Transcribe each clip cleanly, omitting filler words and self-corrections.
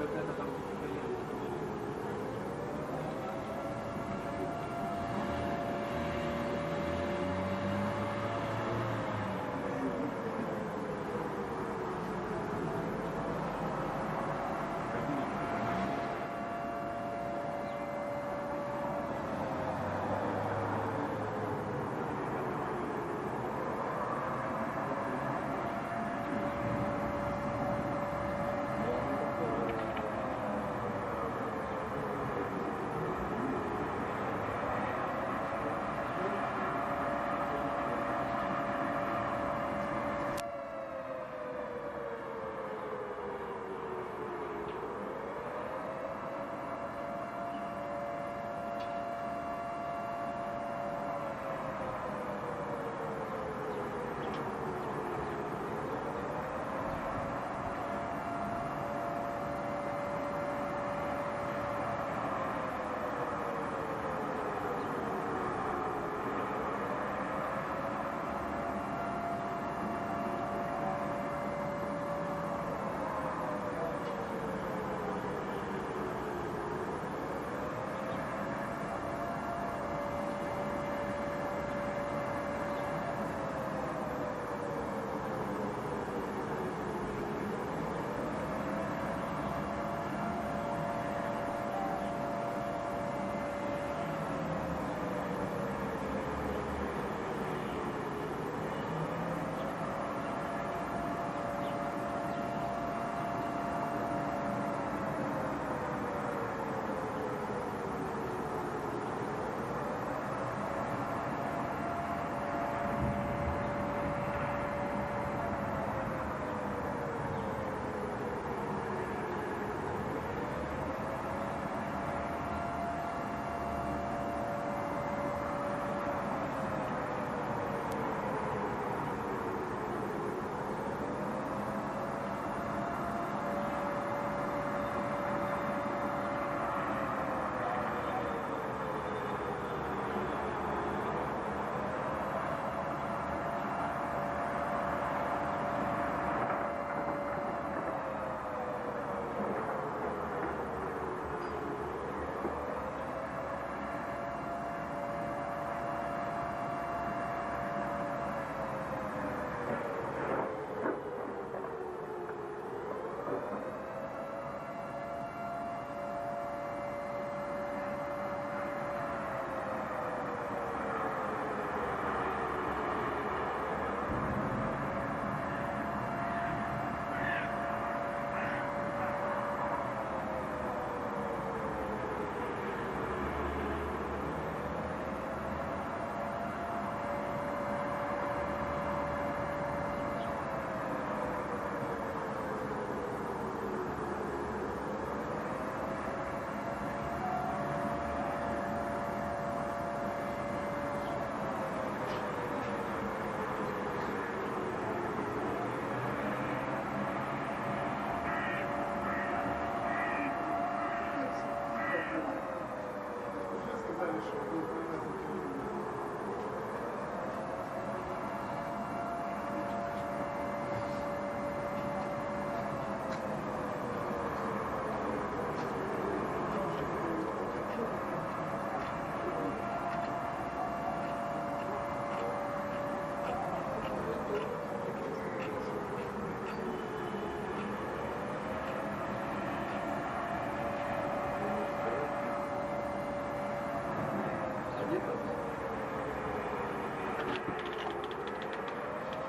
какая-то там военная.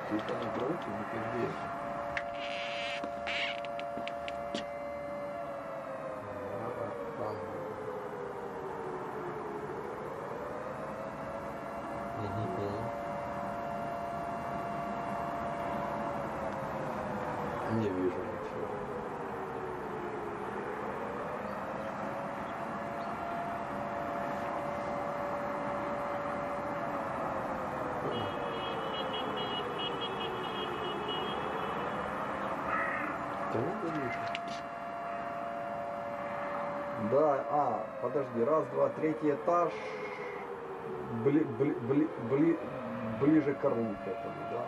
Типа не против, не пиздец. Не вижу ничего. Да, подожди, раз, два, третий этаж, ближе к орлу к этому, да?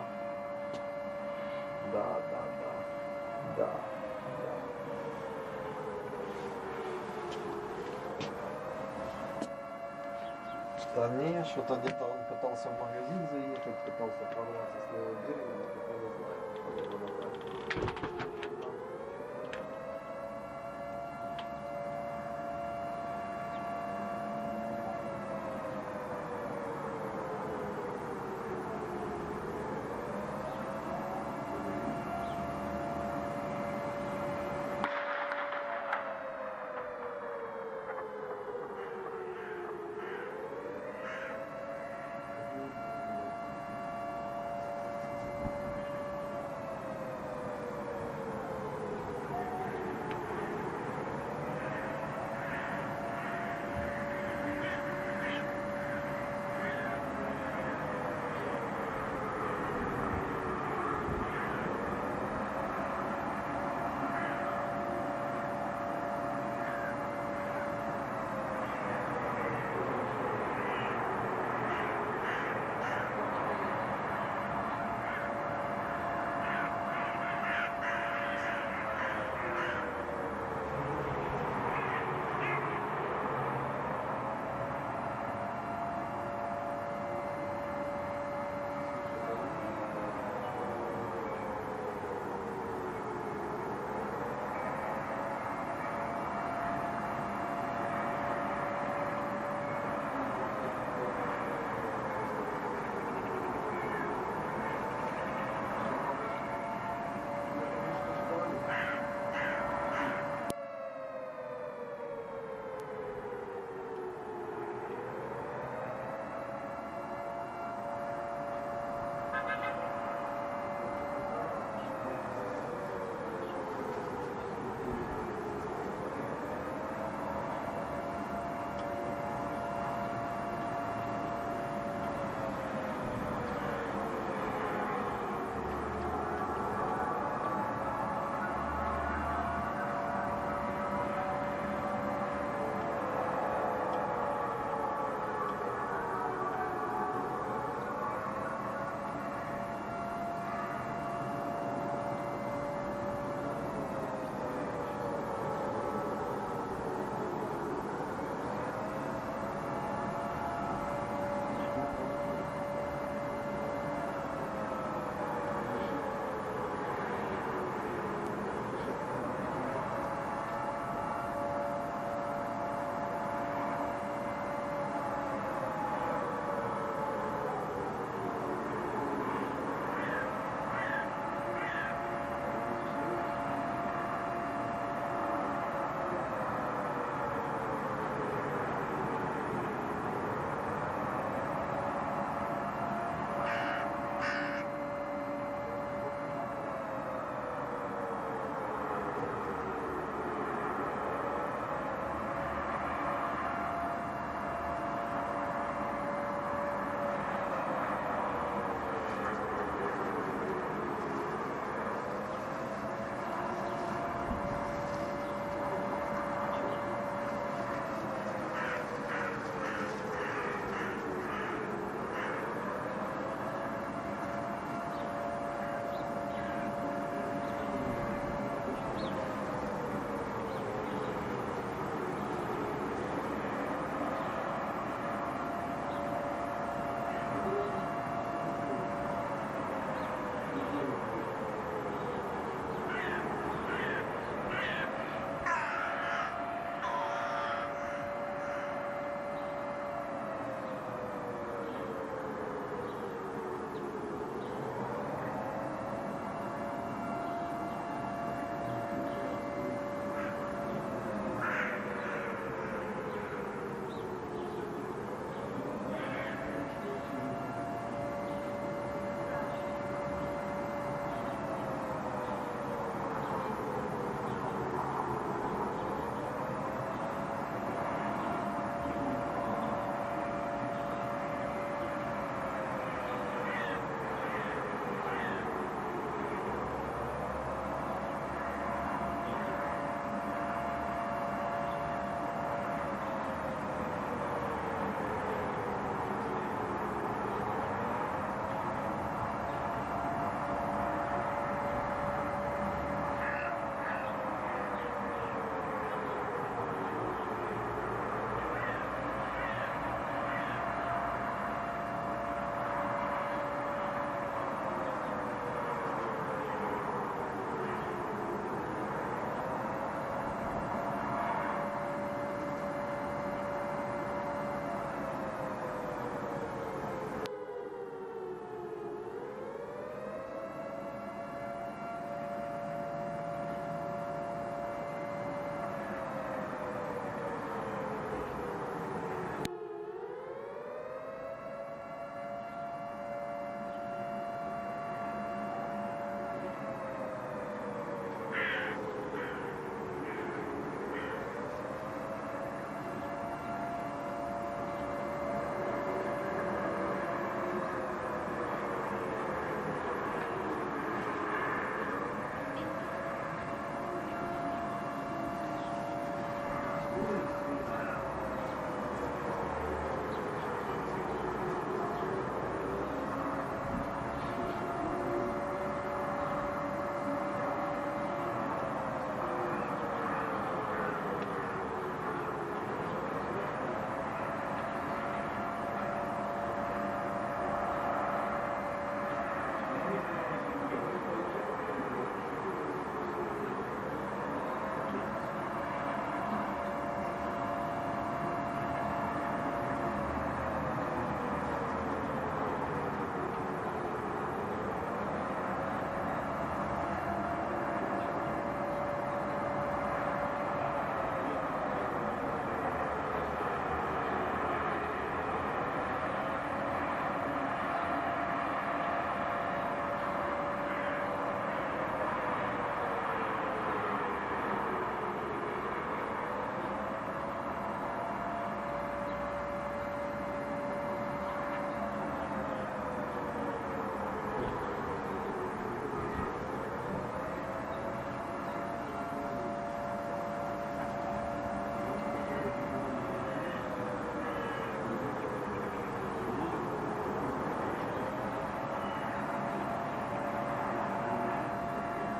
Да. что-то не, что-то где-то он пытался в магазин заехать, пытался прорваться с левого берега, но пока не знаю, что его набрать.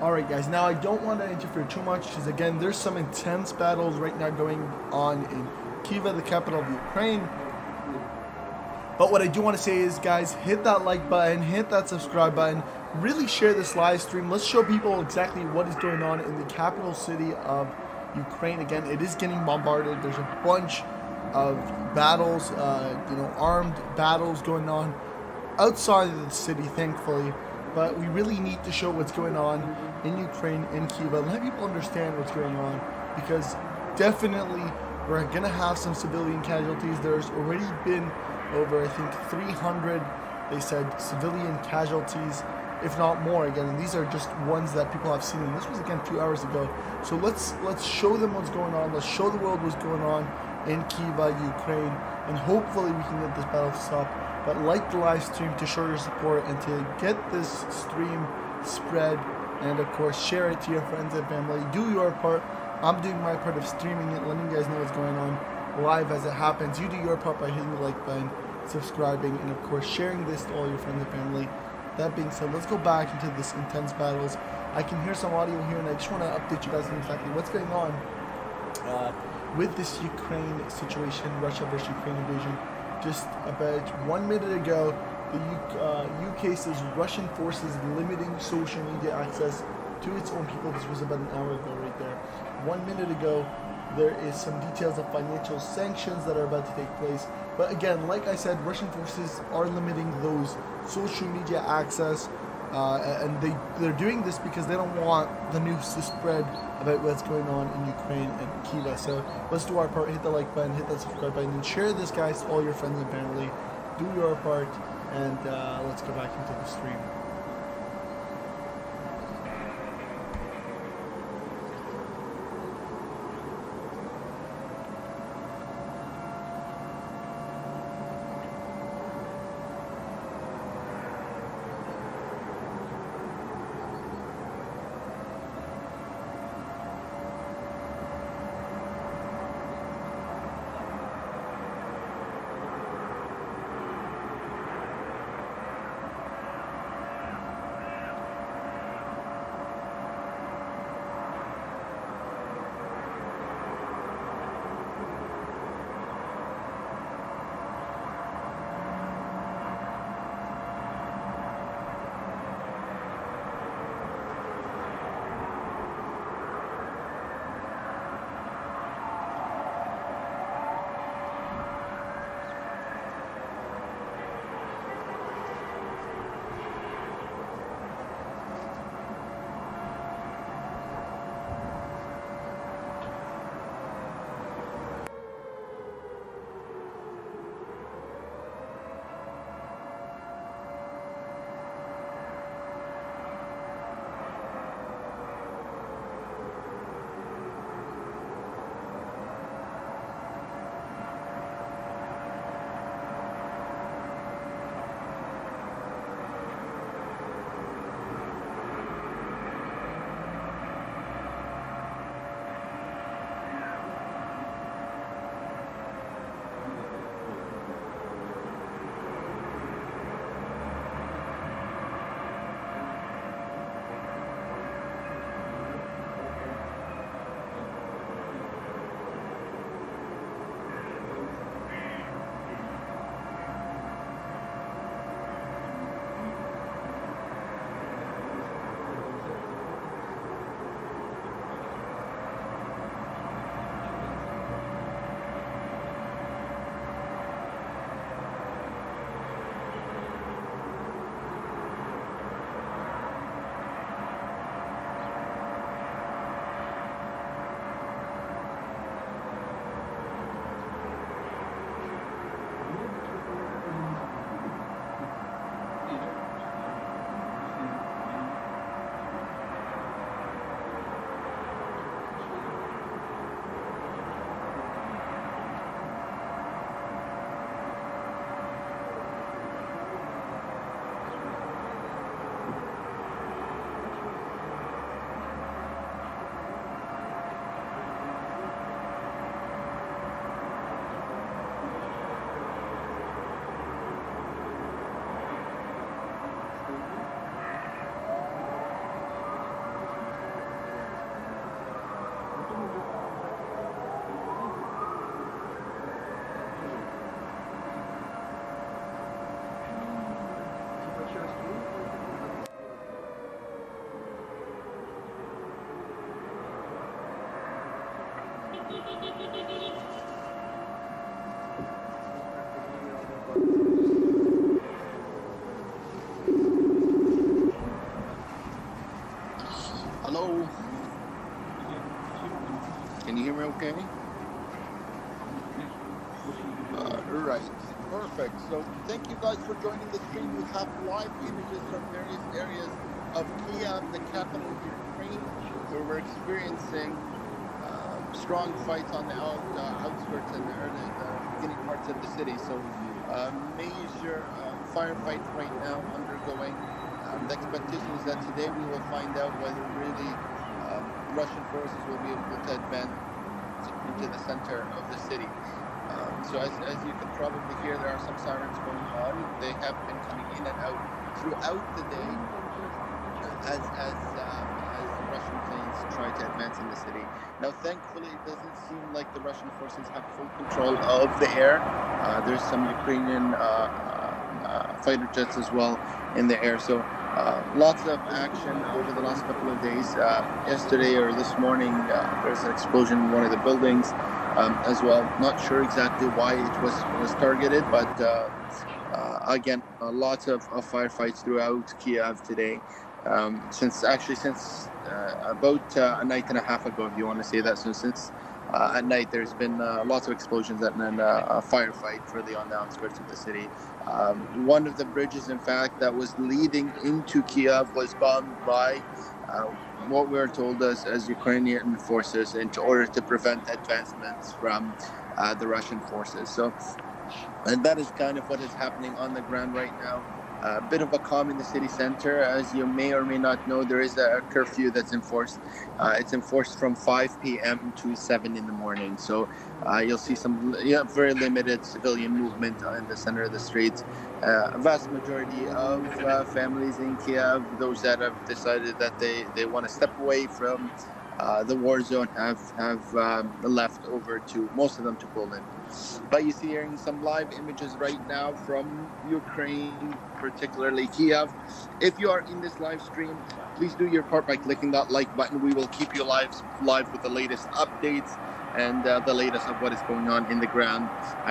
Alright guys, now I don't want to interfere too much because again, there's some intense battles right now going on in Kiev, the capital of Ukraine. But what I do want to say is, guys, hit that like button, hit that subscribe button, really share this live stream. Let's show people exactly what is going on in the capital city of Ukraine. Again, it is getting bombarded. There's a bunch of battles, armed battles going on outside of the city, thankfully. But we really need to show what's going on in Ukraine, in Kiev, and let people understand what's going on, because definitely we're going to have some civilian casualties. There's already been over, I think, 300, they said, civilian casualties, if not more, again, and these are just ones that people have seen, and this was, again, 2 hours ago. So let's show them what's going on. Let's show the world what's going on in Kiev, Ukraine, and hopefully we can get this battle to stop. But like the live stream to show your support and to get this stream spread, and of course share it to your friends and family. Do your part. I'm doing my part of streaming it, letting you guys know what's going on live as it happens. You do your part by hitting the like button, subscribing, and of course sharing this to all your friends and family. That being said, let's go back into this intense battles. I can hear some audio here, and I just want to update you guys on exactly what's going on with this Ukraine situation, Russia versus Ukraine invasion. Just about 1 minute ago, the UK says Russian forces limiting social media access to its own people. This was about an hour ago right there. 1 minute ago, there is some details of financial sanctions that are about to take place. But again, like I said, Russian forces are limiting those social media access. And they're doing this because they don't want the news to spread about what's going on in Ukraine and Kiev. So let's do our part. Hit the like button, hit that subscribe button, and share this, guys, to all your friends and family. Do your part, and let's go back into the stream. Hello. Can you hear me okay? Right. Perfect. So thank you guys for joining the stream. We have live images from various areas of Kiev, the capital of Ukraine, where we're experiencing strong fights on the outskirts and the beginning parts of the city. So major firefights right now undergoing. The expectation is that today we will find out whether really Russian forces will be able to advance into the center of the city. So as you can probably hear, there are some sirens going on. They have been coming in and out throughout the day as Russian planes try to advance in the city. Now, thankfully, it doesn't seem like the Russian forces have full control of the air. There's some Ukrainian fighter jets as well in the air. So lots of action over the last couple of days. Yesterday or this morning, there's an explosion in one of the buildings as well. Not sure exactly why it was targeted, but again, lots of firefights throughout Kiev today. Since about a night and a half ago, if you want to say that. So since at night, there's been lots of explosions and then a firefight really on the outskirts of the city. One of the bridges, in fact, that was leading into Kiev was bombed by what we are told as Ukrainian forces in order to prevent advancements from the Russian forces. So, and that is kind of what is happening on the ground right now. A bit of a calm in the city center. As you may or may not know, there is a curfew that's enforced. It's enforced from 5 p.m. to 7 in the morning. So you'll see some very limited civilian movement in the center of the streets. A vast majority of families in Kiev, those that have decided that they want to step away from the war zone, have left over to, most of them, to Poland. But you see hearing some live images right now from Ukraine, particularly Kiev. If you are in this live stream, please do your part by clicking that like button. We will keep you live with the latest updates and the latest of what is going on in the ground.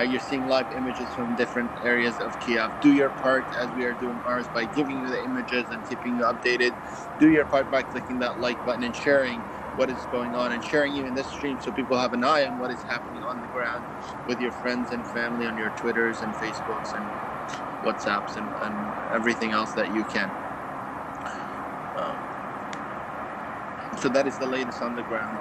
You're seeing live images from different areas of Kiev. Do your part as we are doing ours by giving you the images and keeping you updated. Do your part by clicking that like button and sharing what is going on and sharing you in this stream so people have an eye on what is happening on the ground with your friends and family on your Twitters and Facebooks and WhatsApps and everything else that you can. So that is the latest on the ground.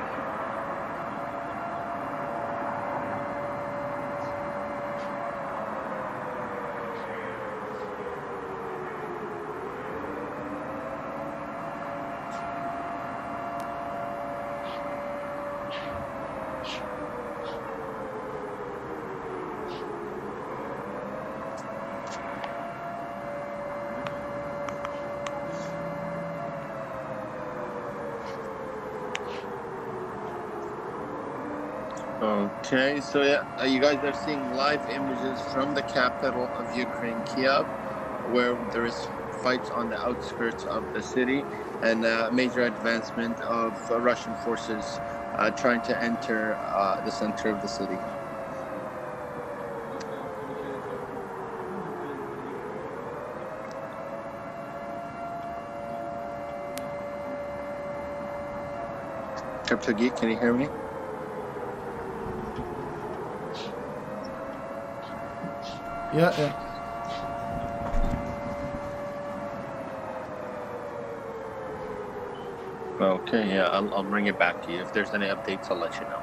Okay, so yeah, you guys are seeing live images from the capital of Ukraine, Kiev, where there is fights on the outskirts of the city and major advancement of Russian forces trying to enter the center of the city. Geek, can you hear me? Yeah. Okay, yeah, I'll bring it back to you. If there's any updates, I'll let you know.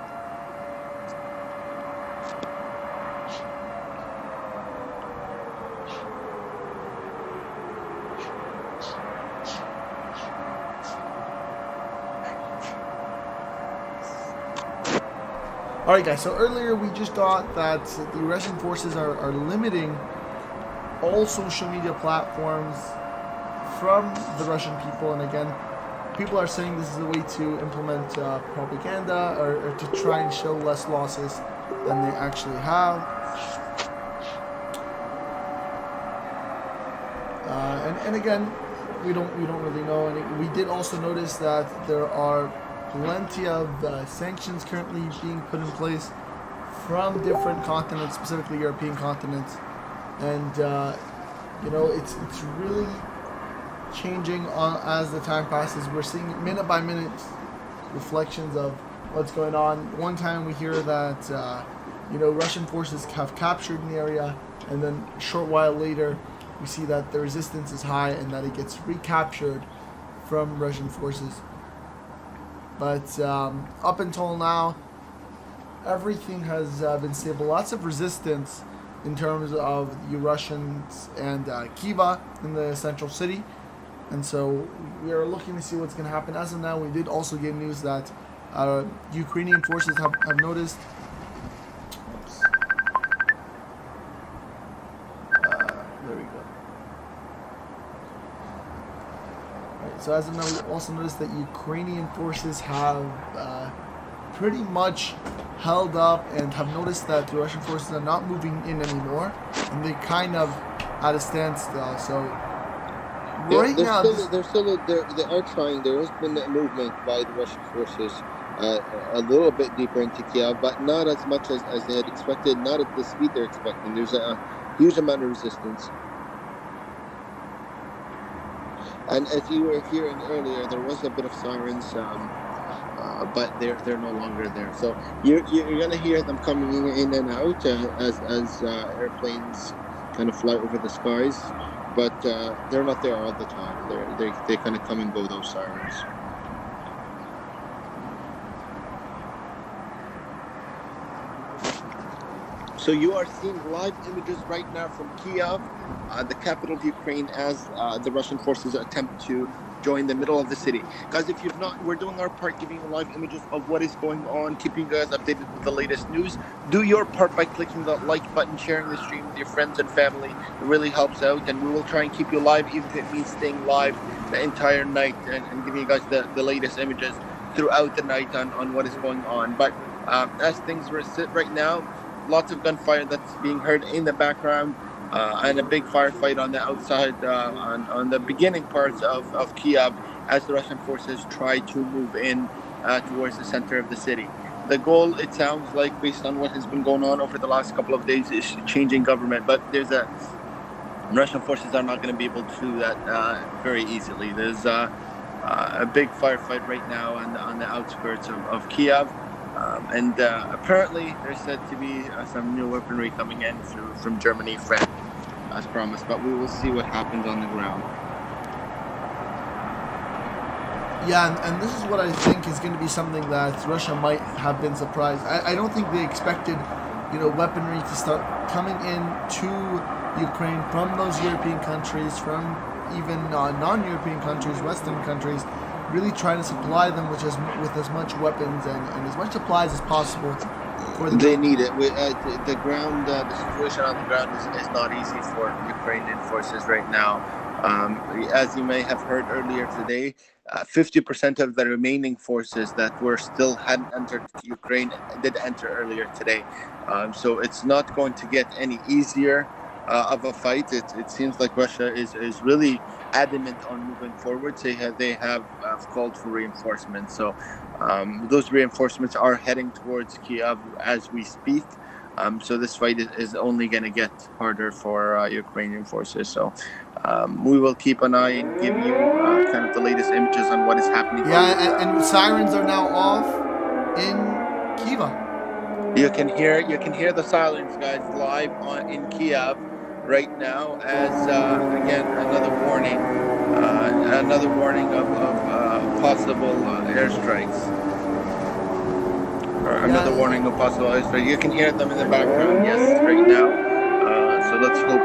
Alright guys, so earlier we just thought that the Russian forces are limiting all social media platforms from the Russian people, and again, people are saying this is a way to implement propaganda or to try and show less losses than they actually have. And again, we don't really know. And we did also notice that there are plenty of sanctions currently being put in place from different continents, specifically European continents, and it's really changing as the time passes. We're seeing minute by minute reflections of what's going on. One time we hear that Russian forces have captured an area, and then a short while later we see that the resistance is high and that it gets recaptured from Russian forces. But up until now, everything has been stable. Lots of resistance in terms of the Russians and Kiev in the central city. And so we are looking to see what's going to happen. As of now, we did also get news that Ukrainian forces have noticed. Oops. There we go. Right, so as of now, we also noticed that Ukrainian forces have pretty much held up and have noticed that the Russian forces are not moving in anymore, and they kind of at a standstill. So right now, they are trying. There has been a movement by the Russian forces a little bit deeper into Kiev, but not as much as they had expected, not at the speed they're expecting. There's a huge amount of resistance. And as you were hearing earlier, there was a bit of sirens, but they're no longer there. So you're going to hear them coming in and out as airplanes kind of fly over the skies. But they're not there all the time. They kind of come and go, those sirens. So you are seeing live images right now from Kiev, the capital of Ukraine, as the Russian forces attempt to join the middle of the city. Guys, if you've not, we're doing our part, giving you live images of what is going on, keeping you guys updated with the latest news. Do your part by clicking the like button, sharing the stream with your friends and family. It really helps out, and we will try and keep you live, even if it means staying live the entire night and giving you guys the latest images throughout the night on what is going on. But as things sit right now, lots of gunfire that's being heard in the background, and a big firefight on the outside, on the beginning parts of Kiev, as the Russian forces try to move in towards the center of the city. The goal, it sounds like, based on what has been going on over the last couple of days, is changing government. But Russian forces are not going to be able to do that very easily. There's a big firefight right now on the outskirts of Kiev. And apparently there's said to be some new weaponry coming in from Germany, France, as promised. But we will see what happens on the ground. Yeah, and this is what I think is going to be something that Russia might have been surprised. I don't think they expected, weaponry to start coming in to Ukraine from those European countries, from even non-European countries, Western countries, really trying to supply them with as much weapons and as much supplies as possible for them. They need it. The ground, the situation on the ground is not easy for Ukrainian forces right now. As you may have heard earlier today, 50% of the remaining forces that hadn't entered Ukraine did enter earlier today. So it's not going to get any easier of a fight. It seems like Russia is really adamant on moving forward. They have called for reinforcements. So those reinforcements are heading towards Kiev as we speak. So this fight is only going to get harder for Ukrainian forces. So we will keep an eye and give you kind of the latest images on what is happening. Yeah, and sirens are now off in Kiev. You can hear the sirens, guys, live in Kiev right now, as again another warning of possible airstrikes, or another warning of possible airstrikes. You can hear them in the background, yes, right now. So let's hope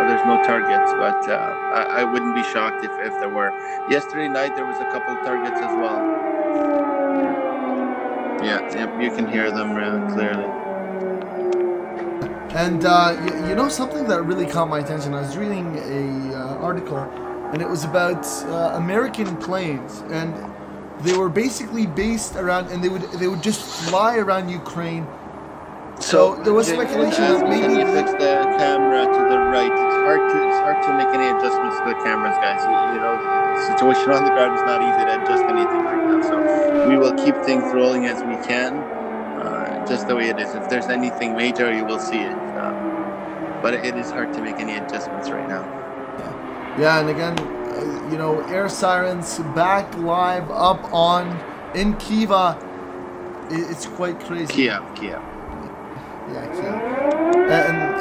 there's no targets, but I wouldn't be shocked if there were. Yesterday night there was a couple of targets as well. Yeah, you can hear them clearly. And something that really caught my attention, I was reading a article, and it was about American planes, and they were basically based around, and they would just fly around Ukraine. So there was speculation that maybe can you fix the camera to the right? hard to make any adjustments to the cameras, guys. You know, the situation on the ground is not easy to adjust anything right now. So we will keep things rolling as we can, just the way it is. If there's anything major, you will see it. But it is hard to make any adjustments right now. Yeah, and again, you know, air sirens back live up on in Kiev. It's quite crazy. Kiev. Yeah, Kiev.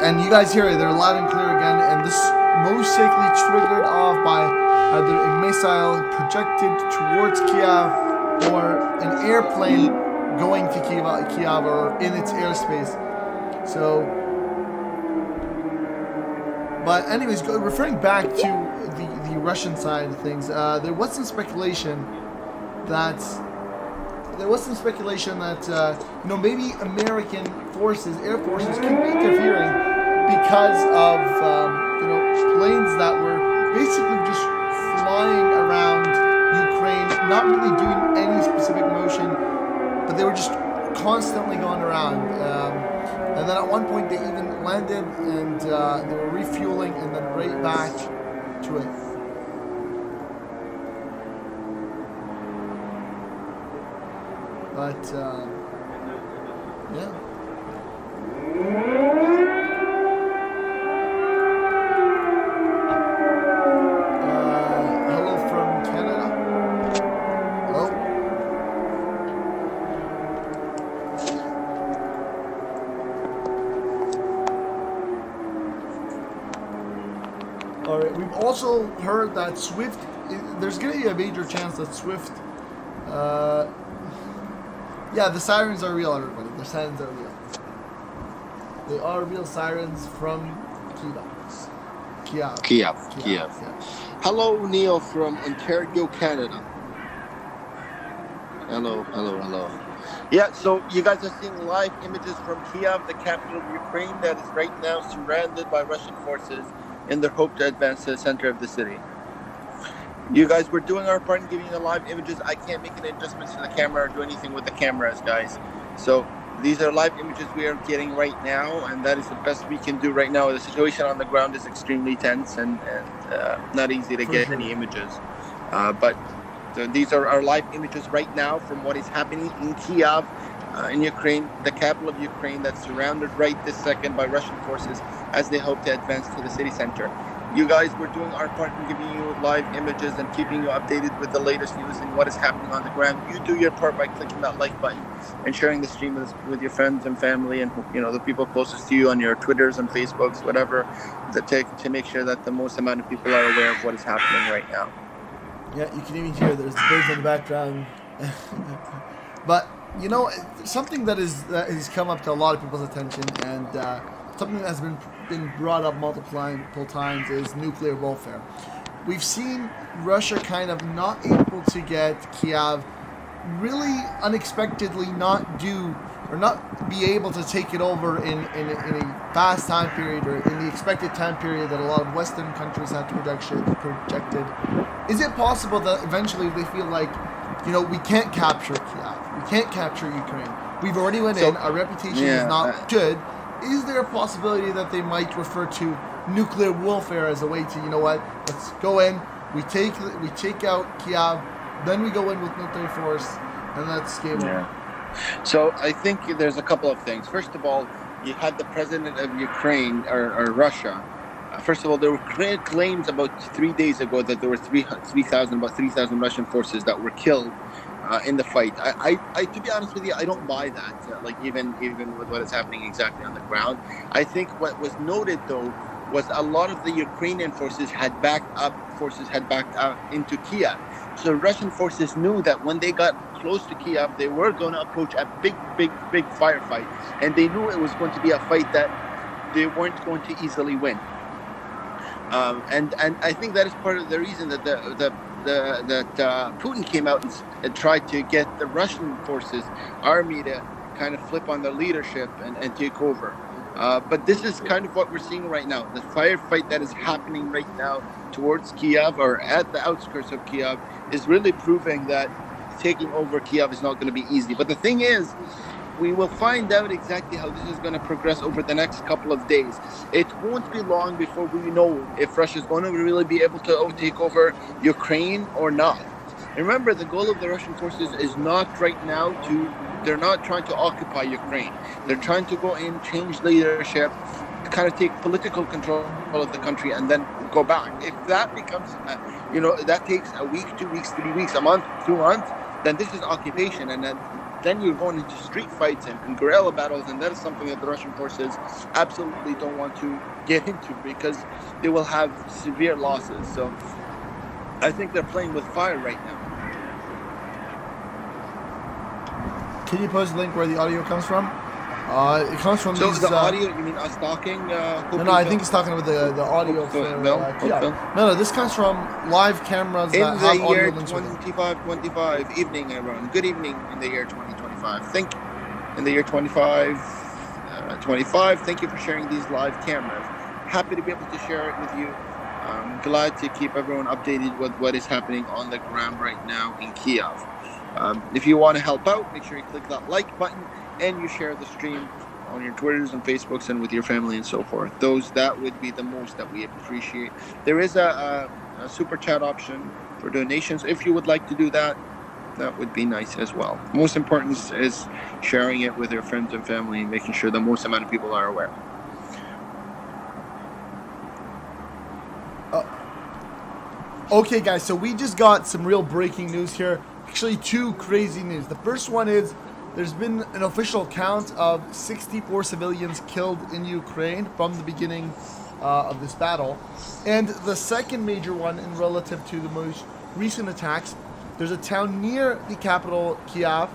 And you guys hear it, they're loud and clear again, and this most likely triggered off by either a missile projected towards Kiev or an airplane going to Kiev or in its airspace. So, but anyways, referring back to the Russian side of things, there was some speculation that you know, maybe American forces, air forces, could be interfering because of you know, planes that were basically just flying around Ukraine, not really doing any specific motion, but they were just constantly going around. And then at one point they even landed and they were refueling and then right back to it. But yeah. Hello from Canada. Hello. All right. We've also heard that Swift. There's going to be a major chance that Swift. Yeah, the sirens are real, everybody. The sirens are real. They are real sirens from Kiev. Kiev. Hello, Neil from Ontario, Canada. Hello. Yeah, so you guys are seeing live images from Kiev, the capital of Ukraine, that is right now surrounded by Russian forces in their hope to advance to the center of the city. You guys, we're doing our part in giving you the live images. I can't make any adjustments to the camera or do anything with the cameras, guys. So these are live images we are getting right now, and that is the best we can do right now. The situation on the ground is extremely tense and not easy to get any images. But these are our live images right now from what is happening in Kiev, in Ukraine, the capital of Ukraine, that's surrounded right this second by Russian forces as they hope to advance to the city center. You guys, we're doing our part in giving you live images and keeping you updated with the latest news and what is happening on the ground. You do your part by clicking that like button and sharing the stream with your friends and family and, you know, the people closest to you on your Twitters and Facebooks, whatever, to make sure that the most amount of people are aware of what is happening right now. Yeah, you can even hear there's the birds in the background. But, you know, something that has come up to a lot of people's attention and something that has been brought up multiple times is nuclear warfare. We've seen Russia kind of not able to get Kiev, really unexpectedly not be able to take it over in a fast time period or in the expected time period that a lot of Western countries had projected. Is it possible that eventually they feel like, you know, we can't capture Kiev, we can't capture Ukraine, we've already went in, our reputation is not good? Is there a possibility that they might refer to nuclear warfare as a way to, you know what, let's go in, we take out Kiev, then we go in with military force, and that's game over? So I think there's a couple of things. First of all, you had the president of Ukraine or Russia. First of all, there were claims about 3 days ago that there were 3,000 Russian forces that were killed in the fight. I to be honest with you, I don't buy that. Like even with what is happening exactly on the ground, I think what was noted though was a lot of the Ukrainian forces had backed up into Kiev. So Russian forces knew that when they got close to Kiev, they were going to approach a big firefight, and they knew it was going to be a fight that they weren't going to easily win. And I think that is part of the reason that Putin came out and tried to get the Russian forces, army, to kind of flip on their leadership and take over. But this is kind of what we're seeing right now. The firefight that is happening right now towards Kiev or at the outskirts of Kiev is really proving that taking over Kiev is not going to be easy. But the thing is, we will find out exactly how this is going to progress over the next couple of days. It won't be long before we know if Russia is going to really be able to take over Ukraine or not. Remember, the goal of the Russian forces is not right now they're not trying to occupy Ukraine. They're trying to go in, change leadership, kind of take political control of the country, and then go back. If that becomes, that takes a week, 2 weeks, 3 weeks, a month, 2 months, then this is occupation, and then you're going into street fights and guerrilla battles, and that is something that the Russian forces absolutely don't want to get into because they will have severe losses. So I think they're playing with fire right now. Can you post a link where the audio comes from? It comes from So these... the audio, you mean us talking? No, I think he's talking about the audio for Kiev. No, this comes from live cameras in that the have year audio links with them. 25, evening, everyone. Good evening in the year 2025. In the year 25, thank you for sharing these live cameras. Happy to be able to share it with you. I'm glad to keep everyone updated with what is happening on the ground right now in Kiev. If you want to help out, make sure you click that like button and you share the stream on your Twitters and Facebooks and with your family and so forth. That would be the most that we appreciate. There is a super chat option for donations. If you would like to do that, that would be nice as well. Most important is sharing it with your friends and family and making sure the most amount of people are aware. Okay, guys, so we just got some real breaking news here. Actually, two crazy news. The first one is there's been an official count of 64 civilians killed in Ukraine from the beginning of this battle. And the second major one, in relative to the most recent attacks, there's a town near the capital, Kiev,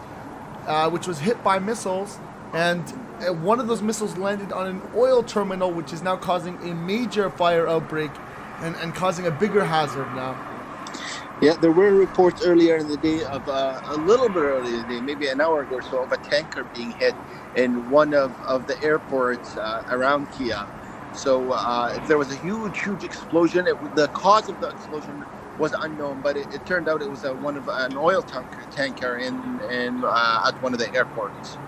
which was hit by missiles. And one of those missiles landed on an oil terminal, which is now causing a major fire outbreak and causing a bigger hazard now. Yeah, there were reports earlier in the day of a little bit earlier in the day, maybe an hour ago or so, of a tanker being hit in one of the airports around Kiev. So there was a huge explosion. The cause of the explosion was unknown, but it turned out it was an oil tanker in at one of the airports.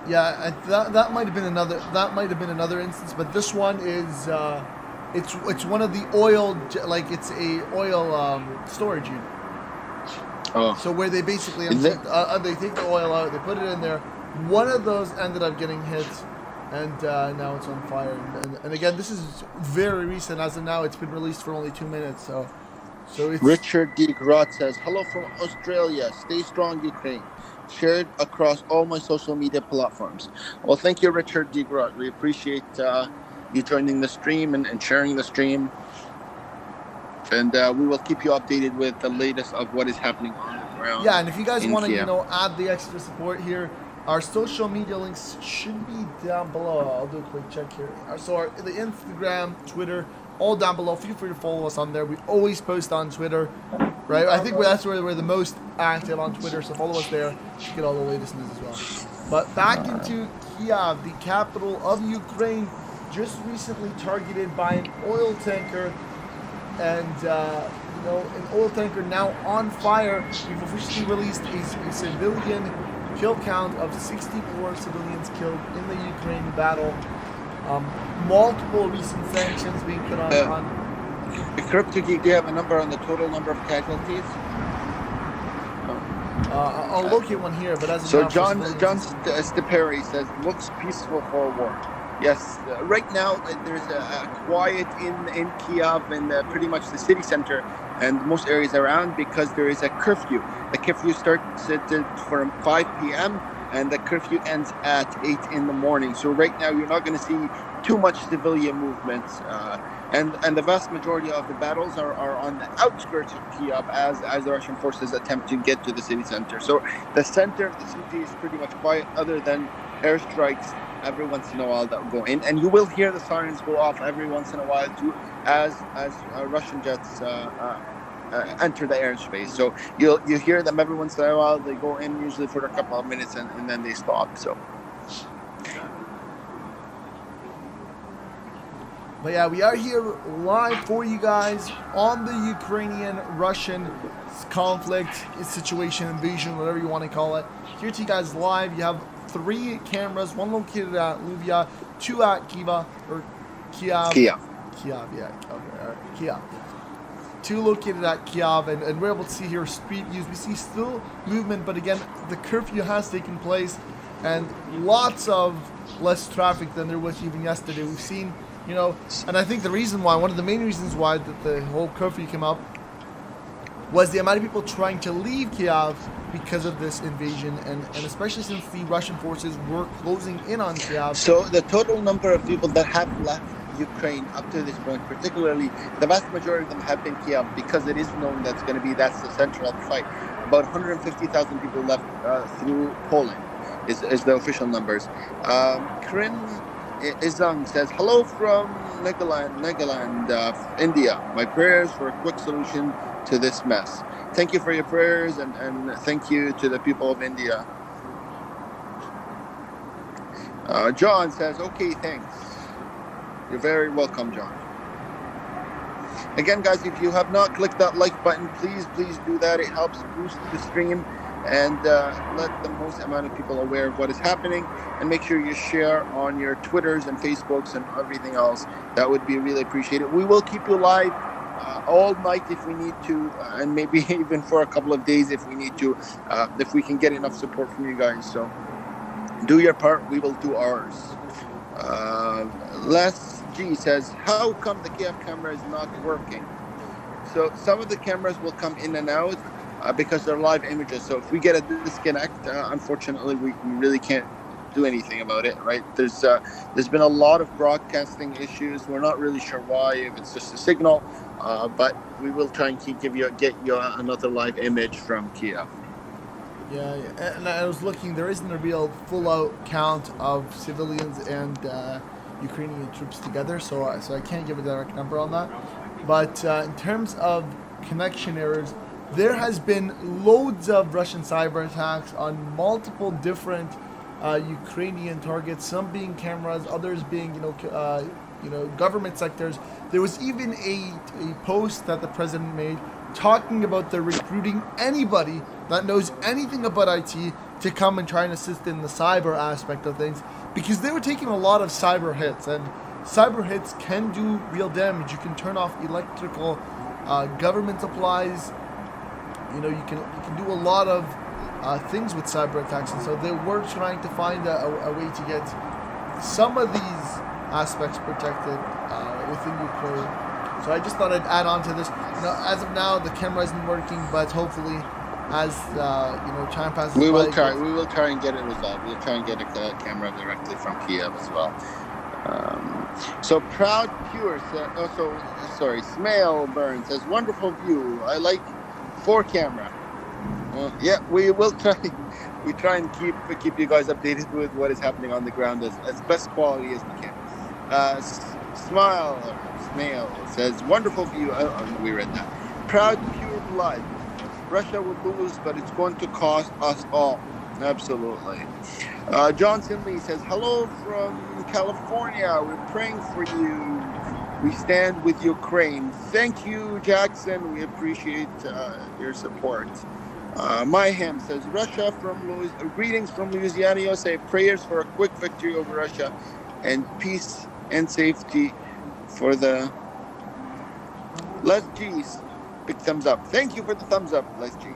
Yeah, that might have been another instance, but this one is it's one of the oil, like it's a oil storage unit. Oh. So where they basically they take the oil out, they put it in there. One of those ended up getting hit, and now it's on fire. And again, this is very recent. As of now, it's been released for only 2 minutes. So it's... Richard D. Grott says, "Hello from Australia. Stay strong, Ukraine. Shared across all my social media platforms." Well, thank you, Richard D. Grott. We appreciate you joining the stream and sharing the stream. And we will keep you updated with the latest of what is happening on the ground. Yeah, and if you guys want to, Kiev. add the extra support here, our social media links should be down below. I'll do a quick check here. So the Instagram, Twitter, all down below. Feel free to follow us on there. We always post on Twitter, right? I think that's where we're the most active on Twitter, so follow us there to get all the latest news as well. But back into Kiev, the capital of Ukraine, just recently targeted by an oil tanker. And, an oil tanker now on fire. We've officially released a civilian kill count of 64 civilians killed in the Ukraine battle. Multiple recent sanctions being put on. Crypto Geek, do you have a number on the total number of casualties? I'll locate one here, but as of so now, John Stiperi says, looks peaceful for a war. Yes, right now there's a quiet in Kiev and pretty much the city center and most areas around because there is a curfew. The curfew starts from 5 p.m. and the curfew ends at 8 in the morning. So right now you're not going to see too much civilian movements. And the vast majority of the battles are on the outskirts of Kiev as the Russian forces attempt to get to the city center. So the center of the city is pretty much quiet other than airstrikes every once in a while that will go in, and you will hear the sirens go off every once in a while too, as Russian jets enter the airspace. So you hear them every once in a while. They go in usually for a couple of minutes and then they stop. So But yeah, we are here live for you guys on the Ukrainian-Russian conflict, situation, invasion, whatever you want to call it. Here to you guys live. You have 3 cameras, 1 located at Lviv, 2 at Kiev, or Kiev. Kiev. Kiev, yeah. Okay, all right. Kiev. 2 located at Kiev, and we're able to see here street views. We see still movement, but again, the curfew has taken place, and lots of less traffic than there was even yesterday. We've seen, you know, and I think the reason why, one of the main reasons why that the whole curfew came up was the amount of people trying to leave Kiev because of this invasion, and especially since the Russian forces were closing in on Kiev. So the total number of people that have left Ukraine up to this point, particularly the vast majority of them have been Kiev, because it is known that's the center of the fight. About 150,000 people left through Poland is the official numbers. Krim Izang says, hello from Nagaland, India. My prayers for a quick solution to this mess. Thank you for your prayers, and thank you to the people of India. John says, okay, thanks. You're very welcome, John. Again, guys, if you have not clicked that like button, please do that. It helps boost the stream and let the most amount of people aware of what is happening. And make sure you share on your Twitters and Facebooks and everything else. That would be really appreciated. We will keep you live all night if we need to, and maybe even for a couple of days if we need to, if we can get enough support from you guys. So do your part, we will do ours. Les G says, how come the Kiev camera is not working? So some of the cameras will come in and out because they're live images. So if we get a disconnect, unfortunately, we really can't do anything about it, right? There's been a lot of broadcasting issues. We're not really sure why, if it's just a signal, but we will try and get you another live image from Kiev. Yeah, and I was looking, there isn't a real full-out count of civilians and Ukrainian troops together, so I can't give a direct number on that. But in terms of connection errors, there has been loads of Russian cyber attacks on multiple different Ukrainian targets, some being cameras, others being, government sectors. There was even a post that the president made talking about they're recruiting anybody that knows anything about IT to come and try and assist in the cyber aspect of things, because they were taking a lot of cyber hits, and cyber hits can do real damage. You can turn off electrical government supplies. You can do a lot of things with cyber attacks, and so they were trying to find a way to get some of these aspects protected within Ukraine. So I just thought I'd add on to this. As of now, the camera isn't working, but hopefully, as time passes, we will try and get it resolved. We'll try and get a camera directly from Kiev as well. So Proud Pure says, Smail Burn says, wonderful view. I like 4 camera. Yeah, we will try. We try and keep you guys updated with what is happening on the ground as best quality as we can. Smail says, wonderful view. We read that. Proud Pure Blood. Russia will lose, but it's going to cost us all. Absolutely. Johnson Lee says, hello from California. We're praying for you. We stand with Ukraine. Thank you, Jackson. We appreciate your support. Mayhem says, greetings from Louisiana, USA. Prayers for a quick victory over Russia and peace and safety for the Les G's. Big thumbs up. Thank you for the thumbs up, Les G.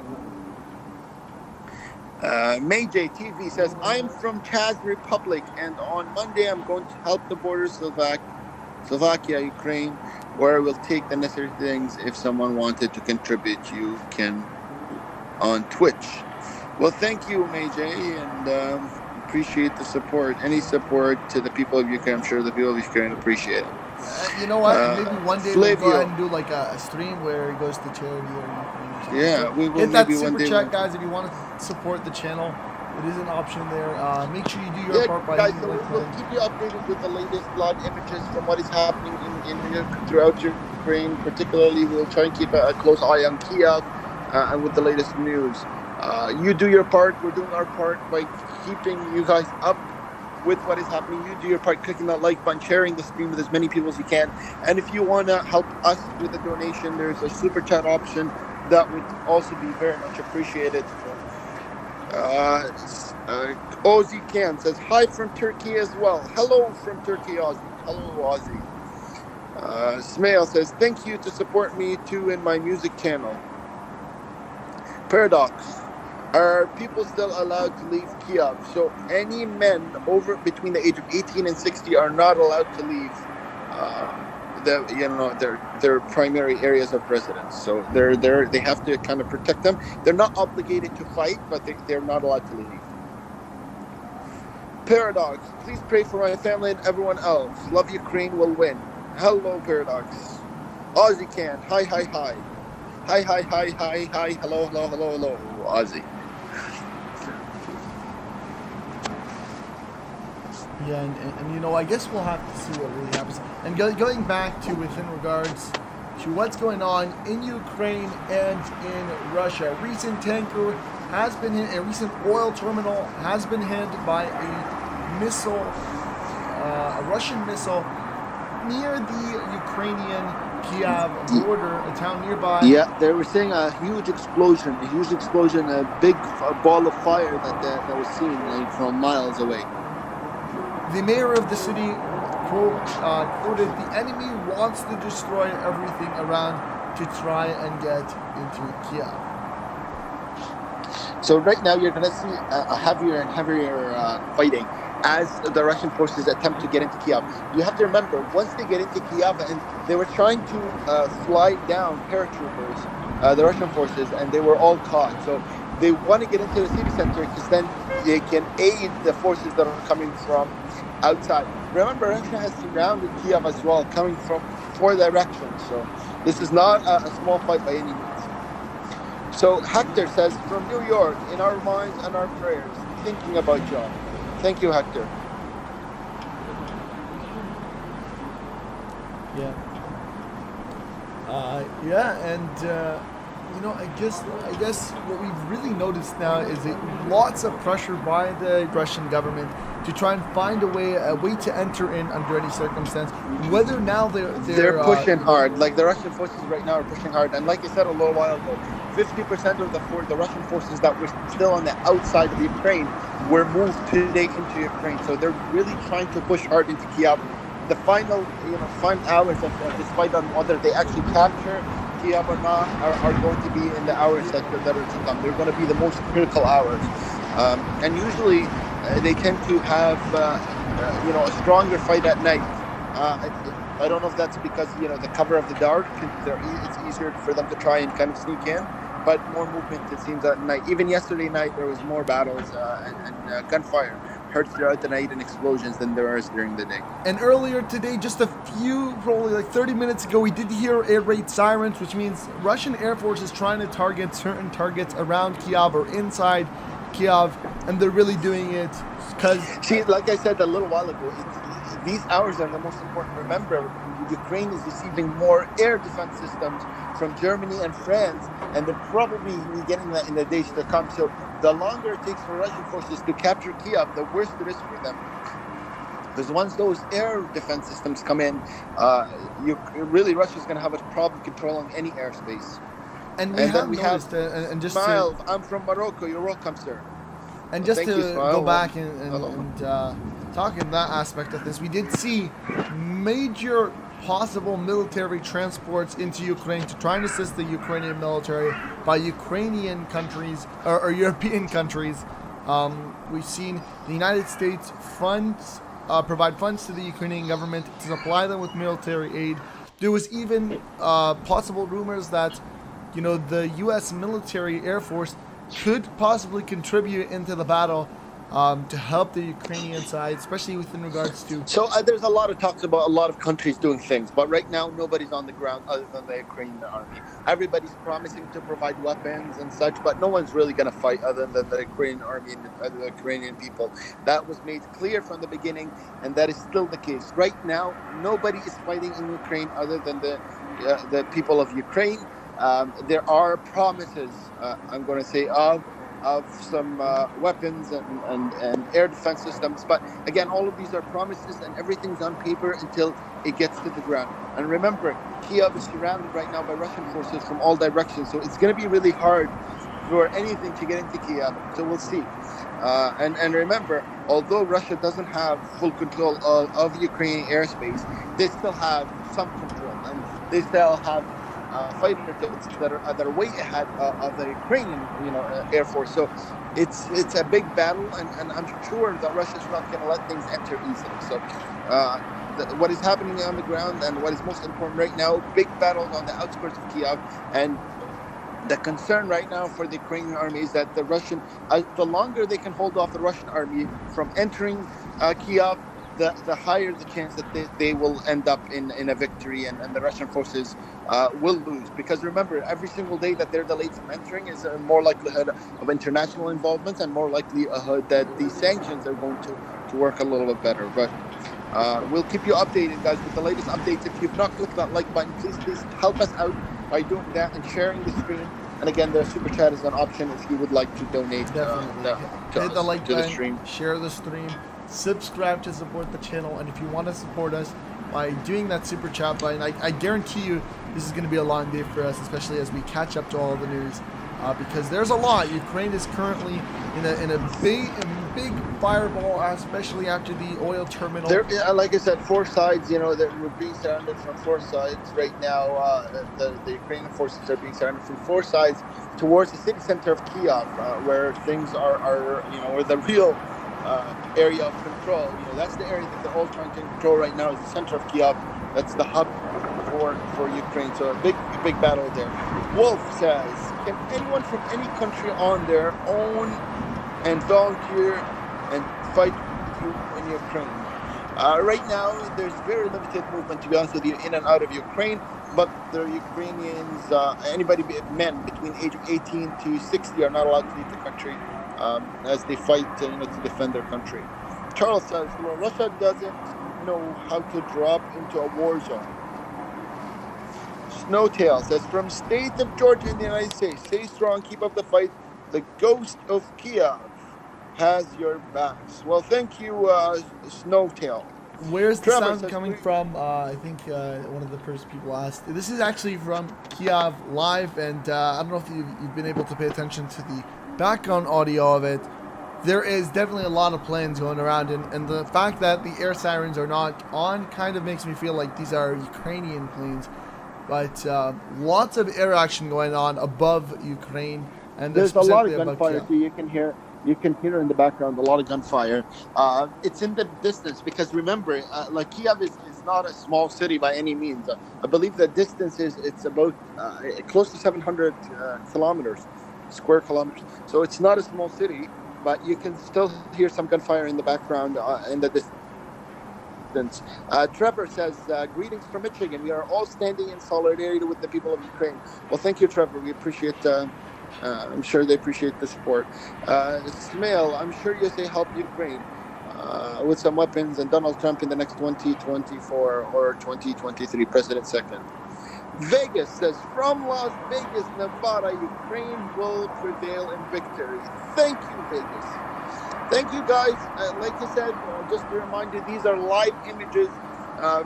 May J TV says, I'm from Czech Republic, and on Monday I'm going to help the border Slovakia, Ukraine, where we'll take the necessary things. If someone wanted to contribute, you can on Twitch. Well, thank you, May J, and appreciate the support. Any support to the people of Ukraine, I'm sure the people of Ukraine appreciate it. You know what? Maybe one day we'll go ahead and do like a stream where it goes to charity or anything. Yeah, we will. Hit that maybe super one day chat, guys, if you want to support the channel. It is an option there. Make sure you do your part by guys, we'll keep you updated with the latest live images from what is happening throughout Ukraine. Particularly, we'll try and keep a close eye on Kiev and with the latest news. You do your part. We're doing our part by keeping you guys up with what is happening. You do your part, clicking that like button, sharing the stream with as many people as you can. And if you want to help us with a donation, there's a super chat option that would also be very much appreciated. Ozzy Cam says, hi from Turkey as well. Hello from Turkey, Ozzy. Hello, Ozzy. Smail says, thank you to support me too in my music channel. Paradox, are people still allowed to leave Kiev? So any men over between the age of 18 and 60 are not allowed to leave their primary areas of residence. So they have to kind of protect them. They're not obligated to fight, but they're not allowed to leave. Paradox, please pray for my family and everyone else. Love Ukraine will win. Hello, Paradox. Ozzy can. Hi, hi, hi. Hi, hi, hi, hi, hi. Hello, hello, hello, hello. Ozzy. Yeah, and you know, I guess we'll have to see what really happens. And going back to within regards to what's going on in Ukraine and in Russia, a recent tanker has been hit, a recent oil terminal has been hit by a missile, a Russian missile, near the Ukrainian Kiev border, a town nearby. Yeah, they were saying a huge explosion, a big ball of fire that was seen like from miles away. The mayor of the city quoted, the enemy wants to destroy everything around to try and get into Kiev. So right now you're going to see a heavier and heavier fighting as the Russian forces attempt to get into Kiev. You have to remember, once they get into Kiev, and they were trying to fly down paratroopers, the Russian forces, and they were all caught. So they want to get into the city center because then they can aid the forces that are coming from outside. Remember, Russia has surrounded Kiev as well, coming from 4 directions. So this is not a small fight by any means. So Hector says, from New York, in our minds and our prayers, thinking about John. Thank you, Hector. Yeah. And you know, I guess what we've really noticed now is lots of pressure by the Russian government to try and find a way to enter in under any circumstance. Whether now they're pushing hard. Like the Russian forces right now are pushing hard, and like I said a little while ago, 50% of the Russian forces that were still on the outside of Ukraine were moved today into Ukraine. So they're really trying to push hard into Kiev. The final hours of this fight on whether they actually capture Kiev or not are going to be in the hours that are to come. They're going to be the most critical hours, and usually they tend to have a stronger fight at night. I don't know if that's because the cover of the dark, it's easier for them to try and kind of sneak in, but more movement it seems at night. Even yesterday night there was more battles and gunfire heard throughout the night and explosions than there is during the day. And earlier today, just a few, probably like 30 minutes ago, we did hear air raid sirens, which means Russian Air Force is trying to target certain targets around Kiev or inside Kiev, and they're really doing it because... See, like I said a little while ago, these hours are the most important. Remember, Ukraine is receiving more air defense systems from Germany and France, and they're probably getting that in the days to come. So the longer it takes for Russian forces to capture Kiev, the worse it is for them. Because once those air defense systems come in, Russia's going to have a problem controlling any airspace. And we have and just Smile, I'm from Morocco. You're welcome, sir. And just to go back and talk in that aspect of this, we did see major possible military transports into Ukraine to try and assist the Ukrainian military by Ukrainian countries or European countries. We've seen the United States provide funds to the Ukrainian government to supply them with military aid. There was even possible rumors that the U.S. military Air Force could possibly contribute into the battle to help the Ukrainian side, especially within regards to... So there's a lot of talks about a lot of countries doing things, but right now nobody's on the ground other than the Ukrainian army. Everybody's promising to provide weapons and such, but no one's really going to fight other than the Ukrainian army and the Ukrainian people. That was made clear from the beginning, and that is still the case. Right now, nobody is fighting in Ukraine other than the people of Ukraine. There are promises, I'm going to say, of of some weapons and air defense systems. But again, all of these are promises, and everything's on paper until it gets to the ground. And remember, Kiev is surrounded right now by Russian forces from all directions, so it's going to be really hard for anything to get into Kiev. So we'll see. And remember, although Russia doesn't have full control of Ukrainian airspace, they still have some control, and they still have fighter jets that are way ahead of the Ukrainian, Air Force. So it's a big battle, and I'm sure that Russia's not going to let things enter easily. So what is happening on the ground, and what is most important right now, big battles on the outskirts of Kiev, and the concern right now for the Ukrainian army is that the longer they can hold off the Russian army from entering Kiev, the higher the chance that they will end up in a victory, and the Russian forces will lose. Because remember, every single day that they're delayed from entering is a more likelihood of international involvement, and more likelihood that the sanctions are going to work a little bit better. But we'll keep you updated, guys, with the latest updates. If you've not clicked that like button, please help us out by doing that and sharing the stream. And again, the super chat is an option if you would like to donate Hit the like to button, the stream. share the stream, subscribe to support the channel, and if you want to support us by doing that super chat button, I guarantee you this is going to be a long day for us, especially as we catch up to all the news, because there's a lot. Ukraine is currently in a big fireball, especially after the oil terminal. Like I said, 4 sides, that we're being surrounded from 4 sides right now. The Ukrainian forces are being surrounded from 4 sides towards the city center of Kiev, where things are where the real area of control. That's the area that they're all trying to control right now, is the center of Kiev. That's the hub for Ukraine. So a big battle there. Wolf says, can anyone from any country on their own and volunteer and fight in Ukraine? Right now, there's very limited movement, to be honest with you, in and out of Ukraine. But the Ukrainians, men between age of 18 to 60 are not allowed to leave the country as they fight to defend their country. Charles says, well, Russia doesn't know how to drop into a war zone. Snowtail says, from state of Georgia in the United States, stay strong, keep up the fight. The ghost of Kiev has your backs. Well, thank you, Snowtail. Where's the sound coming from? I think one of the first people asked. This is actually from Kiev Live, and I don't know if you've been able to pay attention to the background audio of it. There is definitely a lot of planes going around, and the fact that the air sirens are not on kind of makes me feel like these are Ukrainian planes. But lots of air action going on above Ukraine, and there's a lot of gunfire too. You can hear in the background a lot of gunfire. It's in the distance, because remember, Kiev is not a small city by any means. I believe the distance it's about close to 700 square kilometers. So it's not a small city, but you can still hear some gunfire in the background in the distance. Trevor says, greetings from Michigan. We are all standing in solidarity with the people of Ukraine. Well, thank you, Trevor. We appreciate I'm sure they appreciate the support. Smail, I'm sure USA helped Ukraine with some weapons, and Donald Trump in the next 2024 or 2023 president second. Vegas says, from Las Vegas, Nevada, Ukraine will prevail in victory. Thank you, Vegas. Thank you, guys. Like I said, just a reminder, these are live images,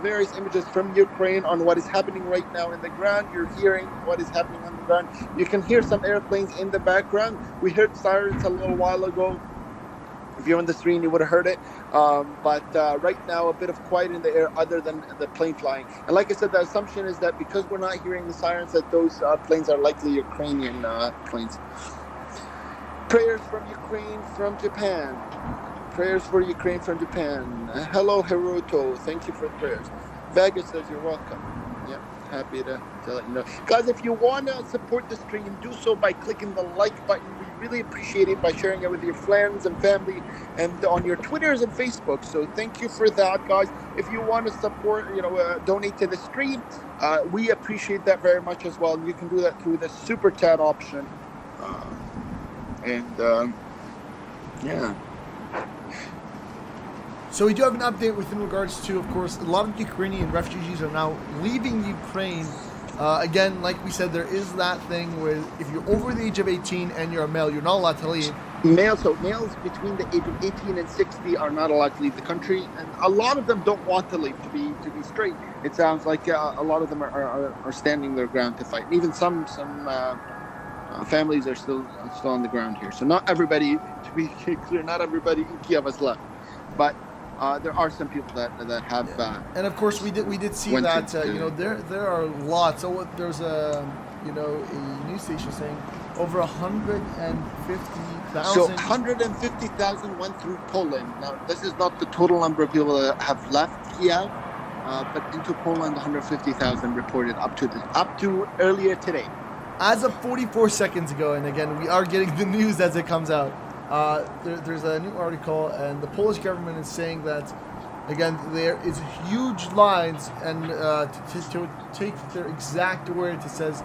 various images from Ukraine on what is happening right now in the ground. You're hearing what is happening on the ground. You can hear some airplanes in the background. We heard sirens a little while ago. If you're on the screen, you would have heard it. But right now, a bit of quiet in the air other than the plane flying. And like I said, the assumption is that because we're not hearing the sirens, that those planes are likely Ukrainian planes. Prayers from Ukraine from Japan. Prayers for Ukraine from Japan. Hello, Hiroto. Thank you for the prayers. Vegas says you're welcome. Yep, happy to let you know. Guys, if you want to support the stream, do so by clicking the like button. We really appreciate it by sharing it with your friends and family and on your Twitters and Facebook. So thank you for that, guys. If you want to support, donate to the stream, we appreciate that very much as well. And you can do that through the super chat option. Yeah. So we do have an update within regards to, of course, a lot of Ukrainian refugees are now leaving Ukraine Again, like we said, there is that thing where if you're over the age of 18 and you're a male, you're not allowed to leave. Males between the age of 18 and 60 are not allowed to leave the country, and a lot of them don't want to leave. To be straight, it sounds like a lot of them are standing their ground to fight. And even some families are still on the ground here. So not everybody, to be clear, not everybody in Kiev has left, but there are some people that have. And of course, we did see that there are lots. So there's a news station saying over 150,000. So 150,000 went through Poland. Now this is not the total number of people that have left Kiev, but into Poland, 150,000 reported up to earlier today. As of 44 seconds ago, and again, we are getting the news as it comes out. There's a new article, and the Polish government is saying that, again, there is huge lines, and to take their exact words, it says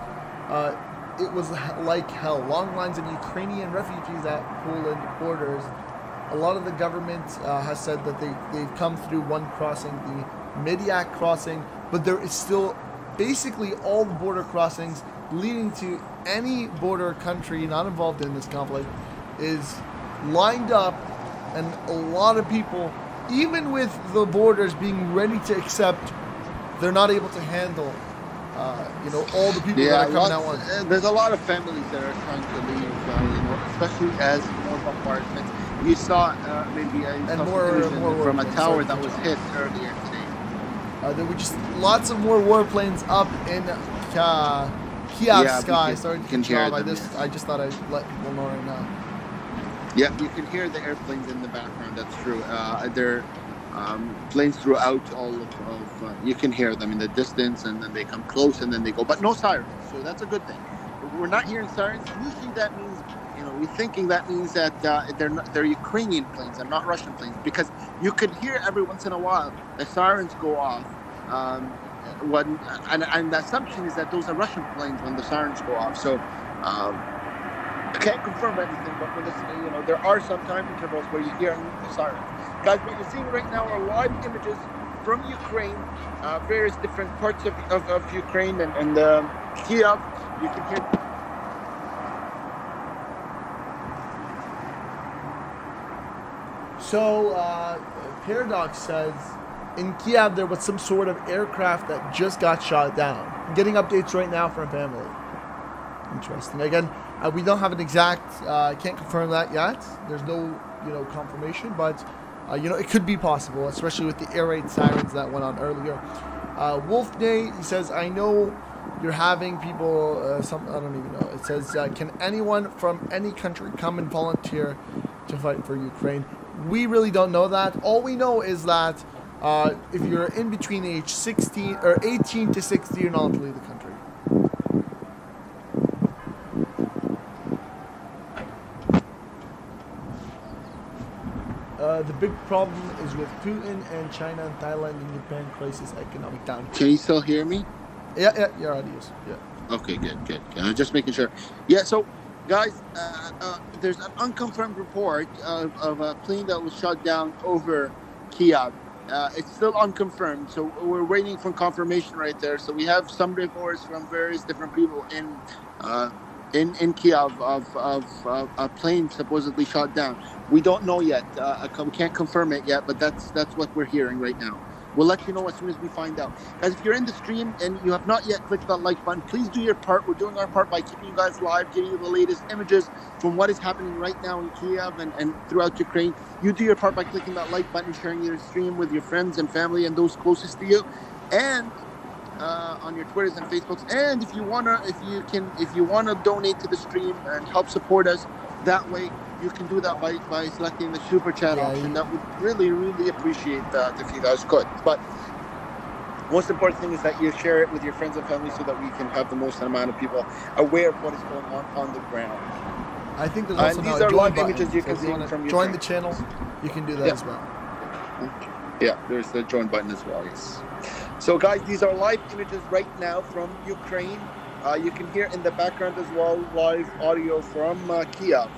it was like hell. Long lines of Ukrainian refugees at Poland borders. A lot of the government has said that they've come through one crossing, the Mediak crossing, but there is still basically all the border crossings leading to any border country not involved in this conflict is lined up, and a lot of people, even with the borders being ready to accept, they're not able to handle all the people that are coming out once. There's a lot of families that are trying to leave, especially as more bombardments. You saw more from a tower that was hit earlier today. There were just lots of more warplanes up in Kiev sky. Sorry to cut you off. I just thought I'd let people know right now. Yeah, you can hear the airplanes in the background. That's true. They're planes throughout all of you can hear them in the distance, and then they come close, and then they go. But no sirens, so that's a good thing. We're not hearing sirens. Usually that means, we're thinking that means that they're Ukrainian planes and not Russian planes, because you could hear every once in a while the sirens go off. And the assumption is that those are Russian planes when the sirens go off. So I can't confirm anything, but we're listening. There are some time intervals where you hear the sirens. Guys, what you're seeing right now are live images from Ukraine, various different parts of Ukraine and Kiev. You can hear. So, Paradox says, in Kiev there was some sort of aircraft that just got shot down. I'm getting updates right now from family. Interesting. Again, we don't have an exact, can't confirm that yet. There's no, confirmation, but, it could be possible, especially with the air raid sirens that went on earlier. Wolf Day, he says, I know you're having people, I don't even know. It says, can anyone from any country come and volunteer to fight for Ukraine? We really don't know that. All we know is that if you're in between age 16 or 18 to 60, you're not allowed to leave the country. The big problem is with Putin and China and Thailand and Japan crisis economic down. Can you still hear me? Yeah, your audio's. Yeah. Okay, good. Just making sure. Yeah, so guys, there's an unconfirmed report of a plane that was shot down over Kiev. It's still unconfirmed, so we're waiting for confirmation right there. So we have some reports from various different people in Kiev of a plane supposedly shot down. We don't know yet. We can't confirm it yet, but that's what we're hearing right now. We'll let you know as soon as we find out. Guys, if you're in the stream and you have not yet clicked that like button, please do your part. We're doing our part by keeping you guys live, giving you the latest images from what is happening right now in Kiev and throughout Ukraine. You do your part by clicking that like button, sharing your stream with your friends and family and those closest to you, and on your Twitters and Facebooks. And if you wanna donate to the stream and help support us that way, you can do that by selecting the super chat option. That would really, really appreciate that if you guys could. But most important thing is that you share it with your friends and family so that we can have the most amount of people aware of what is going on the ground. I think there's also these are live images you can see from join the channel. You can do that as well. Yeah, there's the join button as well. Yes. So guys, these are live images right now from Ukraine. You can hear in the background as well live audio from Kiev.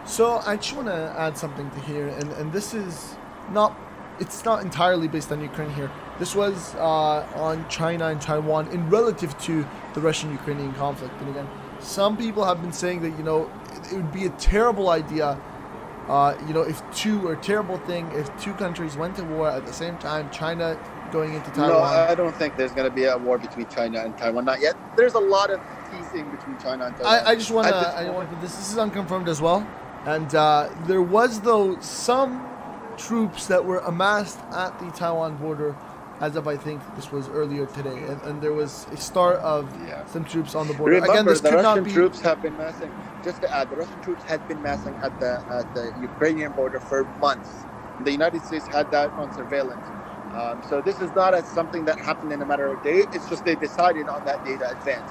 So I just want to add something to here, and this is not it's not entirely based on Ukraine here. This was on China and Taiwan in relative to the Russian-Ukrainian conflict. And again, some people have been saying that, you know, it would be a terrible idea, you know, if two countries went to war at the same time, China going into Taiwan. No, I don't think there's going to be a war between China and Taiwan. Not yet. There's a lot of teasing between China and Taiwan. I just want to, this is unconfirmed as well. And there was, though, some troops that were amassed at the Taiwan border as of, I think, this was earlier today. And there was a start of some troops on the border. Remember, again, this the could Russian not be... troops have been massing, just to add, the Russian troops had been massing at the Ukrainian border for months. The United States had that on surveillance. So this is not something that happened in a matter of days. It's just they decided on that day to advance.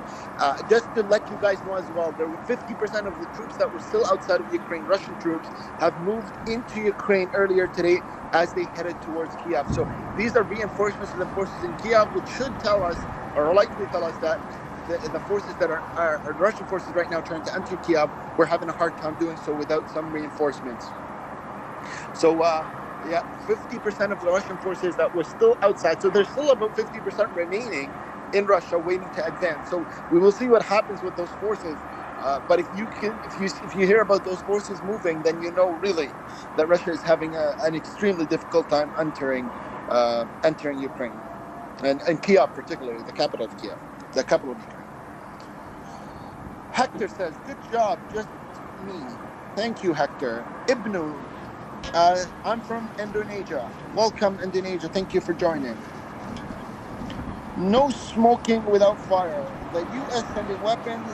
Just to let you guys know as well, there were 50% of the troops that were still outside of Ukraine, Russian troops, have moved into Ukraine earlier today as they headed towards Kiev. So these are reinforcements to the forces in Kiev, which should tell us, or likely tell us, that the forces that are Russian forces right now trying to enter Kiev, we're having a hard time doing so without some reinforcements. So, 50% of the Russian forces that were still outside. So there's still about 50% remaining in Russia waiting to advance. So we will see what happens with those forces. But if you hear about those forces moving, then you know really that Russia is having an extremely difficult time entering Ukraine, and Kiev particularly, the capital of Kiev, the capital of Ukraine. Hector says, "Good job, just me." Thank you, Hector. Ibnu. I'm from Indonesia. Welcome, Indonesia. Thank you for joining. No smoking without fire. The U.S. sending weapons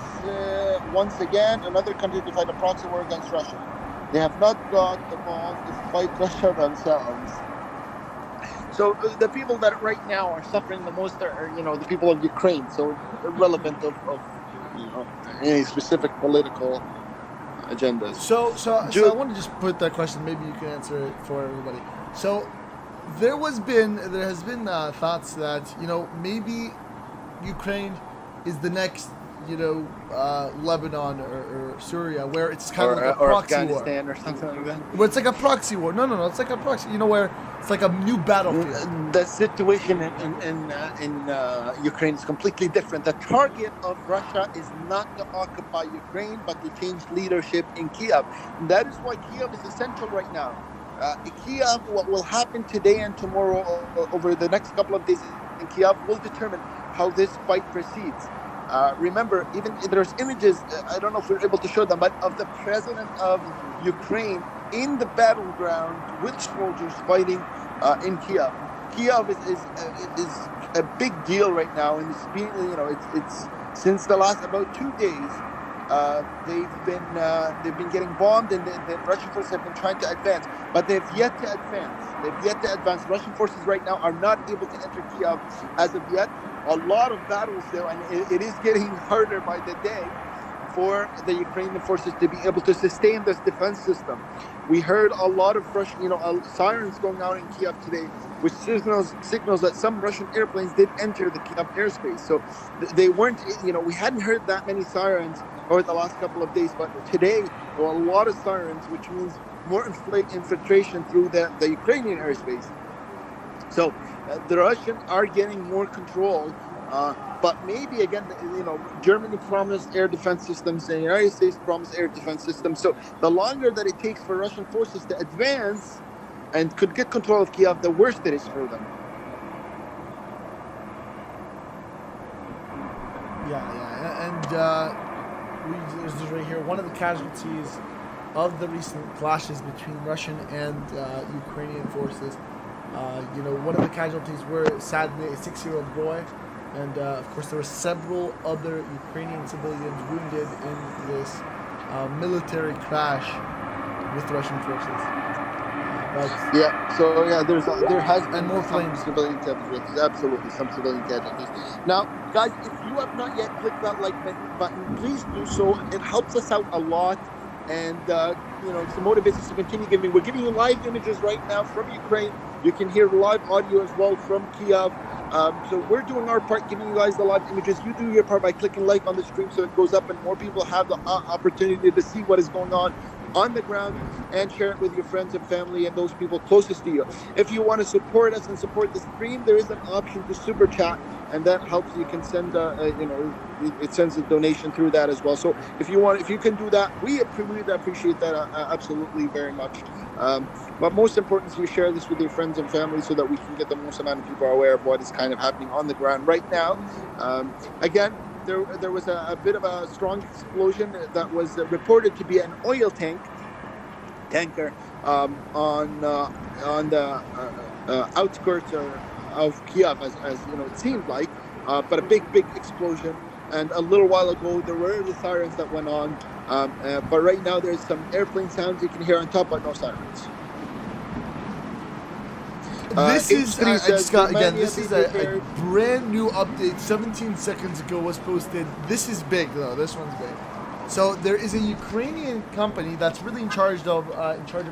once again, another country to fight a proxy war against Russia. They have not got the balls to fight Russia themselves. So the people that right now are suffering the most are the people of Ukraine. So irrelevant of any specific political agendas. So I want to just put that question. Maybe you can answer it for everybody. So there has been thoughts that maybe Ukraine is the next Lebanon or Syria, where it's kind of like a proxy Afghanistan war or something like that. Where it's like a proxy war. No, it's like a proxy. Where it's like a new battlefield. The situation in Ukraine is completely different. The target of Russia is not to occupy Ukraine, but to change leadership in Kiev. And that is why Kiev is essential right now. Kiev, what will happen today and tomorrow, over the next couple of days in Kiev, will determine how this fight proceeds. Remember, even there's images, I don't know if we're able to show them, but of the president of Ukraine in the battleground with soldiers fighting in Kiev. Kiev is a big deal right now, and it's been, it's since the last about 2 days. They've been getting bombed, and the Russian forces have been trying to advance, but they've yet to advance. Russian forces right now are not able to enter Kiev as of yet. A lot of battles there, and it is getting harder by the day for the Ukrainian forces to be able to sustain this defense system. We heard a lot of Russian, sirens going out in Kiev today, which signals that some Russian airplanes did enter the Kiev airspace. So they weren't, we hadn't heard that many sirens over the last couple of days, but today there were a lot of sirens, which means more infiltration through the Ukrainian airspace. So the Russians are getting more control, but maybe again, Germany promised air defense systems, and the United States promised air defense systems. So the longer that it takes for Russian forces to advance and could get control of Kiev, the worse it is for them. This is right here. One of the casualties of the recent clashes between Russian and Ukrainian forces. One of the casualties were sadly a 6-year-old boy, and of course there were several other Ukrainian civilians wounded in this military crash with Russian forces. There has been more some civilian casualties. Absolutely, some civilian casualties. Now, guys, if you have not yet clicked that like button, please do so. It helps us out a lot. And, it's to motivate us to continue giving. We're giving you live images right now from Ukraine. You can hear live audio as well from Kiev. So we're doing our part, giving you guys the live images. You do your part by clicking like on the stream so it goes up and more people have the opportunity to see what is going on. on the ground, and share it with your friends and family and those people closest to you. If you want to support us and support the stream, there is an option to super chat, and that helps. You can send it sends a donation through that as well. So if you can do that, we appreciate that absolutely very much. But most important is you share this with your friends and family so that we can get the most amount of people aware of what is kind of happening on the ground right now. Again, there was a bit of a strong explosion that was reported to be an oil tanker on the outskirts of Kiev, as you know, it seemed like, but a big explosion. And a little while ago, there were the sirens that went on, but right now there's some airplane sounds you can hear on top, but no sirens. This is a brand new update. 17 seconds ago was posted. This is big though. This one's big. So there is a Ukrainian company that's really in charge of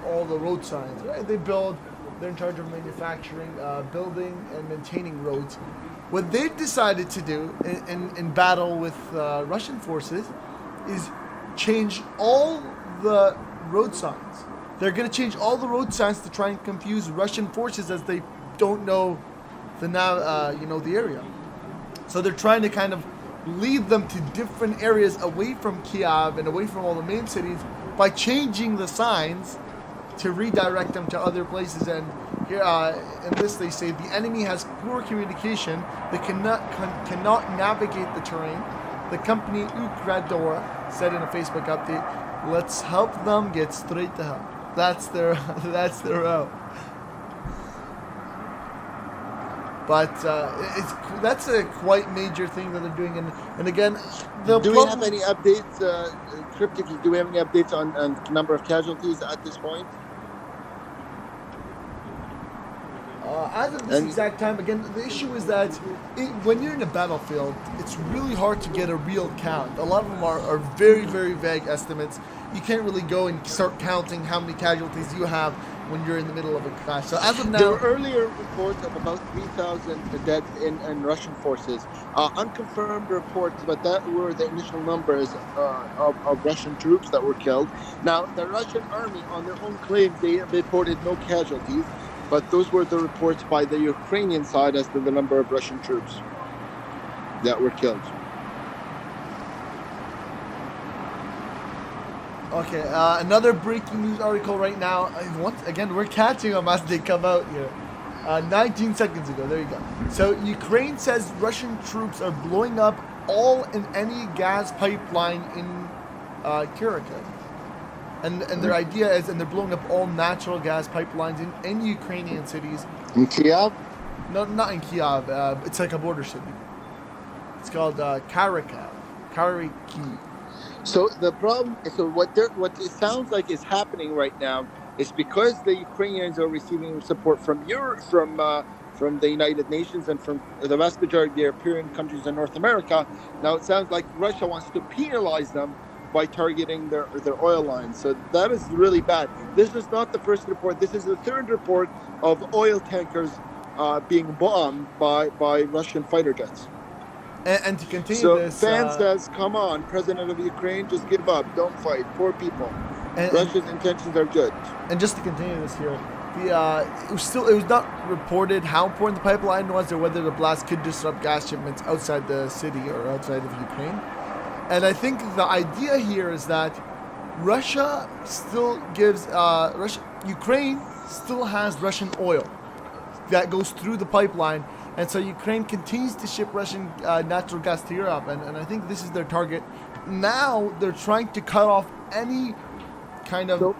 all the road signs. Right? They're in charge of manufacturing, building, and maintaining roads. What they've decided to do in battle with Russian forces is change all the road signs. They're going to change all the road signs to try and confuse Russian forces as they don't know the area. So they're trying to kind of lead them to different areas away from Kiev and away from all the main cities by changing the signs to redirect them to other places. And here in this they say the enemy has poor communication. They cannot navigate the terrain. The company Ukrador said in a Facebook update, "Let's help them get straight to hell." That's their route. But that's a quite major thing that they're doing. And again, do we have any updates, Cryptic? Do we have any updates on number of casualties at this point? As of this exact time, again, the issue is that when you're in a battlefield, it's really hard to get a real count. A lot of them are very, very vague estimates. You can't really go and start counting how many casualties you have when you're in the middle of a clash. So as of now, there were earlier reports of about 3,000 dead in Russian forces. Unconfirmed reports, but that were the initial numbers of Russian troops that were killed. Now, the Russian army, on their own claim, they reported no casualties. But those were the reports by the Ukrainian side as to the number of Russian troops that were killed. Okay, another breaking news article right now. Once again, we're catching them as they come out here. 19 seconds ago, there you go. So Ukraine says Russian troops are blowing up all and any gas pipeline in Kiev. And their idea is, and they're blowing up all natural gas pipelines in Ukrainian cities. In Kiev? No, not in Kiev. It's like a border city. It's called Kharkiv. So the problem, what it sounds like is happening right now is because the Ukrainians are receiving support from Europe, from the United Nations and from the vast majority of the European countries in North America. Now it sounds like Russia wants to penalize them by targeting their oil lines. So that is really bad. This is not the first report. This is the third report of oil tankers being bombed by Russian fighter jets. And to continue this... So Fan says, come on, President of Ukraine, just give up. Don't fight. Poor people. Russia's intentions are good. And just to continue this here, it was not reported how important the pipeline was or whether the blast could disrupt gas shipments outside the city or outside of Ukraine. And I think the idea here is that Russia still gives Ukraine still has Russian oil that goes through the pipeline, and so Ukraine continues to ship Russian natural gas to Europe, and I think this is their target. Now they're trying to cut off any kind of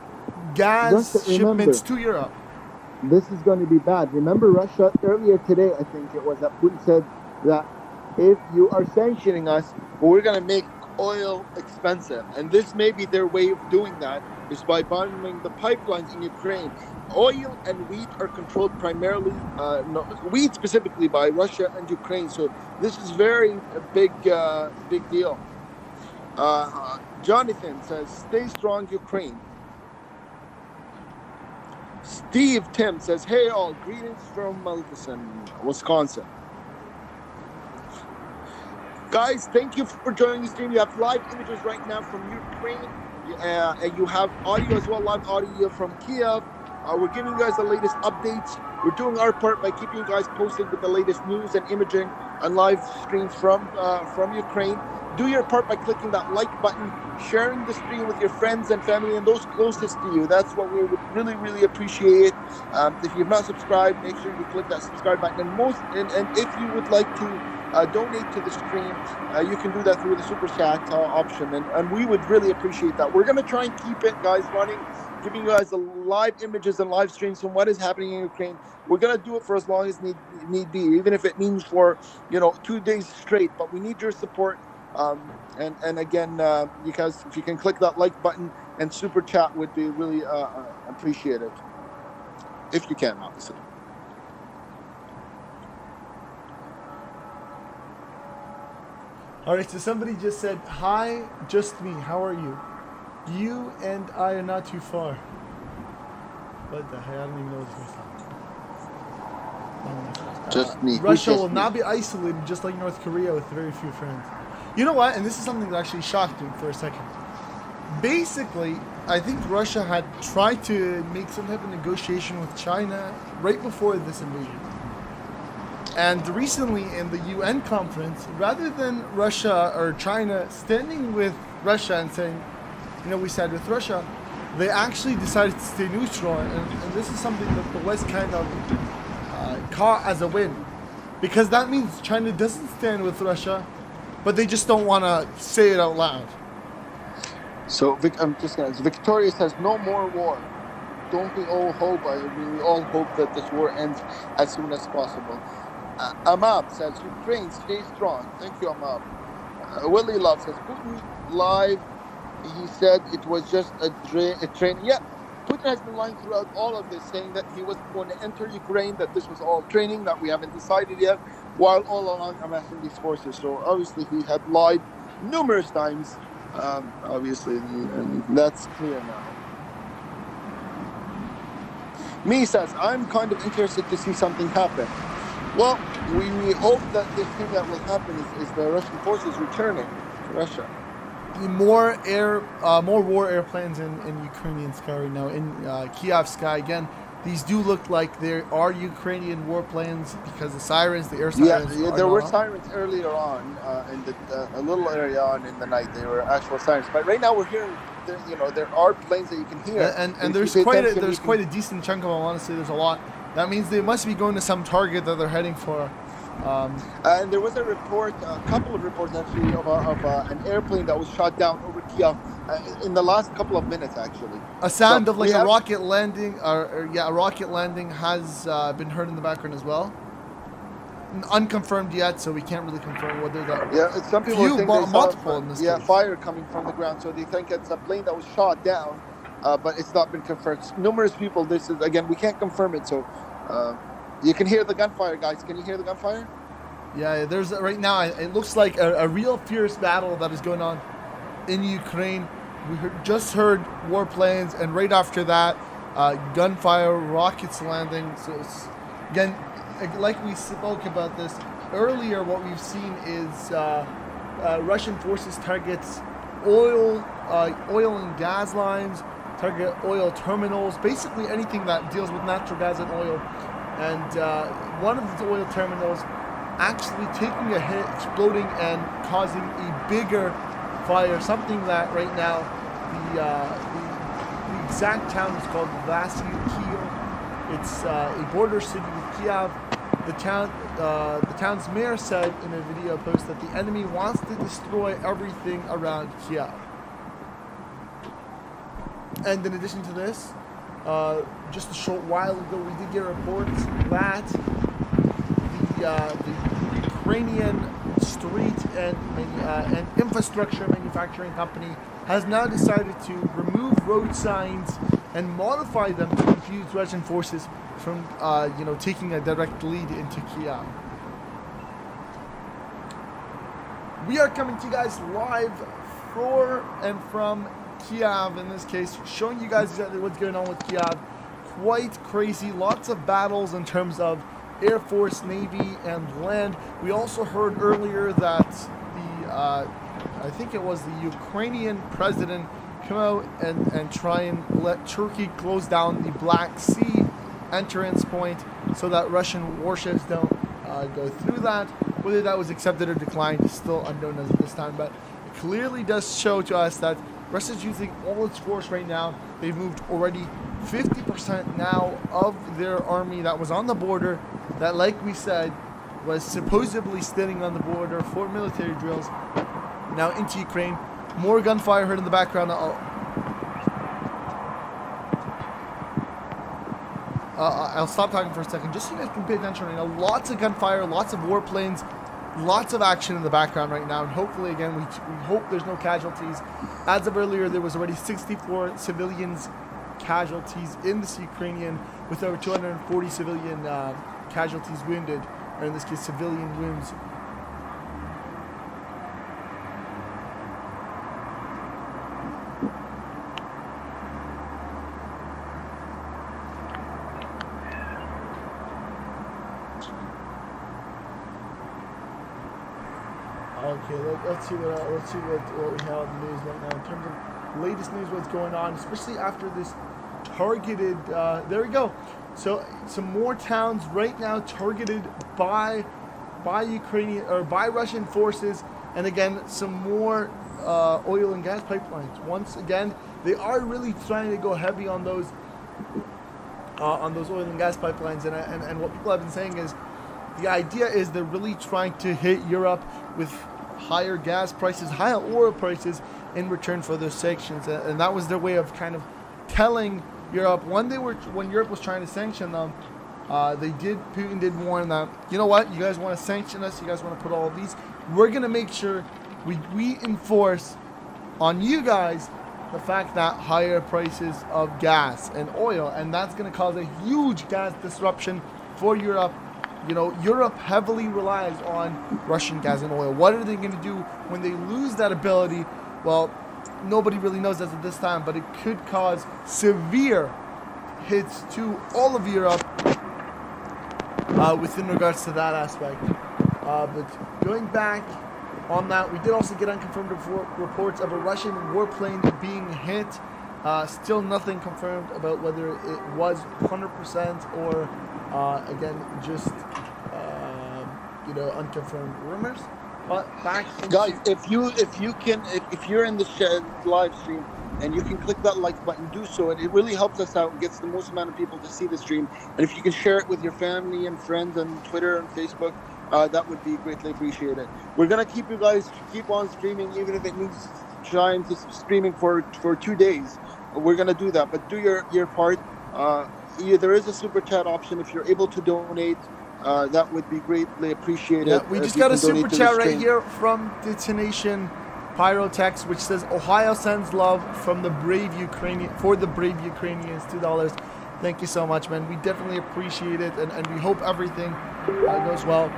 gas shipments to Europe. This is going to be bad. Remember, Russia earlier today, I think it was, that Putin said that if you are sanctioning us, we're going to make oil expensive, and this may be their way of doing that is by bombing the pipelines in Ukraine. Oil and wheat are controlled primarily, wheat specifically, by Russia and Ukraine. So this is very big deal. Jonathan says, "Stay strong, Ukraine." Steve Tim says, "Hey all, greetings from Madison, Wisconsin." Guys, thank you for joining the stream. You have live images right now from Ukraine. and you have audio as well, live audio from Kiev. We're giving you guys the latest updates. We're doing our part by keeping you guys posted with the latest news and imaging and live streams from Ukraine. Do your part by clicking that like button, sharing the stream with your friends and family and those closest to you. That's what we would really, really appreciate. If you've not subscribed, make sure you click that subscribe button. And if you would like to donate to the stream, you can do that through the super chat option, and we would really appreciate that. We're going to try and keep it, guys, running, giving you guys the live images and live streams from what is happening in Ukraine. We're going to do it for as long as need be, even if it means for 2 days straight, but we need your support. And again, because if you can click that like button and super chat would be really appreciated, if you can, obviously. All right, so somebody just said, "Hi, just me. How are you? You and I are not too far." What the heck? I don't even know what's going on. Just me. Russia will not be isolated, just like North Korea, with very few friends. You know what? And this is something that actually shocked me for a second. Basically, I think Russia had tried to make some type of negotiation with China right before this invasion. And recently in the UN conference, rather than Russia or China standing with Russia and saying, we side with Russia, they actually decided to stay neutral. And this is something that the West kind of caught as a win. Because that means China doesn't stand with Russia, but they just don't want to say it out loud. So I'm just going to, Victoria says, no more war. Don't we all hope, we all hope that this war ends as soon as possible. Amab says, Ukraine, stay strong. Thank you, Amab. Willie Love says, Putin live. He said it was just a train. Yeah, Putin has been lying throughout all of this, saying that he was going to enter Ukraine, that this was all training, that we haven't decided yet, while all along amassing these forces. So obviously he had lied numerous times, obviously, and that's clear now. Me says, I'm kind of interested to see something happen. Well, we hope that this thing that will happen is the Russian forces returning to Russia. More war airplanes in Ukrainian sky right now, in Kiev sky. Again, these do look like there are Ukrainian warplanes because the sirens, the air sirens. Yeah, there were sirens earlier on in a little area on in the night. There were actual sirens, but right now we're hearing there are planes that you can hear. And there's quite a decent chunk of them. Honestly, there's a lot. That means they must be going to some target that they're heading for. And there was a report, a couple of reports actually, of an airplane that was shot down over Kiev in the last couple of minutes, actually. A sound of like a rocket landing, a rocket landing has been heard in the background as well. Unconfirmed yet, so we can't really confirm whether that. Yeah, some people think they multiple in this case. Fire coming from the ground, so they think it's a plane that was shot down, but it's not been confirmed. Numerous people. This is again, we can't confirm it, so. You can hear the gunfire, guys. Can you hear the gunfire? Yeah, there's right now. It looks like a real fierce battle that is going on in Ukraine. We just heard warplanes, and right after that, gunfire, rockets landing. So again, like we spoke about this earlier, what we've seen is Russian forces targets oil and gas lines, target oil terminals, basically anything that deals with natural gas and oil. And one of the oil terminals actually taking a hit, exploding and causing a bigger fire, something that right now the exact town is called Kiev. It's a border city with Kiev. The town's mayor said in a video post that the enemy wants to destroy everything around Kiev. And in addition to this, just a short while ago, we did get reports that the Ukrainian street and infrastructure manufacturing company has now decided to remove road signs and modify them to confuse Russian forces from taking a direct lead into Kiev. We are coming to you guys live for and from Kiev, in this case, showing you guys exactly what's going on with Kiev. Quite crazy, lots of battles in terms of Air Force, Navy, and land. We also heard earlier that I think it was the Ukrainian president come out and try and let Turkey close down the Black Sea entrance point so that Russian warships don't go through that. Whether that was accepted or declined is still unknown as of this time, but it clearly does show to us that Russia's using all its force right now. They've moved already 50% now of their army that was on the border, that, like we said, was supposedly standing on the border for military drills, now into Ukraine. More gunfire heard in the background. I'll stop talking for a second, just so you guys can pay attention right now. Lots of gunfire, lots of warplanes, lots of action in the background right now. And hopefully, again, we hope there's no casualties. As of earlier, there was already 64 civilians casualties in this Ukrainian, with over 240 civilian casualties wounded, or in this case, civilian wounds. Okay, let's see what we have on the news right now in terms of latest news, what's going on, especially after this targeted. There we go. So some more towns right now targeted by Ukrainian or by Russian forces, and again some more oil and gas pipelines. Once again, they are really trying to go heavy on those oil and gas pipelines, and what people have been saying is the idea is they're really trying to hit Europe with higher gas prices, higher oil prices in return for those sanctions, and that was their way of kind of telling Europe when Europe was trying to sanction them. Putin did warn them, you know what, you guys want to sanction us, you guys want to put all of these, we're going to make sure we enforce on you guys the fact that higher prices of gas and oil, and that's going to cause a huge gas disruption for Europe. You know, Europe heavily relies on Russian gas and oil. What are they going to do when they lose that ability? Well, nobody really knows as of this time, but it could cause severe hits to all of Europe within regards to that aspect. But going back on that, we did also get unconfirmed reports of a Russian warplane being hit. Still nothing confirmed about whether it was 100% or again just unconfirmed rumors. But back guys, if you're in the live stream and you can click that like button, do so. It really helps us out and gets the most amount of people to see the stream. And if you can share it with your family and friends on Twitter and Facebook, that would be greatly appreciated. We're gonna keep you guys keep on streaming, even if it means trying to streaming for 2 days. We're gonna do that, but do your part. There is a super chat option if you're able to donate. That would be greatly appreciated. Yeah, we just got a super chat right here from Detonation Pyrotex, which says Ohio sends love from the brave Ukrainians $2. Thank you so much, man. We definitely appreciate it, and we hope everything goes well.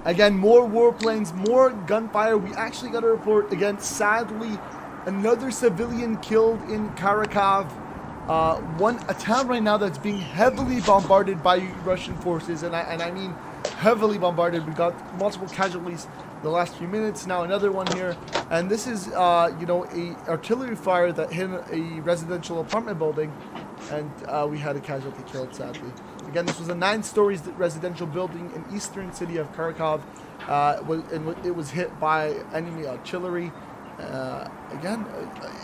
Again, more warplanes, more gunfire. We actually got a report, again, sadly, another civilian killed in Kharkiv. A town right now that's being heavily bombarded by Russian forces, and I mean heavily bombarded. We got multiple casualties the last few minutes. Now another one here, and this is a artillery fire that hit a residential apartment building, and we had a casualty killed, sadly. Again, this was a 9-story residential building in eastern city of Kharkiv. It was hit by enemy artillery. Again,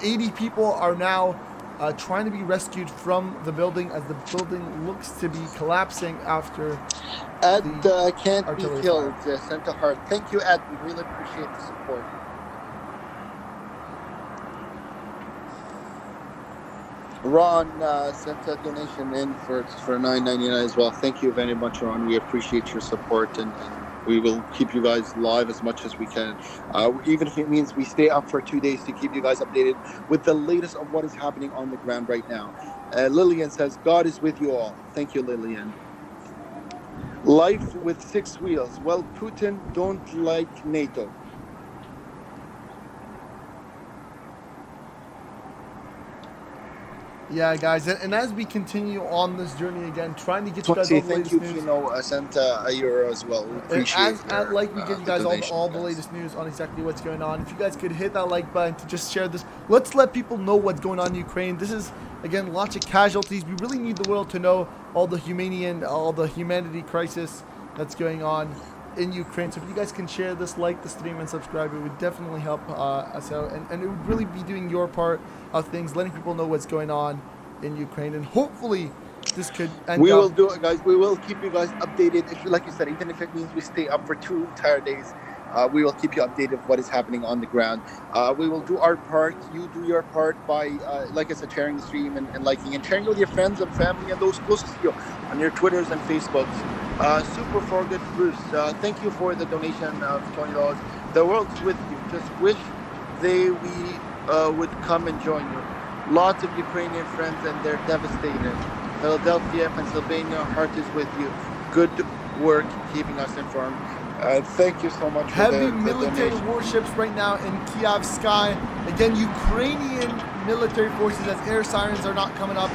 80 people are now trying to be rescued from the building as the building looks to be collapsing after Ed can't be killed. Sent a heart. Thank you, Ed. We really appreciate the support. Ron sent a donation in for $9.99 as well. Thank you very much, Ron. We appreciate your support, and we will keep you guys live as much as we can, even if it means we stay up for 2 days to keep you guys updated with the latest of what is happening on the ground right now. Lillian says, God is with you all. Thank you, Lillian. Life with 6 wheels. Well, Putin don't like NATO. Yeah, guys, and as we continue on this journey again, trying to get you guys Say all the thank latest you, news. Kino sent a euro as well. We appreciate your, Like we give you the guys donation, all the guys. latest news on exactly what's going on. If you guys could hit that like button to just share this, let's let people know what's going on in Ukraine. This is again lots of casualties. We really need the world to know all the humanity crisis that's going on in Ukraine. So if you guys can share this, like the stream, and subscribe, it would definitely help us out, and it would really be doing your part of things, letting people know what's going on in Ukraine, and hopefully this could end We up. will do it, guys. We will keep you guys updated. If, like you said, even if it means we stay up for 2 entire days, we will keep you updated of what is happening on the ground. We will do our part. You do your part by, like I said, sharing the stream and liking and sharing with your friends and family and those closest to you on your Twitters and Facebooks. Super for good, Bruce. Thank you for the donation of $20. The world's with you. Just wish we would come and join you. Lots of Ukrainian friends, and they're devastated. Philadelphia, Pennsylvania, heart is with you. Good work keeping us informed. Thank you so much for Heavy the military donation. warships right now in Kiev sky. Again, Ukrainian military forces as air sirens are not coming up.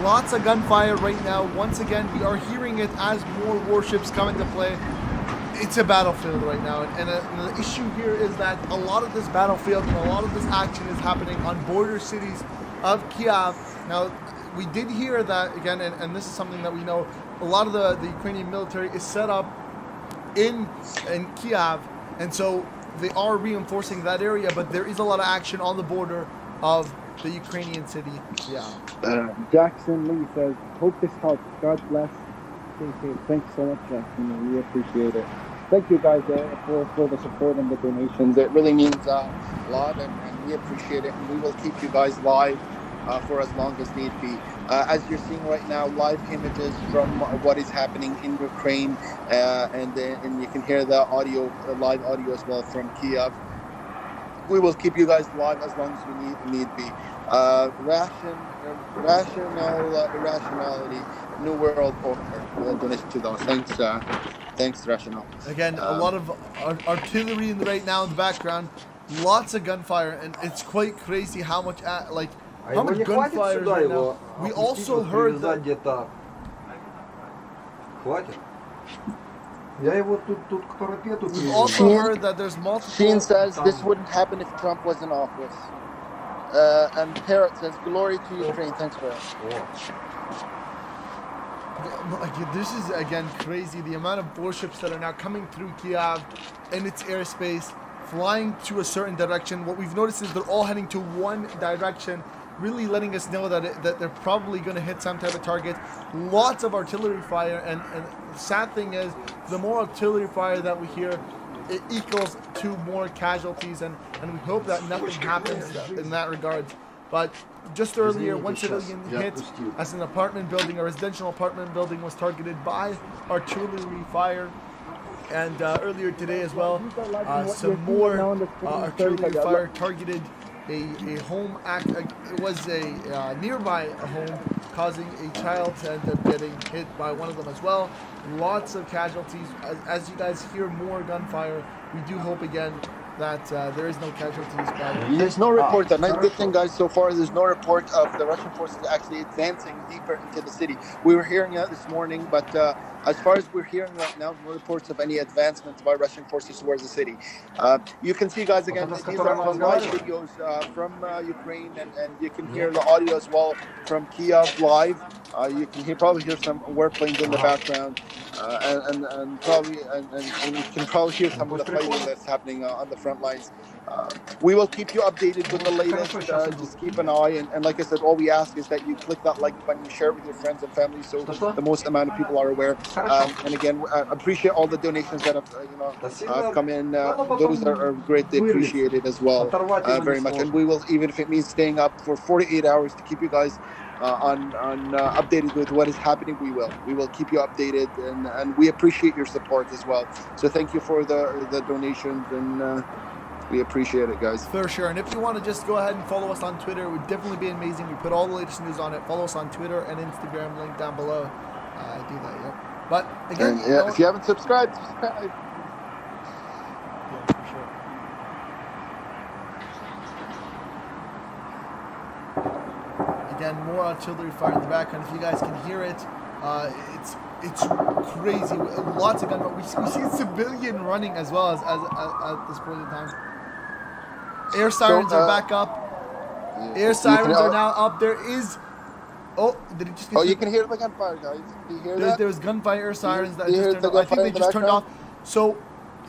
Lots of gunfire right now. Once again, we are hearing it as more warships come into play. It's a battlefield right now, and the issue here is that a lot of this battlefield and a lot of this action is happening on border cities of Kiev. Now, we did hear that again, and this is something that we know. A lot of the Ukrainian military is set up in Kiev, and so they are reinforcing that area. But there is a lot of action on the border of the Ukrainian city. Yeah. Jackson Lee says, "Hope this helps. God bless. Stay safe." Thanks so much, Jackson. We appreciate it. Thank you guys for the support and the donations. It really means a lot, and we appreciate it. And we will keep you guys live for as long as need be. As you're seeing right now, live images from what is happening in Ukraine, and you can hear the live audio as well from Kiev. We will keep you guys live as long as we need be. Irrationality, New World Order. We'll donate to those. Thanks, Rational. Again, a lot of artillery right now in the background. Lots of gunfire, and it's quite crazy how much gunfire is right now. We also heard that. Хватит. Я его тут к парапету We've also heard that there's multiple. Sheen says this wouldn't happen if Trump was in office. And Parrot says, "Glory to Ukraine." Thanks, Parrot. This is again crazy. The amount of warships that are now coming through Kiev in its airspace, flying to a certain direction. What we've noticed is they're all heading to one direction, really letting us know that they're probably going to hit some type of target. Lots of artillery fire, and the sad thing is, the more artillery fire that we hear, it equals to more casualties, and we hope that nothing happens in that regard. But just earlier, one civilian hit as an apartment building, a residential apartment building, was targeted by artillery fire. And earlier today as well, some more artillery fire targeted a home. It was a nearby home, causing a child to end up getting hit by one of them as well. Lots of casualties. As you guys hear more gunfire, we do hope again that there is no casualties. There's no report. The nice good thing, guys, so far, there's no report of the Russian forces actually advancing deeper into the city. We were hearing that this morning, but as far as we're hearing right now, no reports of any advancements by Russian forces towards the city. You can see, guys, again, these are live videos from Ukraine, and you can hear the audio as well from Kiev live. You can probably hear some warplanes in the background, and you can probably hear some of the fighting that's happening on the front lines. We will keep you updated with the latest. Just keep an eye, and like I said, all we ask is that you click that like button, you share it with your friends and family, so the most amount of people are aware. And again, appreciate all the donations that have come in. Those are greatly appreciated as well, very much. And we will, even if it means staying up for 48 hours to keep you guys updated with what is happening, we will keep you updated, and we appreciate your support as well. So thank you for the donations, and we appreciate it, guys. For sure. And if you want to just go ahead and follow us on Twitter, it would definitely be amazing. We put all the latest news on it. Follow us on Twitter and Instagram, link down below. Do that, yeah. But again, and, if you haven't subscribed, subscribe. Yeah, for sure. again, more artillery fire in the background. If you guys can hear it, it's crazy. Lots of gunfire. We see a civilian running as well as at this point in time. Air sirens are back up. Air sirens are now up. There is. Oh, did it just? Oh, you can hear the gunfire, guys. Do you hear that? There was gunfire, air sirens that you just hear turned the off. I think gunfire they in the just turned off. background? So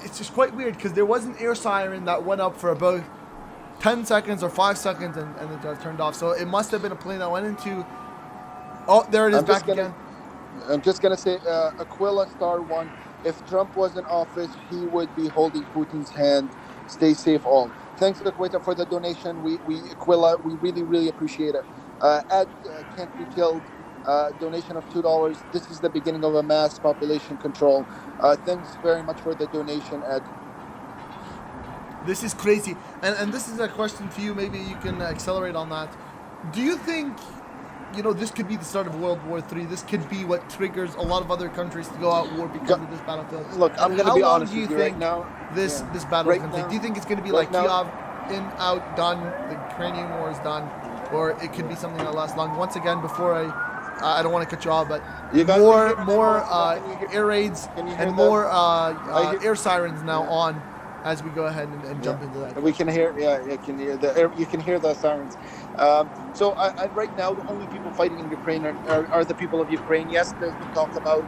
it's just quite weird because there was an air siren that went up for about 10 seconds or 5 seconds and it got turned off. So it must have been a plane that went into. Oh, there it is back again. I'm just gonna say, Aquila Star 1. If Trump was in office, he would be holding Putin's hand. Stay safe, all. Thanks, Aquila, for the donation. Aquila, we really appreciate it. Ed can't be killed. Donation of $2. This is the beginning of a mass population control. Thanks very much for the donation, Ed. This is crazy. And this is a question to you. Maybe you can accelerate on that. Do you think, this could be the start of World War III? This could be what triggers a lot of other countries to go out war because of this battlefield. Look, I'm going to be honest with you right now. This battle is going to take? Do you think it's going to be like Kiev, in, out, done, the Ukrainian war is done, or it could be something that lasts long? Once again, before I don't want to cut you off, but more air raids and more air sirens now on as we go ahead and jump into that. We can hear, you can hear the sirens. So right now, the only people fighting in Ukraine are the people of Ukraine. Yes, there's been talk about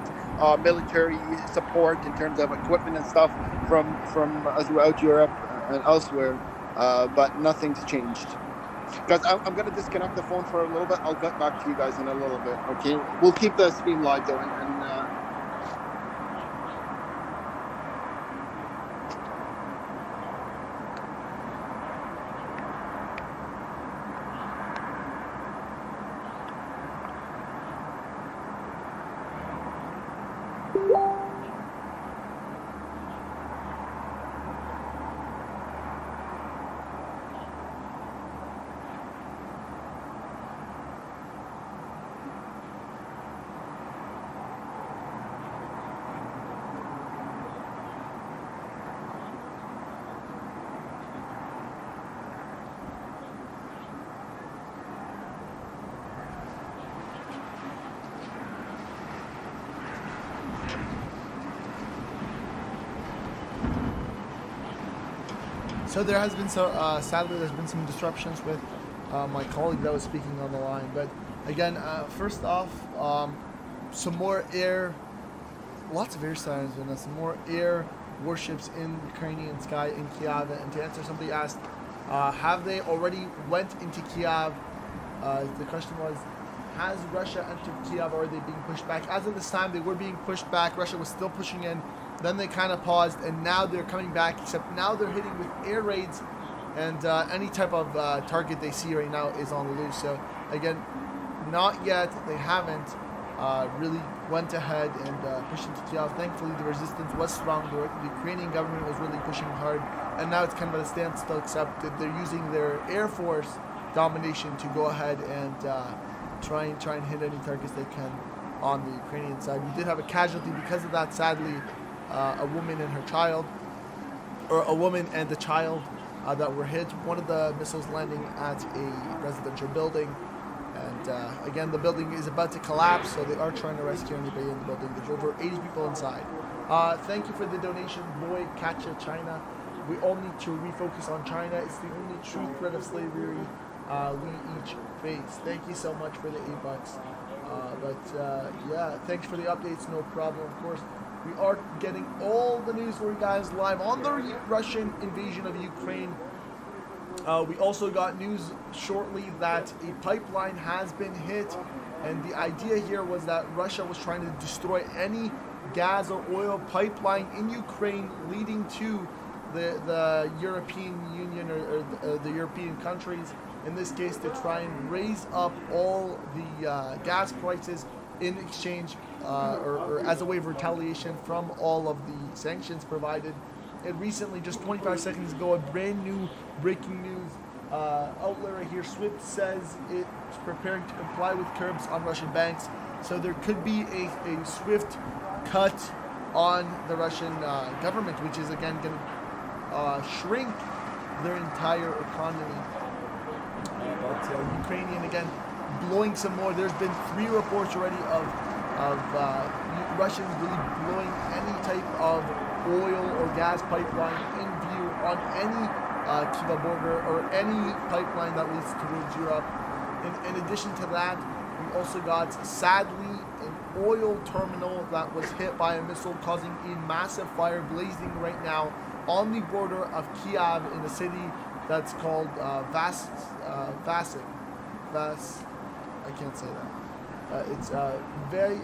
military support in terms of equipment and stuff from throughout Europe and elsewhere, but nothing's changed. Guys, I'm going to disconnect the phone for a little bit. I'll get back to you guys in a little bit, okay? We'll keep the stream live going. So there has been sadly there's been some disruptions with my colleague that was speaking on the line. But again, first off, some more lots of air sirens, and some more air warships in Ukrainian sky in Kiev. And to answer, somebody asked, have they already went into Kiev? The question was, has Russia entered Kiev, or are they being pushed back? As of this time, they were being pushed back. Russia was still pushing in. Then they kind of paused, and now they're coming back, except now they're hitting with air raids, and any type of target they see right now is on the loose. So, again, not yet. They haven't really went ahead and pushed into Kiev. Thankfully, the resistance was strong. The Ukrainian government was really pushing hard, and now it's kind of at a standstill, except that they're using their Air Force domination to go ahead and try and hit any targets they can on the Ukrainian side. We did have a casualty because of that, sadly. A woman and her child, or a woman and the child that were hit. One of the missiles landing at a residential building, and again, the building is about to collapse, so they are trying to rescue anybody in the building. There's over 80 people inside. Thank you for the donation, boy, Katya, China. We all need to refocus on China. It's the only true threat of slavery we each face. Thank you so much for the $8. Yeah, thanks for the updates. No problem, of course. We are getting all the news for you guys live on the Russian invasion of Ukraine. We also got news shortly that a pipeline has been hit, and the idea here was that Russia was trying to destroy any gas or oil pipeline in Ukraine leading to the European Union or the European countries, in this case, to try and raise up all the gas prices in exchange or as a way of retaliation from all of the sanctions provided. And recently, just 25 seconds ago, a brand new breaking news outlet right here, SWIFT says it's preparing to comply with curbs on Russian banks. So there could be a SWIFT cut on the Russian government, which is again going to shrink their entire economy. But Ukrainian, again, blowing some more. There's been 3 reports already of Russians really blowing any type of oil or gas pipeline in view on any Kiev border or any pipeline that leads towards Europe. In addition to that, we also got, sadly, an oil terminal that was hit by a missile, causing a massive fire blazing right now on the border of Kiev in a city that's called Vasic. I can't say that. It's very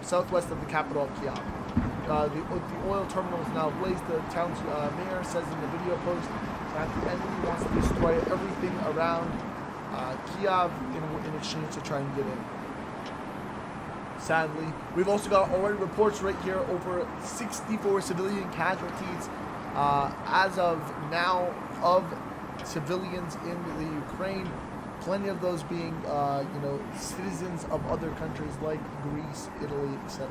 southwest of the capital of Kiev. The oil terminal is now ablaze. The town's mayor says in the video post that the enemy wants to destroy everything around Kiev in exchange to try and get in. Sadly, we've also got already reports right here over 64 civilian casualties as of now of civilians in the Ukraine. Plenty of those being, citizens of other countries like Greece, Italy, etc.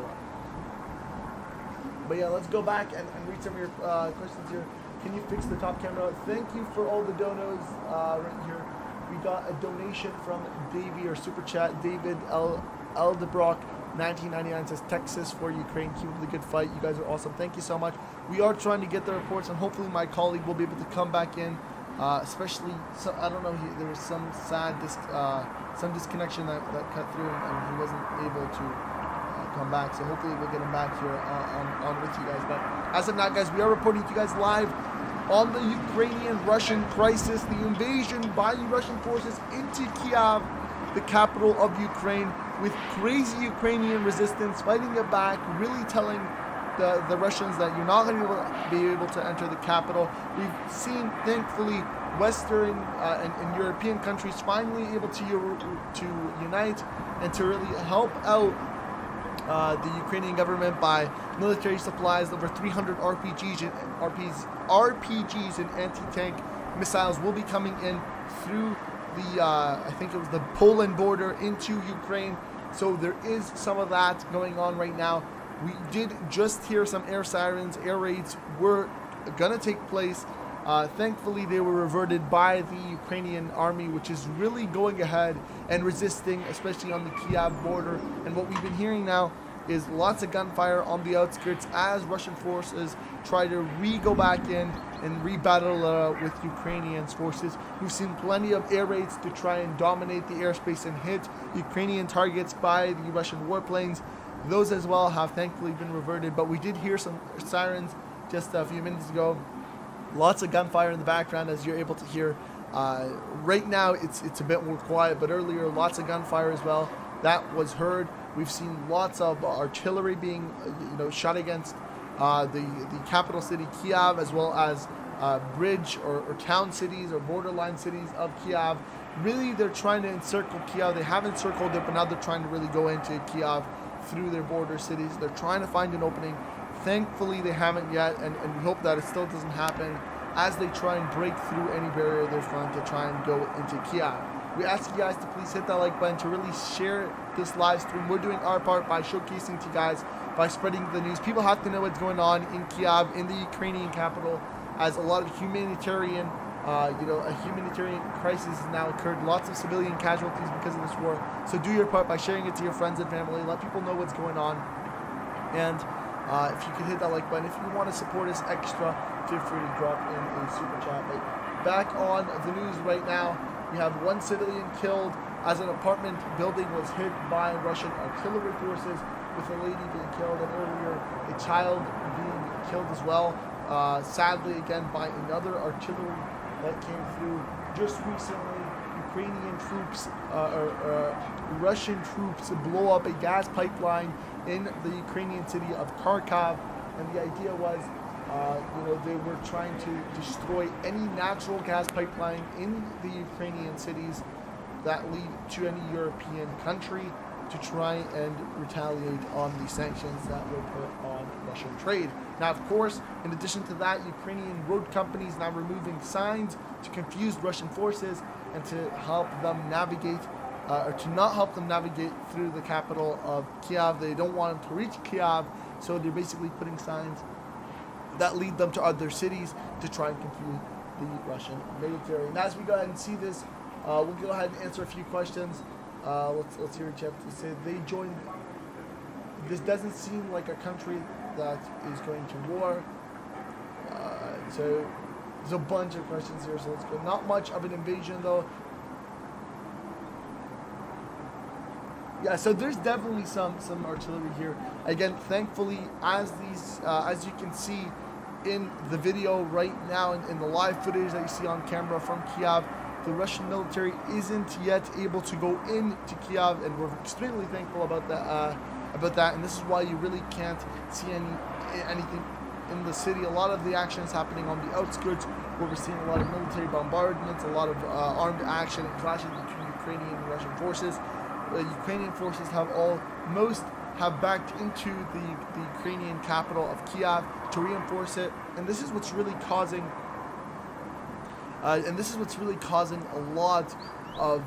But yeah, let's go back and read some of your questions here. Can you fix the top camera? Thank you for all the donos right here. We got a donation from Davey, or super chat. David Eldebrock 1999 says, Texas for Ukraine, keep up the good fight. You guys are awesome. Thank you so much. We are trying to get the reports, and hopefully my colleague will be able to come back in. Especially, so I don't know, there was some some disconnection that cut through, and he wasn't able to come back. So hopefully we'll get him back here on with you guys. But as of now, guys, we are reporting to you guys live on the Ukrainian-Russian crisis, the invasion by the Russian forces into Kiev, the capital of Ukraine, with crazy Ukrainian resistance fighting it back, really telling the Russians that you're not going to be able to enter the capital. We've seen, thankfully, Western and European countries finally able to unite and to really help out the Ukrainian government by military supplies. Over 300 RPGs and anti-tank missiles will be coming in through the, I think it was the Poland border into Ukraine. So there is some of that going on right now. We did just hear some air sirens. Air raids were going to take place. Thankfully, they were reverted by the Ukrainian army, which is really going ahead and resisting, especially on the Kiev border. And what we've been hearing now is lots of gunfire on the outskirts as Russian forces try to go back in and re-battle with Ukrainian forces. We've seen plenty of air raids to try and dominate the airspace and hit Ukrainian targets by the Russian warplanes. Those as well have thankfully been reverted, but we did hear some sirens just a few minutes ago. Lots of gunfire in the background, as you're able to hear. Right now, it's a bit more quiet, but earlier, lots of gunfire as well. That was heard. We've seen lots of artillery being, shot against the capital city, Kiev, as well as bridge or town cities or borderline cities of Kiev. Really, they're trying to encircle Kiev. They have encircled it, but now they're trying to really go into Kiev through their border cities. They're trying to find an opening. Thankfully, they haven't yet, and we hope that it still doesn't happen as they try and break through any barrier they're trying to go into Kiev. We ask you guys to please hit that like button to really share this live stream. We're doing our part by showcasing to you guys, by spreading the news. People have to know what's going on in Kiev, in the Ukrainian capital, as a lot of humanitarian a humanitarian crisis has now occurred. Lots of civilian casualties because of this war. So do your part by sharing it to your friends and family. Let people know what's going on. And if you could hit that like button. If you want to support us extra, feel free to drop in a super chat. But back on the news right now, we have one civilian killed as an apartment building was hit by Russian artillery forces, with a lady being killed, and earlier a child being killed as well. Sadly, again, by another artillery that came through just recently. Ukrainian troops, Russian troops blow up a gas pipeline in the Ukrainian city of Kharkiv, and the idea was, they were trying to destroy any natural gas pipeline in the Ukrainian cities that lead to any European country to try and retaliate on the sanctions that were put on Russian trade. Now, of course, in addition to that, Ukrainian road companies now removing signs to confuse Russian forces and to help them navigate, or to not help them navigate through the capital of Kiev. They don't want them to reach Kiev, so they're basically putting signs that lead them to other cities to try and confuse the Russian military. And as we go ahead and see this We'll go ahead and answer a few questions. Let's hear what you have to say. They joined. This doesn't seem like a country that is going to war. So there's a bunch of questions here. So let's go. Not much of an invasion though. Yeah, so there's definitely some artillery here. Again, thankfully, as you can see in the video right now, in the live footage that you see on camera from Kiev, the Russian military isn't yet able to go into Kiev, and we're extremely thankful about that. And this is why you really can't see anything in the city. A lot of the action is happening on the outskirts, where we're seeing a lot of military bombardments, a lot of armed action and clashes between Ukrainian and Russian forces. The Ukrainian forces have backed into the Ukrainian capital of Kiev to reinforce it, and this is what's really causing a lot of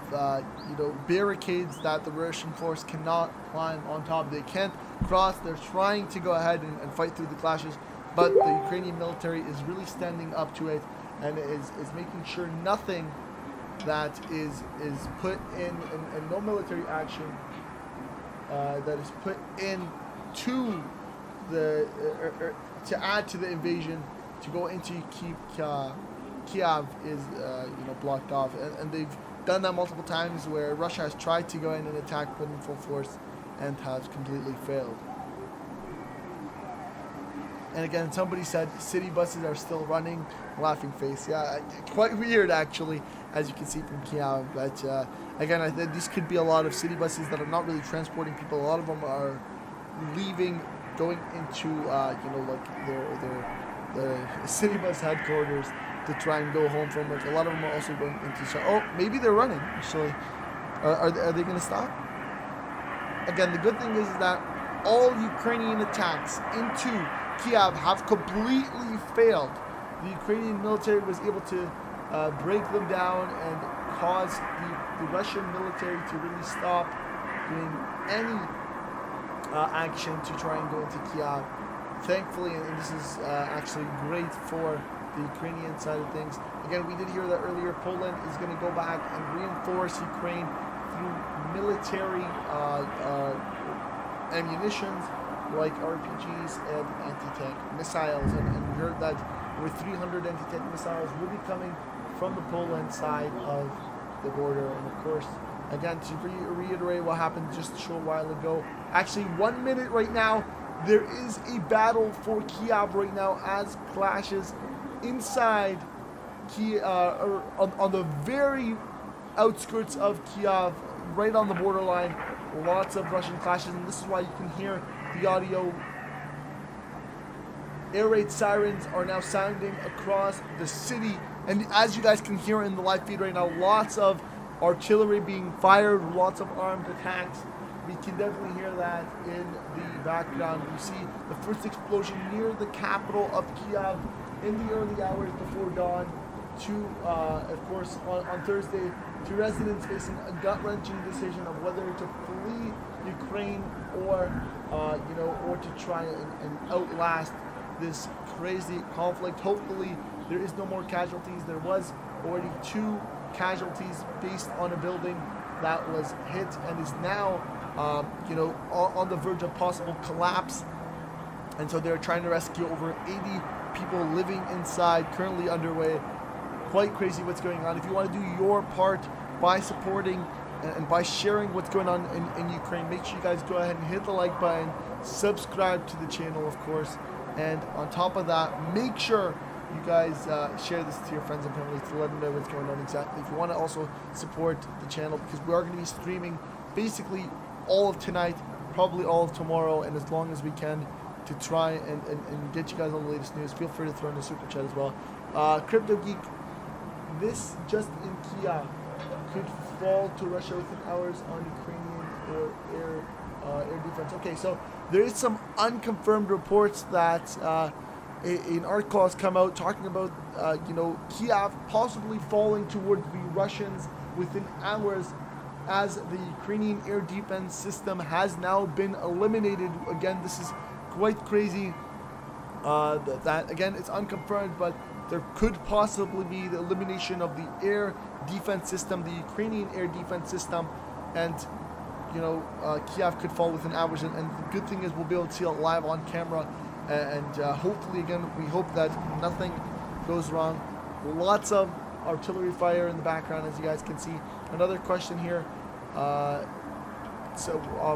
barricades that the Russian force cannot climb on top. They can't cross. They're trying to go ahead and fight through the clashes, but the Ukrainian military is really standing up to it and is making sure nothing that is put in and no military action that is put in to to add to the invasion to go into Kiev is blocked off, and they've done that multiple times where Russia has tried to go in and attack them in full force and has completely failed. And again, somebody said city buses are still running. Laughing face. Yeah, quite weird actually, as you can see from Kiev. But again, I think this could be a lot of city buses that are not really transporting people. A lot of them are leaving, going into like their city bus headquarters to try and go home from work. A lot of them are also going into. So, oh, maybe they're running. Actually, are they going to stop? Again, the good thing is that all Ukrainian attacks into Kiev have completely failed. The Ukrainian military was able to break them down and cause the Russian military to really stop doing any action to try and go into Kiev. Thankfully, and this is actually great for the Ukrainian side of things. Again, we did hear that earlier. Poland is going to go back and reinforce Ukraine through military ammunitions like RPGs and anti-tank missiles, and we heard that over 300 anti-tank missiles will be coming from the Poland side of the border. And of course, again, to reiterate what happened just a short while ago, actually 1 minute right now, there is a battle for Kiev right now as clashes inside Kiev, on the very outskirts of Kiev, right on the borderline. Lots of Russian clashes, and this is why you can hear the audio. Air raid sirens are now sounding across the city, and as you guys can hear in the live feed right now, lots of artillery being fired, lots of armed attacks. We can definitely hear that in the background. You see the first explosion near the capital of Kiev in the early hours before dawn. Of course, on Thursday, to residents facing a gut-wrenching decision of whether to flee Ukraine or to try and outlast this crazy conflict. Hopefully, there is no more casualties. There was already 2 casualties based on a building that was hit and is now, on the verge of possible collapse. And so they're trying to rescue over 80 people living inside, currently underway. Quite crazy what's going on. If you want to do your part by supporting and by sharing what's going on in Ukraine, make sure you guys go ahead and hit the like button, subscribe to the channel, of course, and on top of that, make sure you guys share this to your friends and family to let them know what's going on exactly. If you want to also support the channel, because we are going to be streaming basically all of tonight, probably all of tomorrow, and as long as we can to try and get you guys all the latest news, feel free to throw in a super chat as well. Crypto Geek, this just in Kiev could fall to Russia within hours on Ukrainian air defense. Okay, so there is some unconfirmed reports that an article has come out talking about Kiev possibly falling towards the Russians within hours, as the Ukrainian air defense system has now been eliminated. Again, this is quite crazy. That again, it's unconfirmed, but there could possibly be the elimination of the air defense system, the Ukrainian air defense system, and Kiev could fall within hours. And the good thing is we'll be able to see it live on camera, and hopefully, again, we hope that nothing goes wrong. Lots of artillery fire in the background, as you guys can see. Another question here.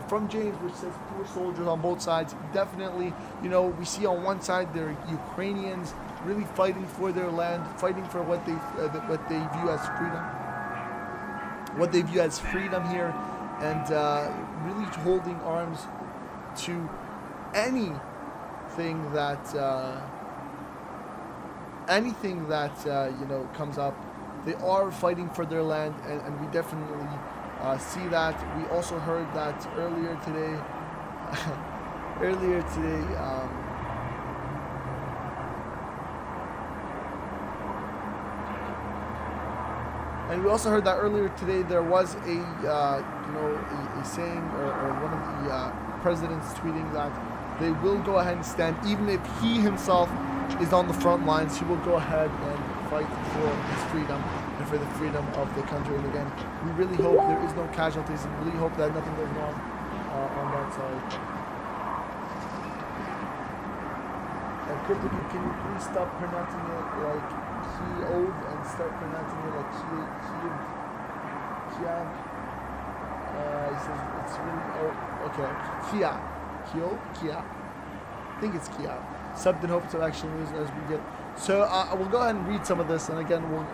From James, which says poor soldiers on both sides. Definitely, we see on one side there are Ukrainians really fighting for their land, fighting for what they view as freedom, here, and really holding arms to anything that comes up. They are fighting for their land, and we definitely see that. We also heard that earlier today. And we also heard that earlier today there was a saying, or one of the presidents tweeting that they will go ahead and stand, even if he himself is on the front lines. He will go ahead and fight for his freedom and for the freedom of the country. And again, we really hope there is no casualties, and really hope that nothing goes wrong on that side. And Cryptic, can you please stop pronouncing it like Kiev and start pronouncing it like Kiev? He says it's really okay. Kiev. I think it's Kiev. Subbed in hopes of actually news as we get. So we'll go ahead and read some of this, and again, we'll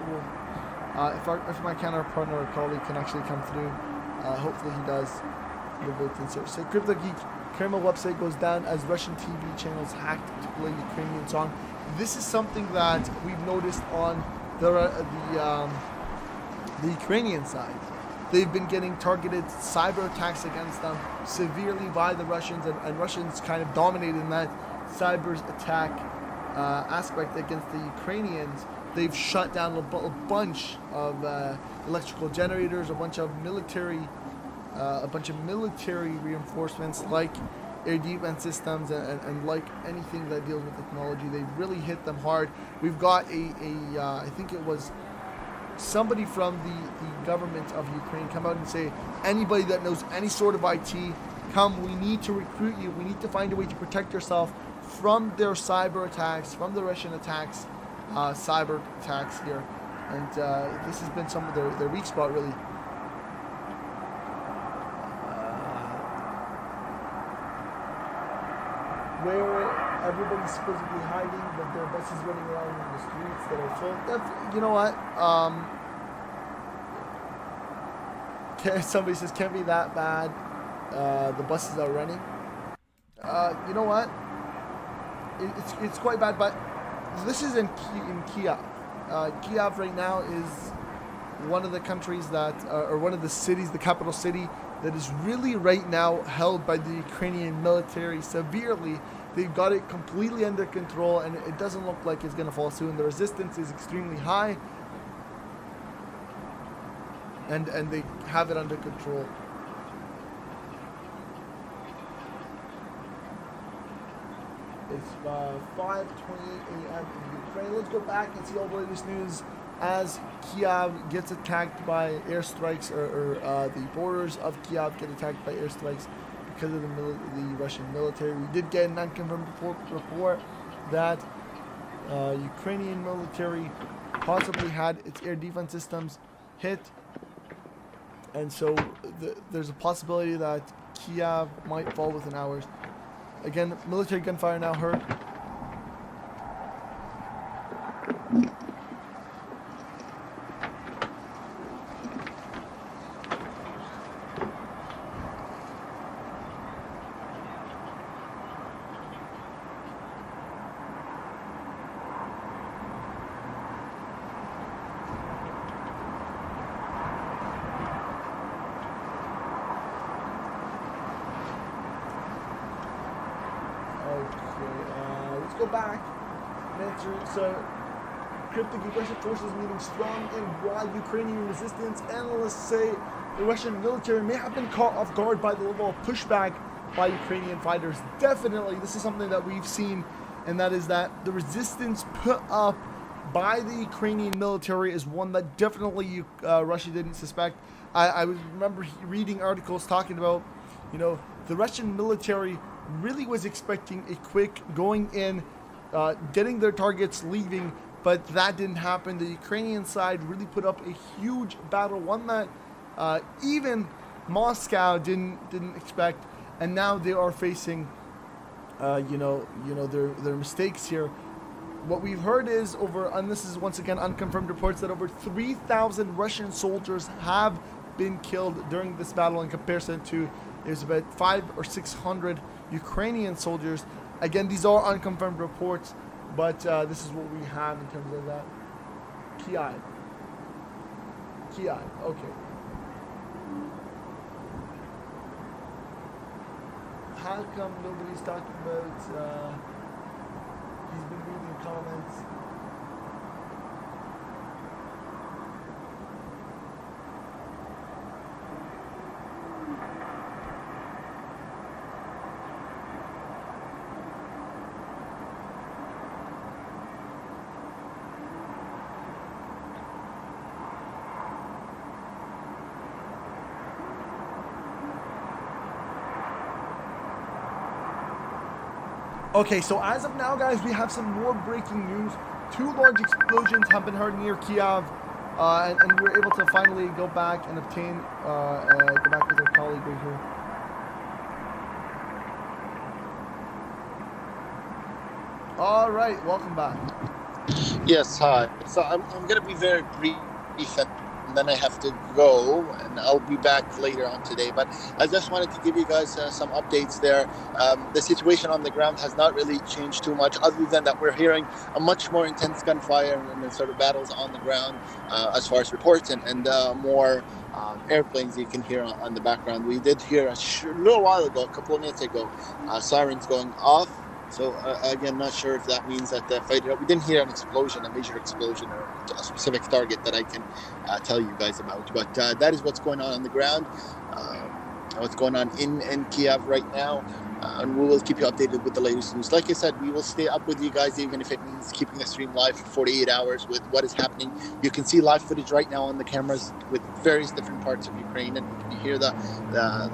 if my counterpart or colleague can actually come through, hopefully he does. We'll vote in search. So Crypto Geek, Kremlin website goes down as Russian TV channels hacked to play Ukrainian song. This is something that we've noticed on the Ukrainian side. They've been getting targeted cyber attacks against them severely by the Russians, and Russians kind of dominated in that cyber attack aspect against the Ukrainians. They've shut down a bunch of electrical generators, a bunch of military reinforcements like air defense systems, and like anything that deals with technology. They really hit them hard. We've got I think it was somebody from the government of Ukraine come out and say, anybody that knows any sort of IT, come, we need to recruit you. We need to find a way to protect yourself from their cyber attacks, from the Russian attacks, cyber attacks here. And this has been some of their weak spot, really. Where everybody's supposedly hiding, but there are buses running around in the streets that are full. You know what? Somebody says, can't be that bad. The buses are running. You know what? It's quite bad, but this is in Kiev. Kiev right now is one of the countries that, or one of the cities, the capital city, that is really right now held by the Ukrainian military severely. They've got it completely under control, and it doesn't look like it's going to fall soon. The resistance is extremely high, and they have it under control. It's 5:28 a.m. in Ukraine. Let's go back and see all the latest news as Kiev gets attacked by airstrikes, or the borders of Kiev get attacked by airstrikes because of the Russian military. We did get an unconfirmed report that Ukrainian military possibly had its air defense systems hit, and so there's a possibility that Kiev might fall within hours. Again, military gunfire now heard. Let's go back. So, cryptic Russian forces meeting strong and broad Ukrainian resistance. Analysts say the Russian military may have been caught off guard by the level of pushback by Ukrainian fighters. Definitely, this is something that we've seen, and that is that the resistance put up by the Ukrainian military is one that definitely Russia didn't suspect. I remember reading articles talking about, the Russian military really was expecting a quick going in, getting their targets, leaving, but that didn't happen. The Ukrainian side really put up a huge battle, one that even Moscow didn't expect, and now they are facing, their mistakes here. What we've heard is and this is once again unconfirmed reports, that over 3,000 Russian soldiers have been killed during this battle, in comparison to there's about 500 or 600 Ukrainian soldiers. Again, these are unconfirmed reports, but this is what we have in terms of that. Kiev, okay. How come nobody's talking about, he's been reading comments. Okay, so as of now, guys, we have some more breaking news. 2 large explosions have been heard near Kiev, and we were able to finally go back and obtain, go back with our colleague right here. All right, welcome back. Yes, hi. So I'm going to be very brief, and then I have to go, and I'll be back later on today. But I just wanted to give you guys some updates there. The situation on the ground has not really changed too much, other than that we're hearing a much more intense gunfire and sort of battles on the ground, as far as reports, and more airplanes you can hear on the background. We did hear a little while ago, a couple of minutes ago, sirens going off. So again, not sure if that means that the fight. We didn't hear an explosion, a major explosion, or a specific target that I can tell you guys about. But that is what's going on the ground. What's going on in Kiev right now. And we will keep you updated with the latest news. Like I said, we will stay up with you guys, even if it means keeping the stream live for 48 hours with what is happening. You can see live footage right now on the cameras with various different parts of Ukraine, and you hear the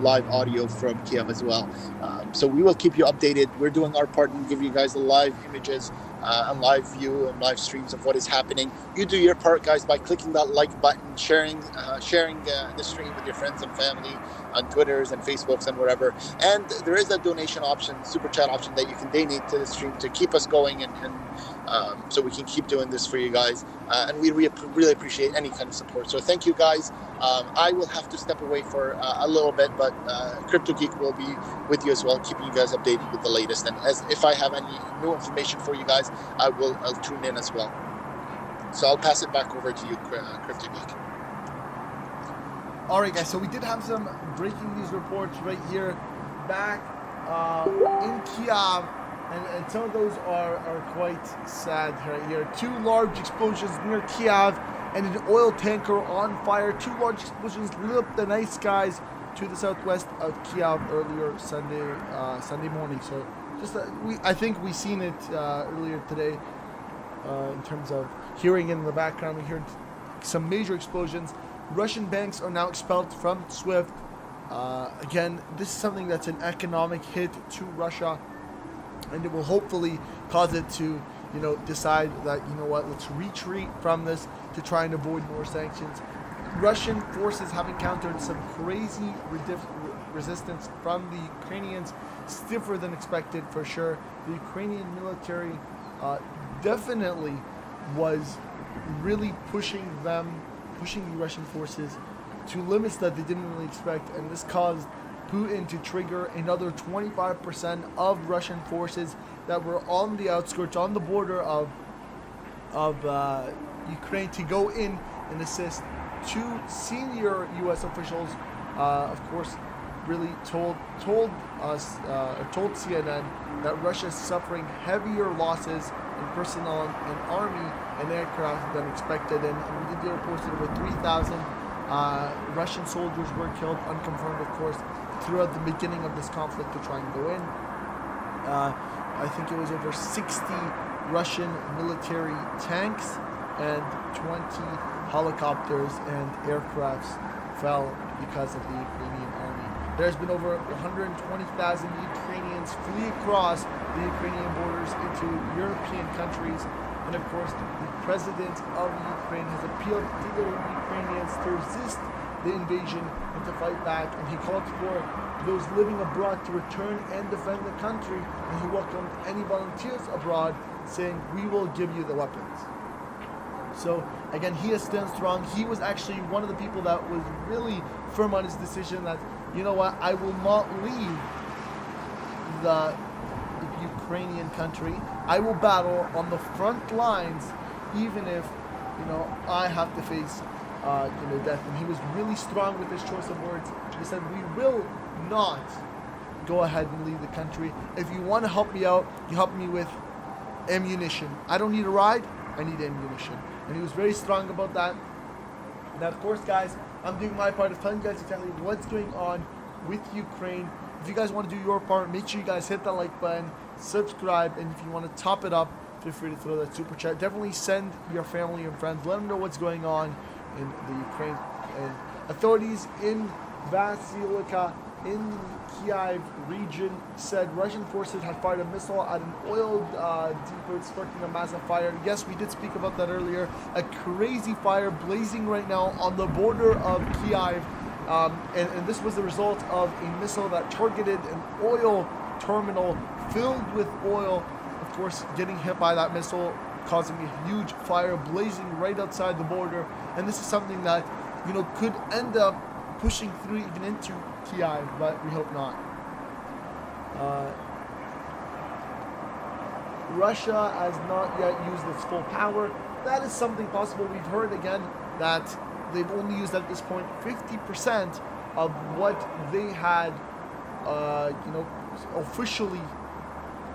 live audio from Kiev as well. So we will keep you updated. We're doing our part and give you guys the live images and live view and live streams of what is happening. You do your part, guys, by clicking that like button, sharing the stream with your friends and family on Twitters and Facebooks and wherever. And there is a donation option, super chat option, that you can donate to the stream to keep us going, and so we can keep doing this for you guys. And we really appreciate any kind of support. So thank you, guys. I will have to step away for a little bit, but Crypto Geek will be with you as well, keeping you guys updated with the latest. And if I have any new information for you guys, I'll tune in as well. So I'll pass it back over to you, Crypto Geek. All right, guys, so we did have some breaking news reports right here back in Kiev, and some of those are quite sad right here. 2 large explosions near Kiev and an oil tanker on fire. 2 large explosions lit up the night skies to the southwest of Kiev earlier Sunday morning. So just I think we seen it earlier today in terms of hearing in the background. We heard some major explosions. Russian banks are now expelled from SWIFT. Again, this is something that's an economic hit to Russia, and it will hopefully cause it to, decide that, let's retreat from this to try and avoid more sanctions. Russian forces have encountered some crazy resistance from the Ukrainians, stiffer than expected for sure. The Ukrainian military definitely was really pushing the Russian forces to limits that they didn't really expect, and this caused Putin to trigger another 25% of Russian forces that were on the outskirts, on the border of Ukraine, to go in and assist. 2 senior U.S. officials, of course, really told CNN that Russia is suffering heavier losses in personnel and army and aircraft than expected, and we did get reports that over 3,000 Russian soldiers were killed, unconfirmed of course, throughout the beginning of this conflict to try and go in. I think it was over 60 Russian military tanks and 20 helicopters and aircrafts fell because of the Ukrainian army. There's been over 120,000 Ukrainians flee across the Ukrainian borders into European countries. And of course, the president of Ukraine has appealed to the Ukrainians to resist the invasion and to fight back. And he called for those living abroad to return and defend the country. And he welcomed any volunteers abroad, saying, "We will give you the weapons." So again, he has stood strong. He was actually one of the people that was really firm on his decision that, you know what, I will not leave the Ukrainian country. I will battle on the front lines, even if, you know, I have to face, death. And he was really strong with his choice of words. He said, "We will not go ahead and leave the country. If you want to help me out, you help me with ammunition. I don't need a ride. I need ammunition." And he was very strong about that. Now, of course, guys, I'm doing my part of telling you guys exactly what's going on with Ukraine. If you guys want to do your part, make sure you guys hit that like button, subscribe, and if you want to top it up, feel free to throw that super chat. Definitely send your family and friends. Let them know what's going on in the Ukraine. And authorities in Vasilivka in the Kiev region said Russian forces had fired a missile at an oil depot, sparking a massive fire. Yes, we did speak about that earlier. A crazy fire blazing right now on the border of Kiev. And this was the result of a missile that targeted an oil terminal filled with oil. Of course, getting hit by that missile, causing a huge fire blazing right outside the border. And this is something that, you know, could end up pushing through even into Kiev, but we hope not. Russia has not yet used its full power. That is something possible. We've heard again that they've only used at this point 50% of what they had, officially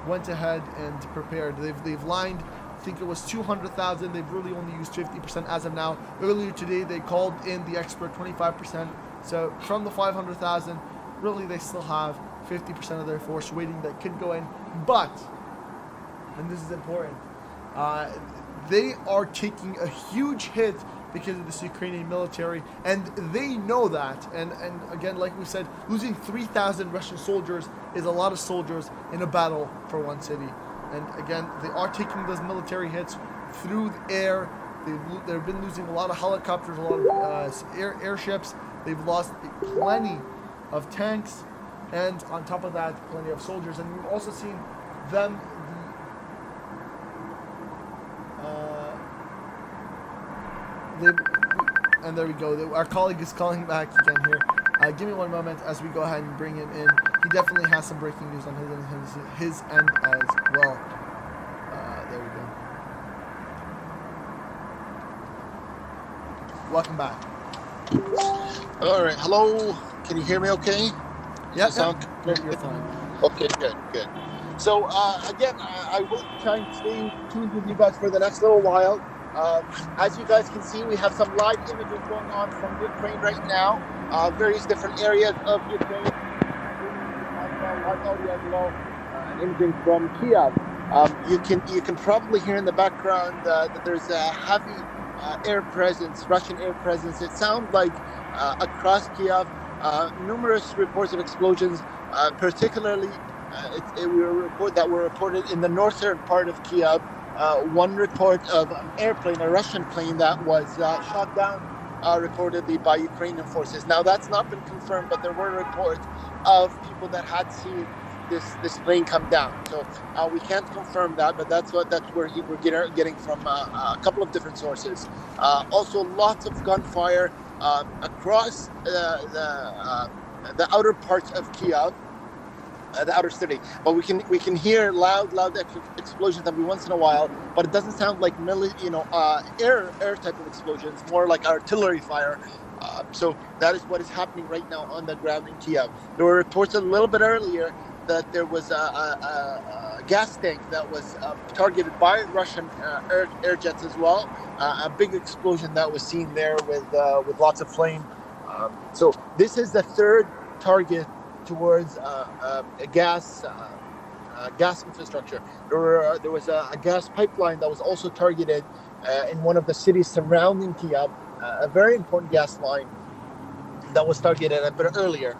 went ahead and prepared. They've lined, I think it was 200,000. They've really only used 50% as of now. Earlier today, they called in the extra 25%. So from the 500,000, really they still have 50% of their force waiting that could go in. But, and this is important, they are taking a huge hit because of this Ukrainian military, and they know that. And again, like we said, losing 3,000 Russian soldiers is a lot of soldiers in a battle for one city. And again, they are taking those military hits through the air. They've been losing a lot of helicopters, a lot of airships. They've lost plenty of tanks, and on top of that, plenty of soldiers. And we've also seen them, and there we go. Our colleague is calling back again here. Give me one moment as we go ahead and bring him in. He definitely has some breaking news on his end as well. There we go. Welcome back. All right. Hello. Can you hear me okay? Yeah, you're fine. Okay, good. So, again, I will try and stay tuned with you guys for the next little while. As you guys can see, we have some live images going on from Ukraine right now. Various different areas of Ukraine. Live audio as well. Imaging from Kiev. You can probably hear in the background that there's a heavy air presence, Russian air presence. It sounds like across Kiev, numerous reports of explosions, particularly were reported in the northern part of Kiev. One report of an airplane, a Russian plane that was shot down, reportedly by Ukrainian forces. Now that's not been confirmed, but there were reports of people that had seen this plane come down. So we can't confirm that, but that's where we're getting from a couple of different sources. Also, lots of gunfire across the outer parts of Kiev, the outer city. But we can hear loud explosions every once in a while. But it doesn't sound like air type of explosions, more like artillery fire. So that is what is happening right now on the ground in Kiev. There were reports a little bit earlier that there was a gas tank that was targeted by Russian air jets as well. A big explosion that was seen there with lots of flame. So this is the third target towards a gas gas infrastructure. There was a gas pipeline that was also targeted in one of the cities surrounding Kiev, a very important gas line that was targeted a bit earlier.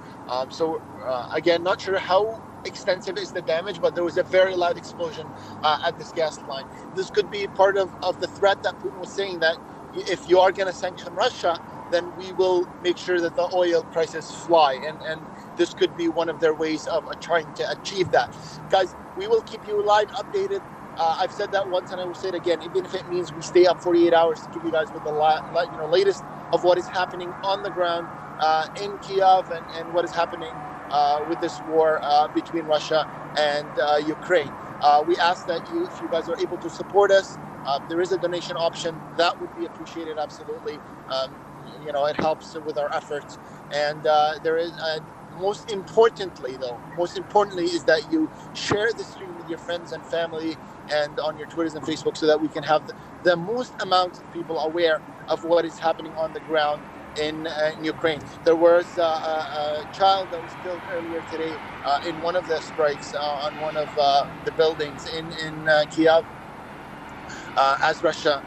Again, not sure how extensive is the damage, but there was a very loud explosion at this gas line. This could be part of the threat that Putin was saying, that if you are going to sanction Russia, then we will make sure that the oil prices fly. And this could be one of their ways of trying to achieve that. Guys, we will keep you live updated. I've said that once and I will say it again, even if it means we stay up 48 hours to give you guys with the latest of what is happening on the ground in Kiev and what is happening with this war between Russia and Ukraine. We ask that if you guys are able to support us, there is a donation option. That would be appreciated, absolutely. It helps with our efforts. And there is, most importantly, is that you share the stream with your friends and family and on your Twitters and Facebook, so that we can have the most amount of people aware of what is happening on the ground in Ukraine. There was a child that was killed earlier today in one of the strikes on one of the buildings in Kiev as Russian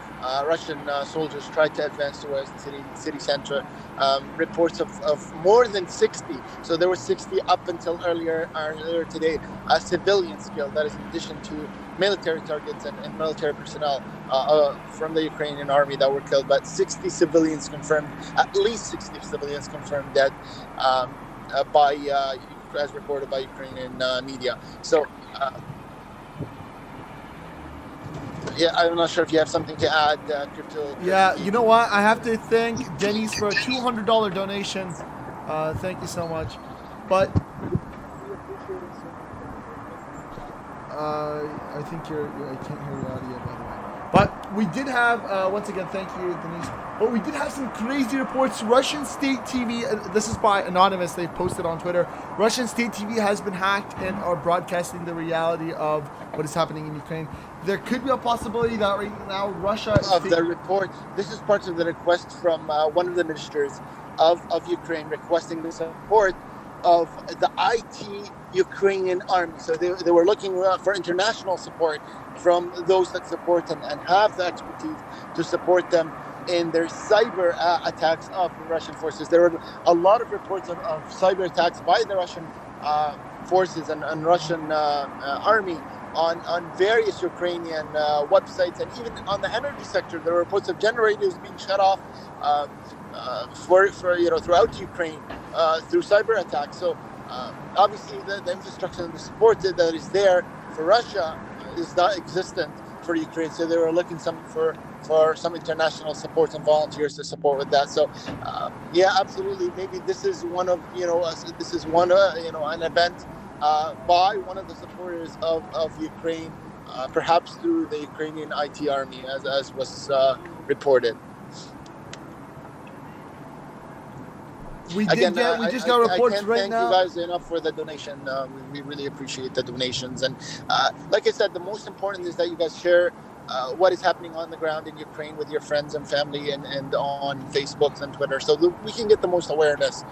soldiers tried to advance towards the city center. Reports of more than 60. So there were 60 up until earlier today. Civilians killed. That is in addition to military targets and military personnel from the Ukrainian army that were killed. But 60 civilians confirmed, at least 60 civilians confirmed dead as reported by Ukrainian media. So. I'm not sure if you have something to add, Crypto. Yeah, you know what? I have to thank Denny's for a $200 donation. Thank you so much. But I think I can't hear your audio, by the way. But we did have, once again, thank you, Denise. But we did have some crazy reports. Russian state TV, this is by Anonymous, they posted on Twitter. Russian state TV has been hacked and are broadcasting the reality of what is happening in Ukraine. There could be a possibility that right now Russia is the report. This is part of the request from one of the ministers of Ukraine requesting the support of the IT Ukrainian army. So they were looking for international support from those that support and have the expertise to support them in their cyber attacks of the Russian forces. There were a lot of reports of cyber attacks by the Russian forces and Russian army on various Ukrainian websites, and even on the energy sector. There were reports of generators being shut off throughout Ukraine through cyber attacks. So obviously the infrastructure and the support that is there for Russia is not existent for Ukraine. So they were looking for some international support and volunteers to support with that. So absolutely. Maybe this is one of an event by one of the supporters of Ukraine, perhaps through the Ukrainian IT army, as was reported. We just got reports right now. I can't thank you guys enough for the donation. We really appreciate the donations. And like I said, the most important is that you guys share what is happening on the ground in Ukraine with your friends and family and on Facebook and Twitter, so that we can get the most awareness.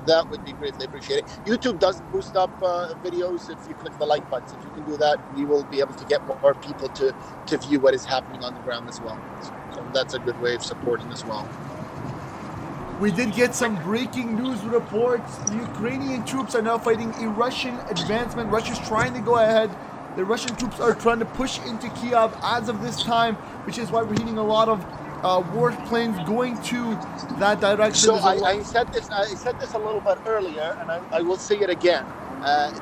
That would be greatly appreciated. YouTube does boost up videos if you click the like button. If you can do that, we will be able to get more people to view what is happening on the ground as well. So that's a good way of supporting as well. We did get some breaking news reports. Ukrainian troops are now fighting a Russian advancement. Russia's trying to go ahead. The Russian troops are trying to push into Kiev as of this time, which is why we're hearing a lot of warplanes going to that direction. So I said this a little bit earlier, and I will say it again.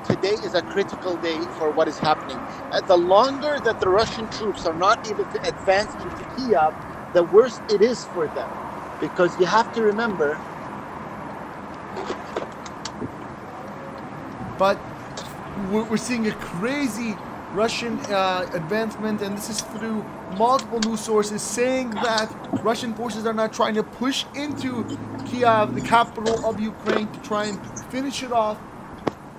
Today is a critical day for what is happening. The longer that the Russian troops are not able to advance into Kiev, the worse it is for them. Because you have to remember. But we're seeing a crazy Russian advancement, and this is through multiple news sources saying that Russian forces are now trying to push into Kiev, the capital of Ukraine, to try and finish it off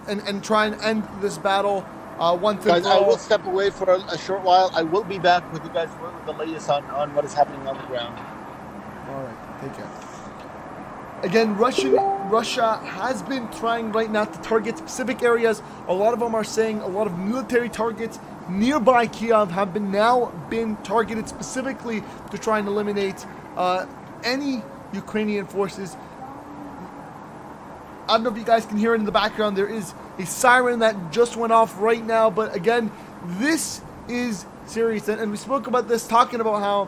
and try and end this battle once and for all. I will step away for a short while. I will be back with you guys with the latest on what is happening on the ground. All right, take care. Again, Russia has been trying right now to target specific areas. A lot of them are saying a lot of military targets nearby Kiev have been targeted specifically to try and eliminate any Ukrainian forces. I don't know if you guys can hear it in the background. There is a siren that just went off right now. But again, this is serious. And we spoke about this, talking about how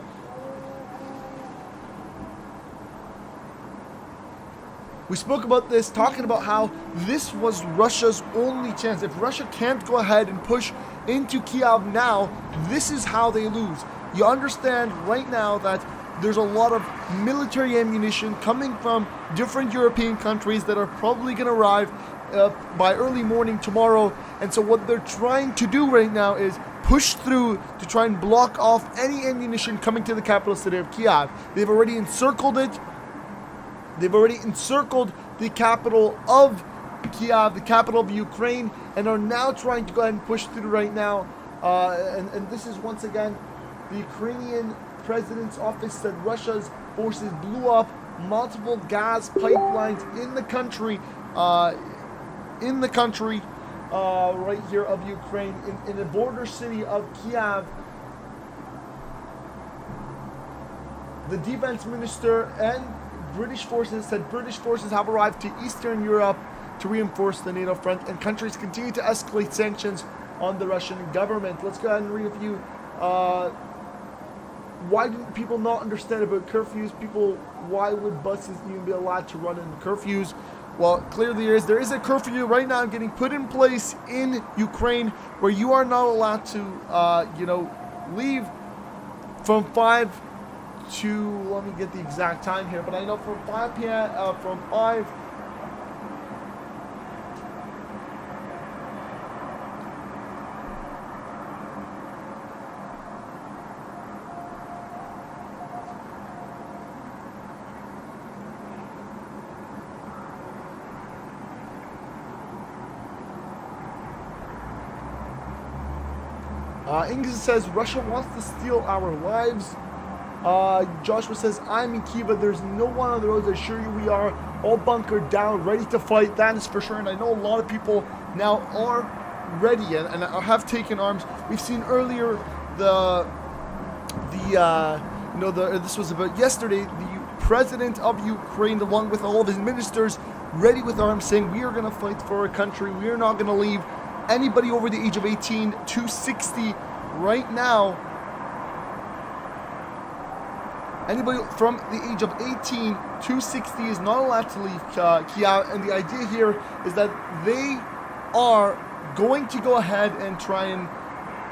this was Russia's only chance. If Russia can't go ahead and push into Kiev now, this is how they lose. You understand right now that there's a lot of military ammunition coming from different European countries that are probably going to arrive by early morning tomorrow. And so what they're trying to do right now is push through to try and block off any ammunition coming to the capital city of Kiev. They've already encircled it. They've already encircled the capital of Kiev, the capital of Ukraine, and are now trying to go ahead and push through right now. And this is once again, the Ukrainian president's office said Russia's forces blew up multiple gas pipelines in the country, right here of Ukraine, in the border city of Kiev. The defense minister and British forces said British forces have arrived to Eastern Europe to reinforce the NATO front, and countries continue to escalate sanctions on the Russian government. Let's go ahead and read a few. Why didn't people not understand about curfews? Why would buses even be allowed to run in curfews? Well, clearly there is a curfew right now getting put in place in Ukraine where you are not allowed to, leave from 5 to, let me get the exact time here, but I know from 5 p.m., from 5, Ingrid says Russia wants to steal our lives. Joshua says, I'm in Kiev, there's no one on the roads. I assure you we are all bunkered down, ready to fight. That is for sure. And I know a lot of people now are ready and have taken arms. We've seen earlier this was about yesterday, the president of Ukraine, along with all of his ministers, ready with arms, saying we are going to fight for our country. We are not going to leave anybody over the age of 18 to 60 right now. Anybody from the age of 18 to 60 is not allowed to leave Kiev, and the idea here is that they are going to go ahead and try and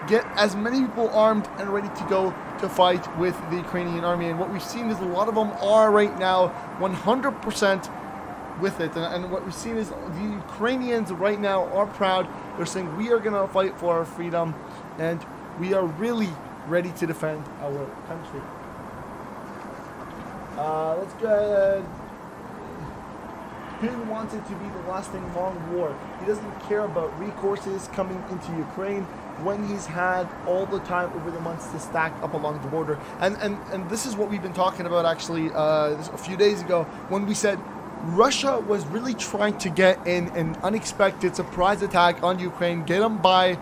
get as many people armed and ready to go to fight with the Ukrainian army. And what we've seen is a lot of them are right now 100% with it. And what we've seen is the Ukrainians right now are proud. They're saying we are going to fight for our freedom, and we are really ready to defend our country. Let's go ahead. Putin wants it to be the lasting long war. He doesn't care about recourses coming into Ukraine when he's had all the time over the months to stack up along the border. And this is what we've been talking about actually a few days ago when we said Russia was really trying to get in an unexpected surprise attack on Ukraine, get them by,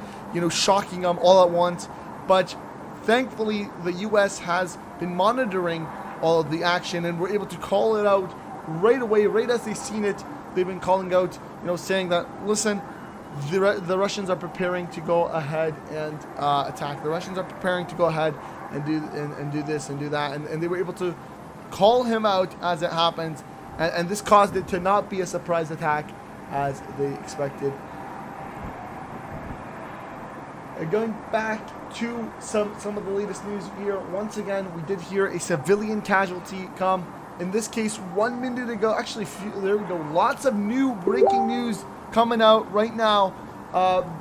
shocking them all at once. But thankfully, the U.S. has been monitoring all of the action, and we're able to call it out right away, right as they've seen it. They've been calling out, saying that, listen, the Russians are preparing to go ahead and attack. The Russians are preparing to go ahead and do this and do that, and they were able to call him out as it happens, and this caused it to not be a surprise attack as they expected. Going back to some of the latest news here, once again, we did hear a civilian casualty come. In this case, 1 minute ago, actually, there we go. Lots of new breaking news coming out right now.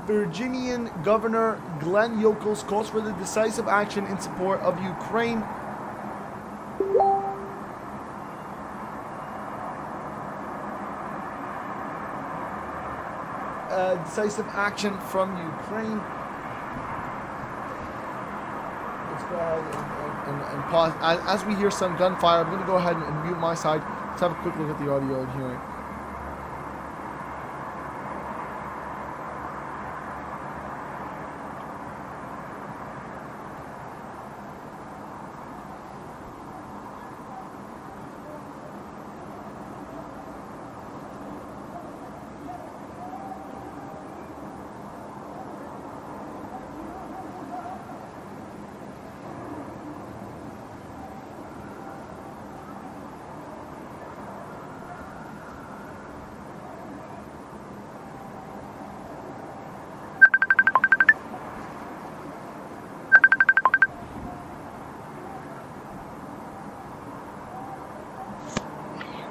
Virginian Governor Glenn Yoakles calls for the decisive action in support of Ukraine. Decisive action from Ukraine. Let's go ahead and pause. As we hear some gunfire, I'm going to go ahead and mute my side Let's have a quick look at the audio in here.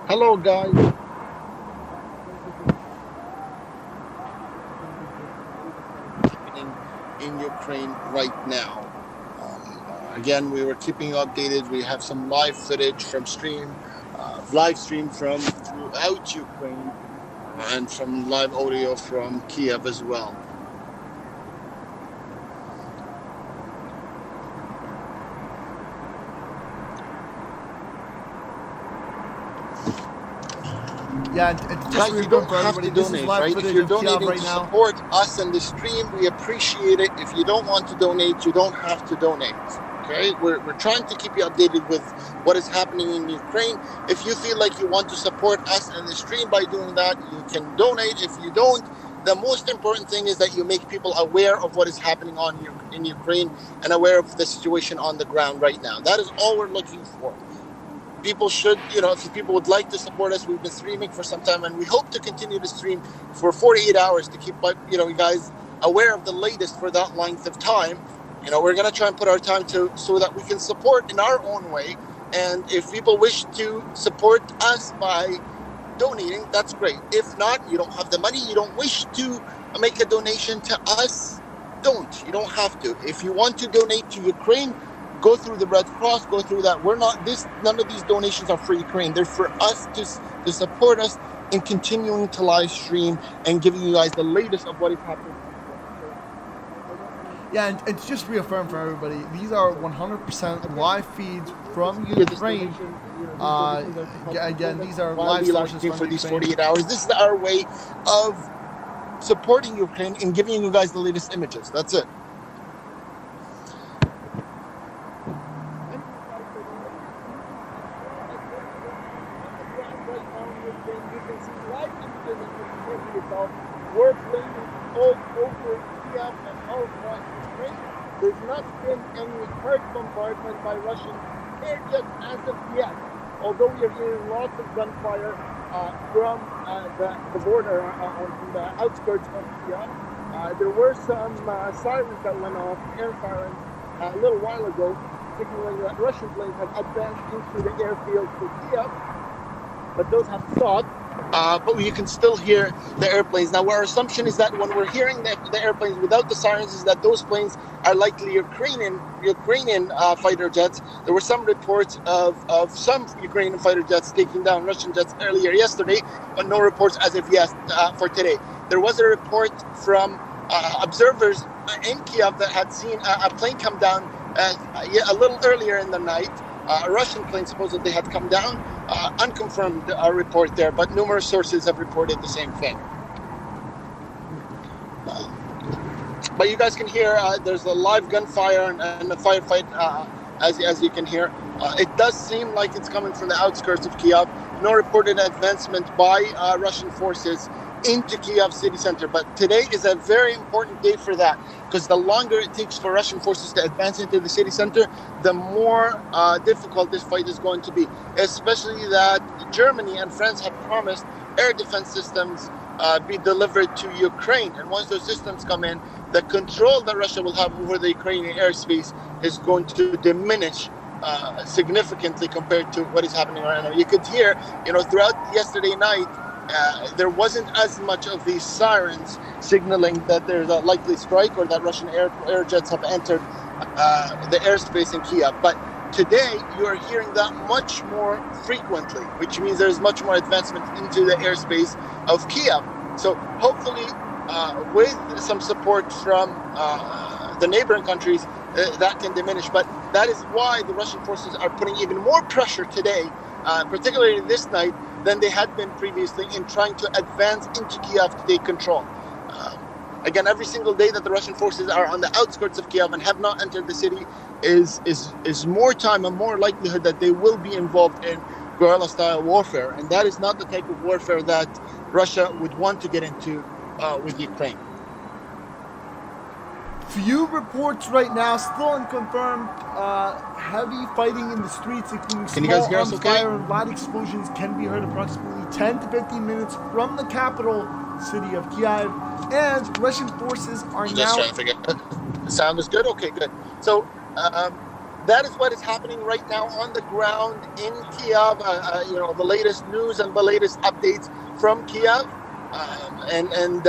Hello, guys. In Ukraine right now. Again, we were keeping you updated. We have some live footage from live stream from throughout Ukraine, and some live audio from Kiev as well. Yeah, and just Guys, you don't for have everybody, to this is donate, live right? If footage you're of Kiev donating right to now. support us and the stream, we appreciate it. If you don't want to donate, you don't have to donate. Okay, we're trying to keep you updated with what is happening in Ukraine. If you feel like you want to support us and the stream by doing that, you can donate. If you don't, the most important thing is that you make people aware of what is happening in Ukraine and aware of the situation on the ground right now. That is all we're looking for. People should, if people would like to support us, we've been streaming for some time, and we hope to continue to stream for 48 hours to keep, you guys aware of the latest for that length of time. We're going to try and put our time so that we can support in our own way. And if people wish to support us by donating, that's great. If not, you don't have the money, you don't wish to make a donation to us, don't. You don't have to. If you want to donate to Ukraine, go through the Red Cross, go through that. None of these donations are for Ukraine. They're for us to support us in continuing to live stream and giving you guys the latest of what is happening. Yeah, and it's just reaffirmed for everybody. These are 100% live feeds from Ukraine. Again, these are live sources from for these Ukraine. 48 hours. This is our way of supporting Ukraine and giving you guys the latest images. That's it. We're playing all over Kiev and all across Ukraine. There's not been any hard bombardment by Russian air jets as of yet, although we are hearing lots of gunfire from the border on the outskirts of Kiev. There were some sirens that went off, air sirens, a little while ago, signaling that Russian planes had advanced into the airfield for Kiev, but those have stopped. But you can still hear the airplanes. Now, our assumption is that when we're hearing the airplanes without the sirens, is that those planes are likely Ukrainian fighter jets. There were some reports of some Ukrainian fighter jets taking down Russian jets earlier yesterday, but no reports as of yet for today. There was a report from observers in Kiev that had seen a plane come down a little earlier in the night. A Russian plane supposedly had come down. Unconfirmed report there, but numerous sources have reported the same thing. But you guys can hear there's a live gunfire and a firefight as you can hear. It does seem like it's coming from the outskirts of Kiev. No reported advancement by Russian forces into Kiev city center. But today is a very important day for that, because the longer it takes for Russian forces to advance into the city center, the more difficult this fight is going to be, especially that Germany and France have promised air defense systems be delivered to Ukraine. And once those systems come in, the control that Russia will have over the Ukrainian airspace is going to diminish significantly compared to what is happening right now. You could hear, throughout yesterday night, there wasn't as much of these sirens signaling that there's a likely strike or that Russian air jets have entered the airspace in Kiev. But today, you are hearing that much more frequently, which means there's much more advancement into the airspace of Kiev. So hopefully, with some support from the neighboring countries, that can diminish. But that is why the Russian forces are putting even more pressure today particularly this night, than they had been previously in trying to advance into Kiev to take control. Again, every single day that the Russian forces are on the outskirts of Kiev and have not entered the city is more time and more likelihood that they will be involved in guerrilla-style warfare. And that is not the type of warfare that Russia would want to get into with Ukraine. Few reports right now, still unconfirmed. Heavy fighting in the streets, including Can you guys small hear us arms okay? fire and loud explosions can be heard approximately 10 to 15 minutes from the capital city of Kiev. And Russian forces are Just now... trying to figure out. The sound is good? Okay, good. So that is what is happening right now on the ground in Kiev. The latest news and the latest updates from Kiev. And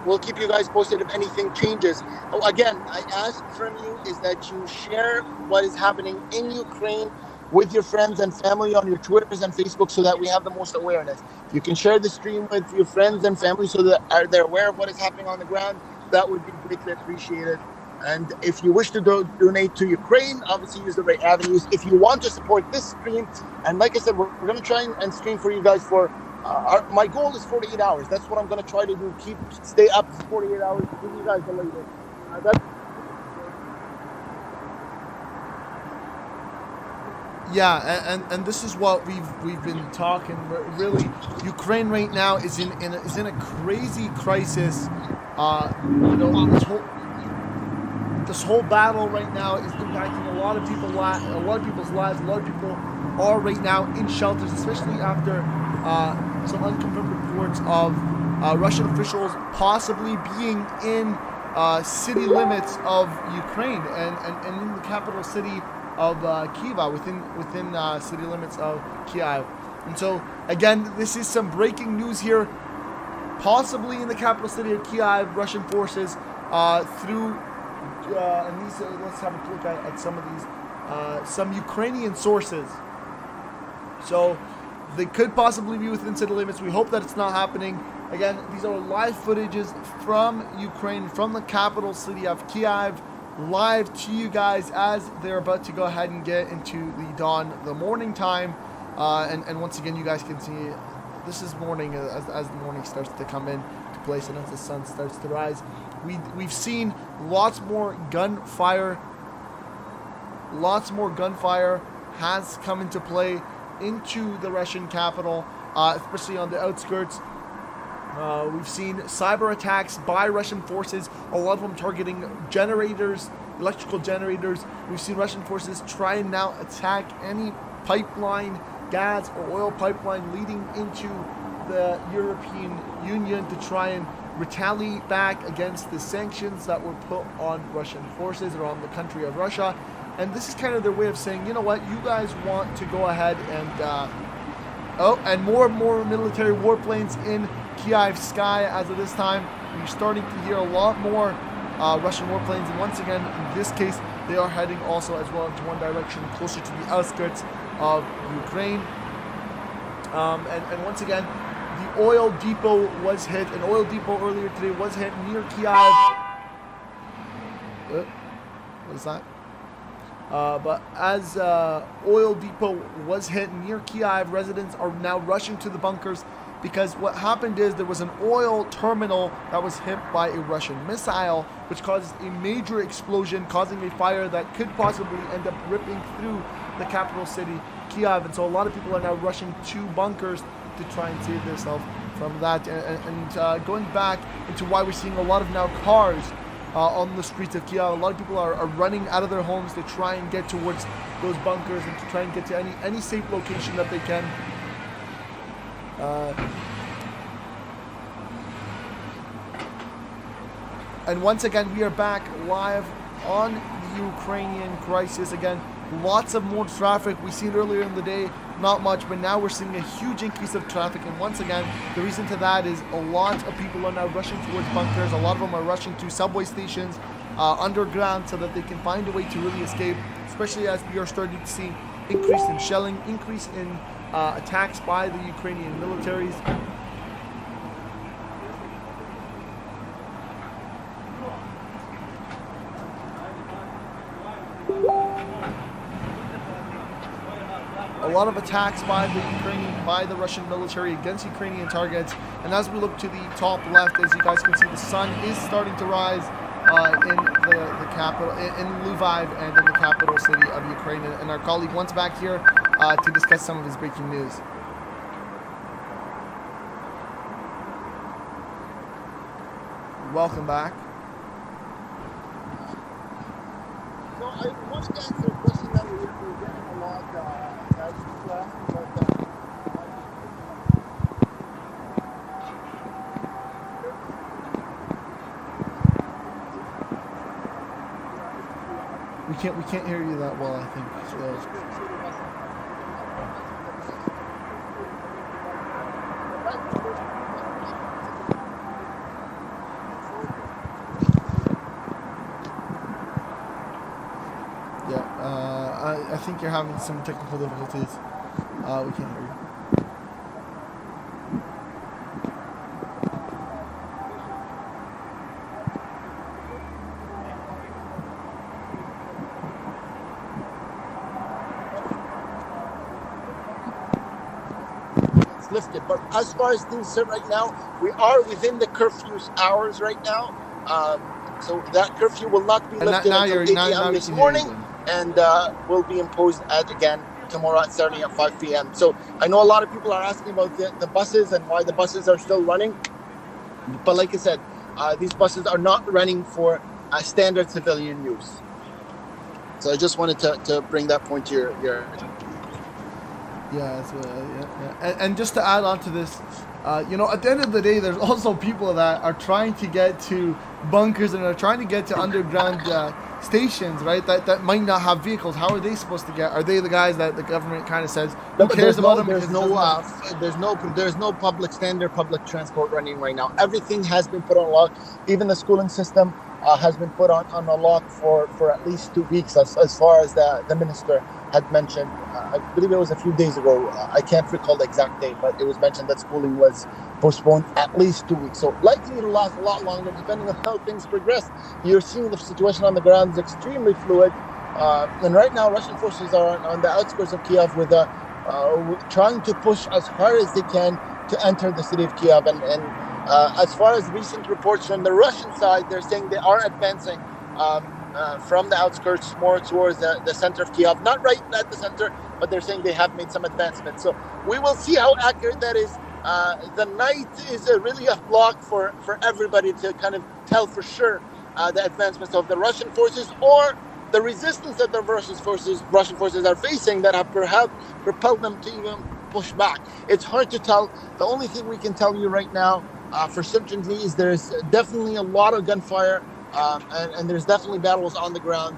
we'll keep you guys posted if anything changes. Again, I ask from you is that you share what is happening in Ukraine with your friends and family on your Twitters and Facebook so that we have the most awareness. You can share the stream with your friends and family so that they're aware of what is happening on the ground. That would be greatly appreciated. And if you wish to donate to Ukraine, obviously use the right avenues. If you want to support this stream, and like I said, we're going to try and stream for you guys for my goal is 48 hours. That's what I'm going to try to do. Stay up for 48 hours. Give you guys the latest. Yeah, and this is what we've been talking. Really, Ukraine right now is in a crazy crisis. This whole battle right now is impacting a lot of people's lives. A lot of people are right now in shelters, especially after some unconfirmed reports of Russian officials possibly being in city limits of Ukraine and in the capital city of Kiev, within city limits of Kiev. And so, again, this is some breaking news here. Possibly in the capital city of Kiev, Russian forces through and these. Let's have a look at some of these, some Ukrainian sources. So they could possibly be within city limits. We hope that it's not happening. Again, these are live footages from Ukraine, from the capital city of Kiev, live to you guys as they're about to go ahead and get into the morning time. And once again, you guys can see this is morning as the morning starts to come in to place and as the sun starts to rise. We've seen lots more gunfire. Lots more gunfire has come into play into the Russian capital, especially on the outskirts. We've seen cyber attacks by Russian forces, a lot of them targeting generators, electrical generators. We've seen Russian forces try and now attack any pipeline, gas or oil pipeline leading into the European Union to try and retaliate back against the sanctions that were put on Russian forces or on the country of Russia. And this is kind of their way of saying, you know what, you guys want to go ahead and and more military warplanes in Kiev sky as of this time. We're starting to hear a lot more Russian warplanes, and once again, in this case, they are heading also as well into one direction, closer to the outskirts of Ukraine. And once again, the oil depot was hit. An oil depot earlier today was hit near Kiev. What is that? But as oil depot was hit near Kiev, residents are now rushing to the bunkers because what happened is there was an oil terminal that was hit by a Russian missile, which caused a major explosion, causing a fire that could possibly end up ripping through the capital city, Kiev. And so a lot of people are now rushing to bunkers to try and save themselves from that. And going back into why we're seeing a lot of now cars on the streets of Kiev. A lot of people are running out of their homes to try and get towards those bunkers and to try and get to any safe location that they can. And once again, we are back live on the Ukrainian crisis. Again, lots of more traffic. We seen earlier in the day, not much, but now we're seeing a huge increase of traffic. And once again, the reason to that is a lot of people are now rushing towards bunkers. A lot of them are rushing to subway stations, underground, so that they can find a way to really escape, especially as we are starting to see increase in shelling, increase in attacks by the Ukrainian militaries. A lot of attacks by the Russian military against Ukrainian targets. And as we look to the top left, as you guys can see, the sun is starting to rise in the capital, in Lviv, and in the capital city of Ukraine. And our colleague once back here to discuss some of his breaking news. Welcome back. So I wanted to answer a question that we're getting a lot as you asked about We can't hear you that well, I think. So. I think you're having some technical difficulties. We can't hear you. It's lifted, but as far as things sit right now, we are within the curfew hours right now. So that curfew will not be lifted until 8 a.m. this morning. And will be imposed again tomorrow starting at 5 p.m. So I know a lot of people are asking about the buses and why the buses are still running. But like I said, these buses are not running for standard civilian use. So I just wanted to bring that point to your Yeah, yeah. And just to add on to this, at the end of the day, there's also people that are trying to get to bunkers and are trying to get to underground stations, right? That might not have vehicles. How are they supposed to get? Are they the guys that the government kind of says who cares about them? There's no public transport running right now. Everything has been put on lock. Even the schooling system has been put on a lock for at least 2 weeks, as far as the minister had mentioned. I believe it was a few days ago. I can't recall the exact date, but it was mentioned that schooling was postponed at least 2 weeks. So likely to last a lot longer, depending on how things progress. You're seeing the situation on the ground is extremely fluid. And right now, Russian forces are on the outskirts of Kiev with trying to push as hard as they can to enter the city of Kiev. And as far as recent reports from the Russian side, they're saying they are advancing from the outskirts more towards the center of Kiev. Not right at the center, but they're saying they have made some advancements. So we will see how accurate that is. The night is really a block for everybody to kind of tell for sure the advancements of the Russian forces or the resistance that the Russian forces are facing that have perhaps propelled them to even push back. It's hard to tell. The only thing we can tell you right now for certainty is there's definitely a lot of gunfire and there's definitely battles on the ground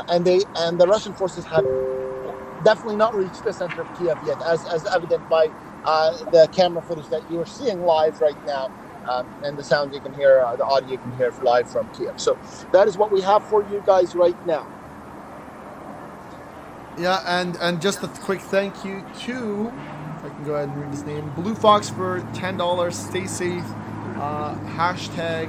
and the Russian forces have definitely not reached the center of Kiev yet, as evident by the camera footage that you are seeing live right now, and the sound you can hear, the audio you can hear live from Kiev. So that is what we have for you guys right now. Yeah, and just a quick thank you to, if I can go ahead and read his name, Blue Fox for $10. Stay safe. Hashtag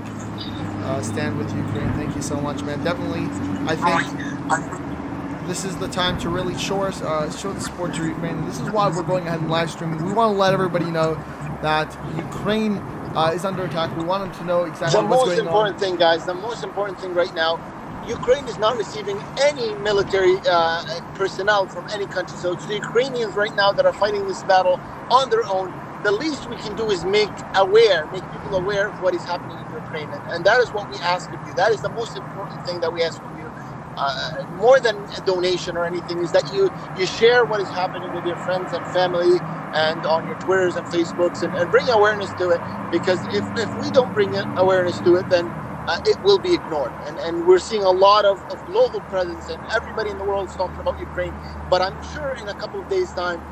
stand with Ukraine. Thank you so much, man. Definitely, I think this is the time to really show the support to Ukraine. This is why we're going ahead and live streaming. We want to let everybody know that Ukraine is under attack. We want them to know exactly what's going on. The most important thing, guys, the most important thing right now, Ukraine is not receiving any military personnel from any country. So it's the Ukrainians right now that are fighting this battle on their own. The least we can do is make people aware of what is happening in Ukraine. And that is what we ask of you. That is the most important thing that we ask from you. More than a donation or anything, is that you share what is happening with your friends and family and on your Twitters and Facebooks and bring awareness to it. Because if we don't bring awareness to it, then it will be ignored. And we're seeing a lot of global presence and everybody in the world is talking about Ukraine. But I'm sure in a couple of days' time,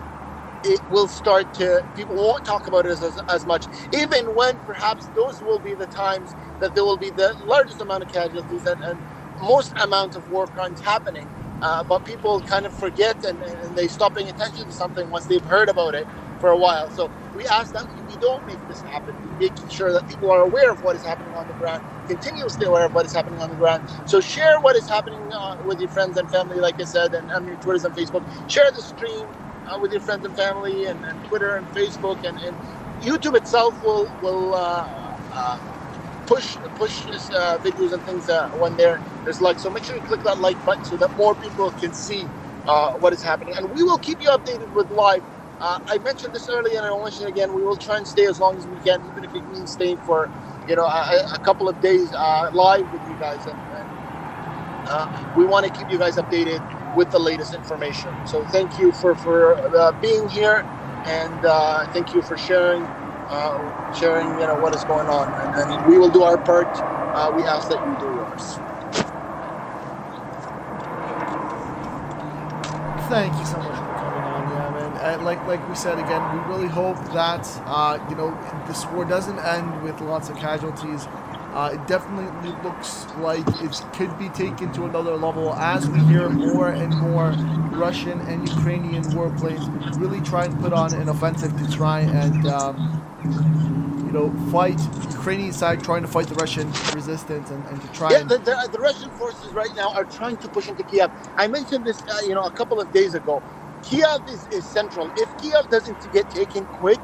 it will start to, people won't talk about it as much, even when perhaps those will be the times that there will be the largest amount of casualties and most amount of war crimes happening. But people kind of forget and they stop paying attention to something once they've heard about it for a while. So we ask that we don't make this happen, making sure that people are aware of what is happening on the ground, continuously aware of what is happening on the ground. So share what is happening with your friends and family, like I said, and on your Twitters and Facebook. Share the stream. with your friends and family, and Twitter and Facebook, and YouTube itself will push videos and things when there's like. So make sure you click that like button so that more people can see what is happening, and we will keep you updated with live. I mentioned this earlier, and I'll mention it again. We will try and stay as long as we can, even if it means staying for a couple of days live with you guys, and we want to keep you guys updated with the latest information. So thank you for being here, and thank you for sharing what is going on, and we will do our part. We ask that you do yours. Thank you so much for coming on, yeah, man. Like we said again, we really hope that this war doesn't end with lots of casualties. It definitely looks like it could be taken to another level as we hear more and more Russian and Ukrainian warplanes really try and put on an offensive to try and fight Ukrainian side, trying to fight the Russian resistance and to try. Yeah, the Russian forces right now are trying to push into Kiev. I mentioned this, a couple of days ago. Kiev is central. If Kiev doesn't get taken quick,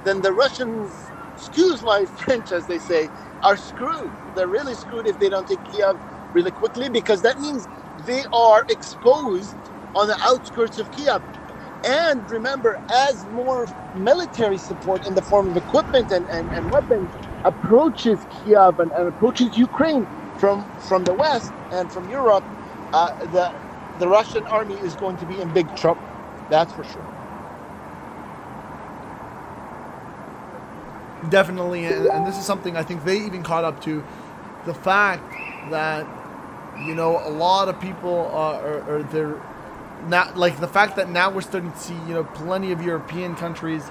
then the Russians, excuse my French, as they say, are screwed. They're really screwed if they don't take Kiev really quickly, because that means they are exposed on the outskirts of Kiev. And remember, as more military support in the form of equipment and weapons approaches Kiev and approaches Ukraine from the west and from Europe, the Russian army is going to be in big trouble. That's for sure. Definitely, and this is something I think they even caught up to, the fact that a lot of people are they're not, like, the fact that now we're starting to see plenty of European countries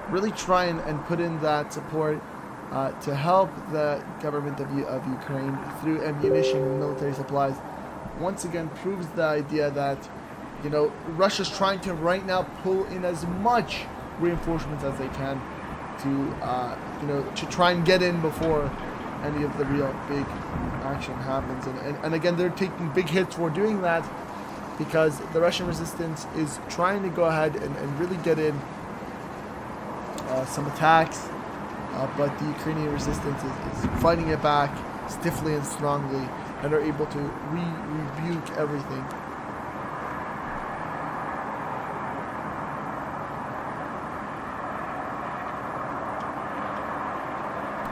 really try and put in that support to help the government of Ukraine through ammunition and military supplies. Once again, proves the idea that Russia's trying to right now pull in as much reinforcements as they can to try and get in before any of the real big action happens. And again, they're taking big hits for doing that, because the Russian resistance is trying to go ahead and really get in some attacks, but the Ukrainian resistance is fighting it back stiffly and strongly, and are able to rebuke everything.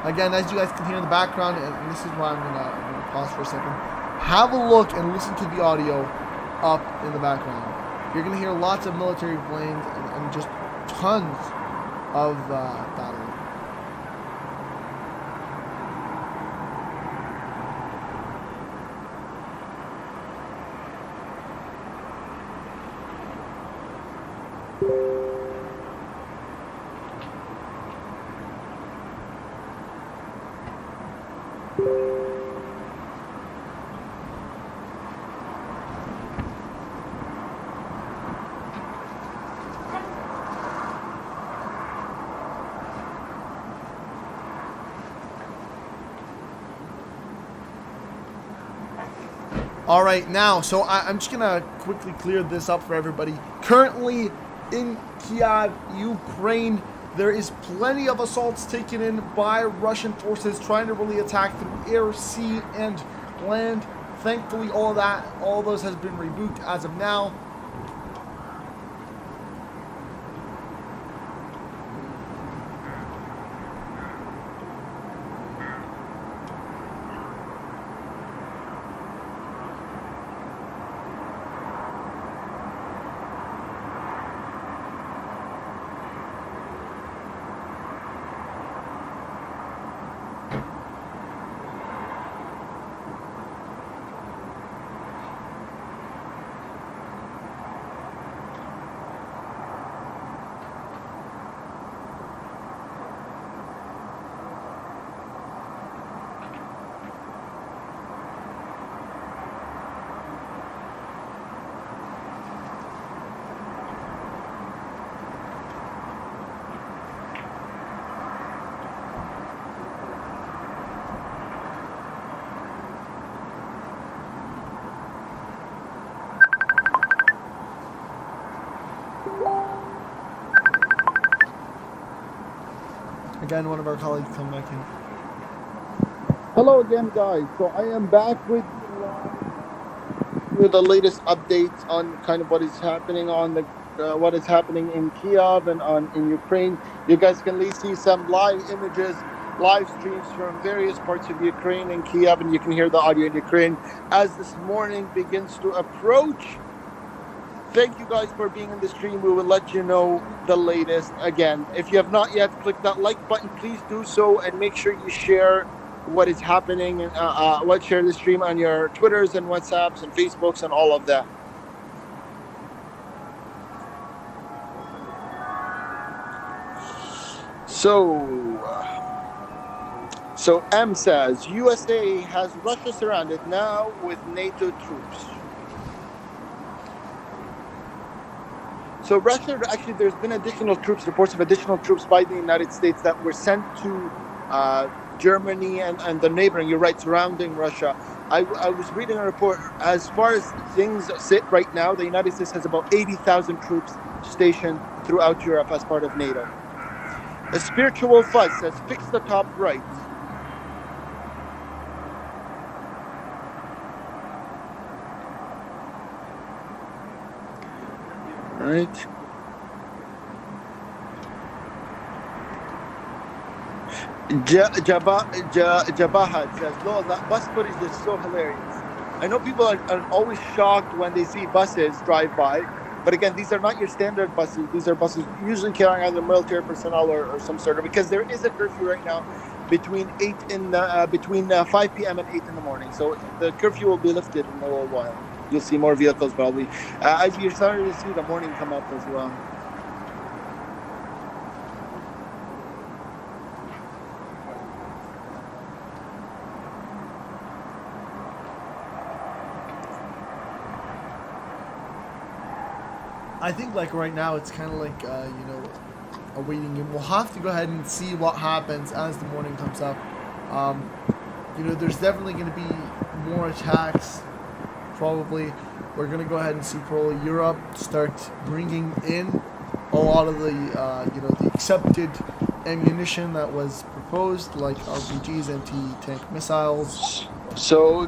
Again, as you guys can hear in the background, and this is why I'm gonna pause for a second, have a look and listen to the audio up in the background. You're gonna hear lots of military planes and just tons of battle. All right, now, so I'm just gonna quickly clear this up for everybody. Currently in Kiev, Ukraine, there is plenty of assaults taken in by Russian forces trying to really attack through air, sea, and land. Thankfully, all of those has been rebuked as of now. Again, one of our colleagues come back in. Hello again, guys. So I am back with the latest updates on kind of what is happening on the what is happening in Kiev and in Ukraine. You guys can see some live images, live streams from various parts of Ukraine and Kiev, and you can hear the audio in Ukraine as this morning begins to approach. Thank you guys for being in the stream. We will let you know the latest. Again, if you have not yet clicked that like button, please do so, and make sure you share what is happening and share the stream on your Twitters and WhatsApps and Facebooks and all of that. So M says USA has Russia surrounded now with NATO troops. So Russia, actually, there's been additional troops, reports of additional troops by the United States that were sent to Germany and the neighboring, you're right, surrounding Russia. I was reading a report. As far as things sit right now, the United States has about 80,000 troops stationed throughout Europe as part of NATO. A spiritual fuzz says, fix the top right. Right. Jabahad says, "Lord, that bus footage is so hilarious. I know people are always shocked when they see buses drive by, but again, these are not your standard buses. These are buses usually carrying either military personnel or some sort of, because there is a curfew right now between 5 p.m. and 8 in the morning. So the curfew will be lifted in a little while. You'll see more vehicles probably. As you're starting to see the morning come up as well." I think like right now it's kind of like a waiting game. We'll have to go ahead and see what happens as the morning comes up. There's definitely going to be more attacks. Probably we're going to go ahead and see probably Europe start bringing in a lot of the the accepted ammunition that was proposed, like RPGs, anti-tank missiles. So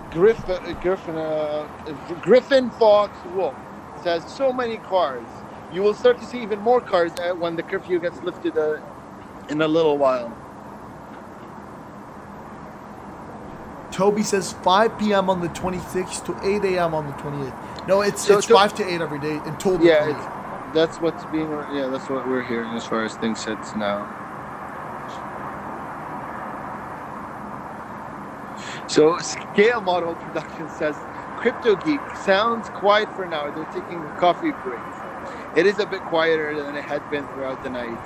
Griffin Fox Wolf says, so many cars. You will start to see even more cars when the curfew gets lifted in a little while. Toby says 5 p.m. on the 26th to 8 a.m. on the 28th. No, it's 5 to 8 every day until the 28th. That's what we're hearing as far as things sit now. So Scale Model Production says, Crypto Geek sounds quiet for now. They're taking a coffee break. It is a bit quieter than it had been throughout the night.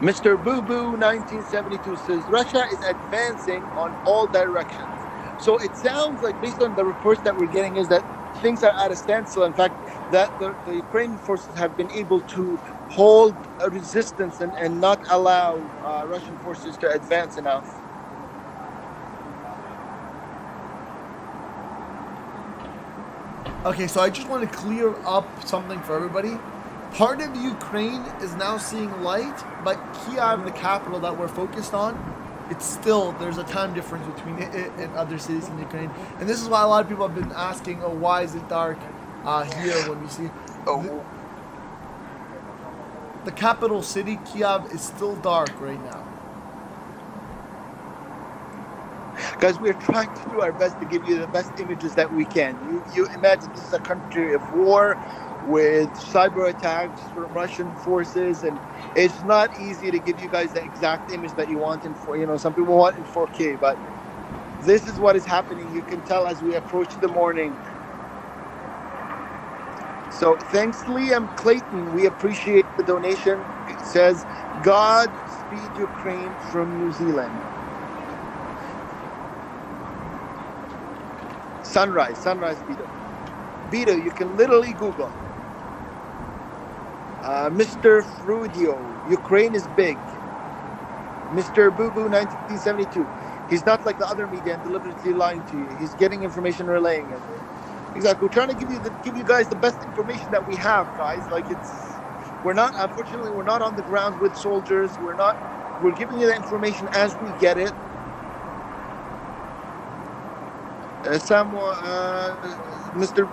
Mr. Boo Boo 1972 says Russia is advancing on all directions. So it sounds like, based on the reports that we're getting, is that things are at a standstill. In fact, that the Ukrainian forces have been able to hold a resistance and not allow Russian forces to advance enough. Okay, so I just want to clear up something for everybody. Part of Ukraine is now seeing light, but Kiev, the capital that we're focused on, there's a time difference between it and other cities in Ukraine. And this is why a lot of people have been asking, why is it dark here when you see... The capital city, Kiev, is still dark right now. Guys, we're trying to do our best to give you the best images that we can. You imagine this is a country of war with cyber attacks from Russian forces, and it's not easy to give you guys the exact image that you want some people want in 4K, but this is what is happening. You can tell as we approach the morning. So thanks, Liam Clayton. We appreciate the donation. It says, God speed Ukraine from New Zealand. Sunrise, Beto, you can literally Google. Mr. Frudio, Ukraine is big. Mr. Boo Boo 1972, he's not like the other media and deliberately lying to you. He's getting information, relaying it. Exactly. We're trying to give you guys the best information that we have, guys. Like, Unfortunately, we're not on the ground with soldiers. We're giving you the information as we get it. Mr.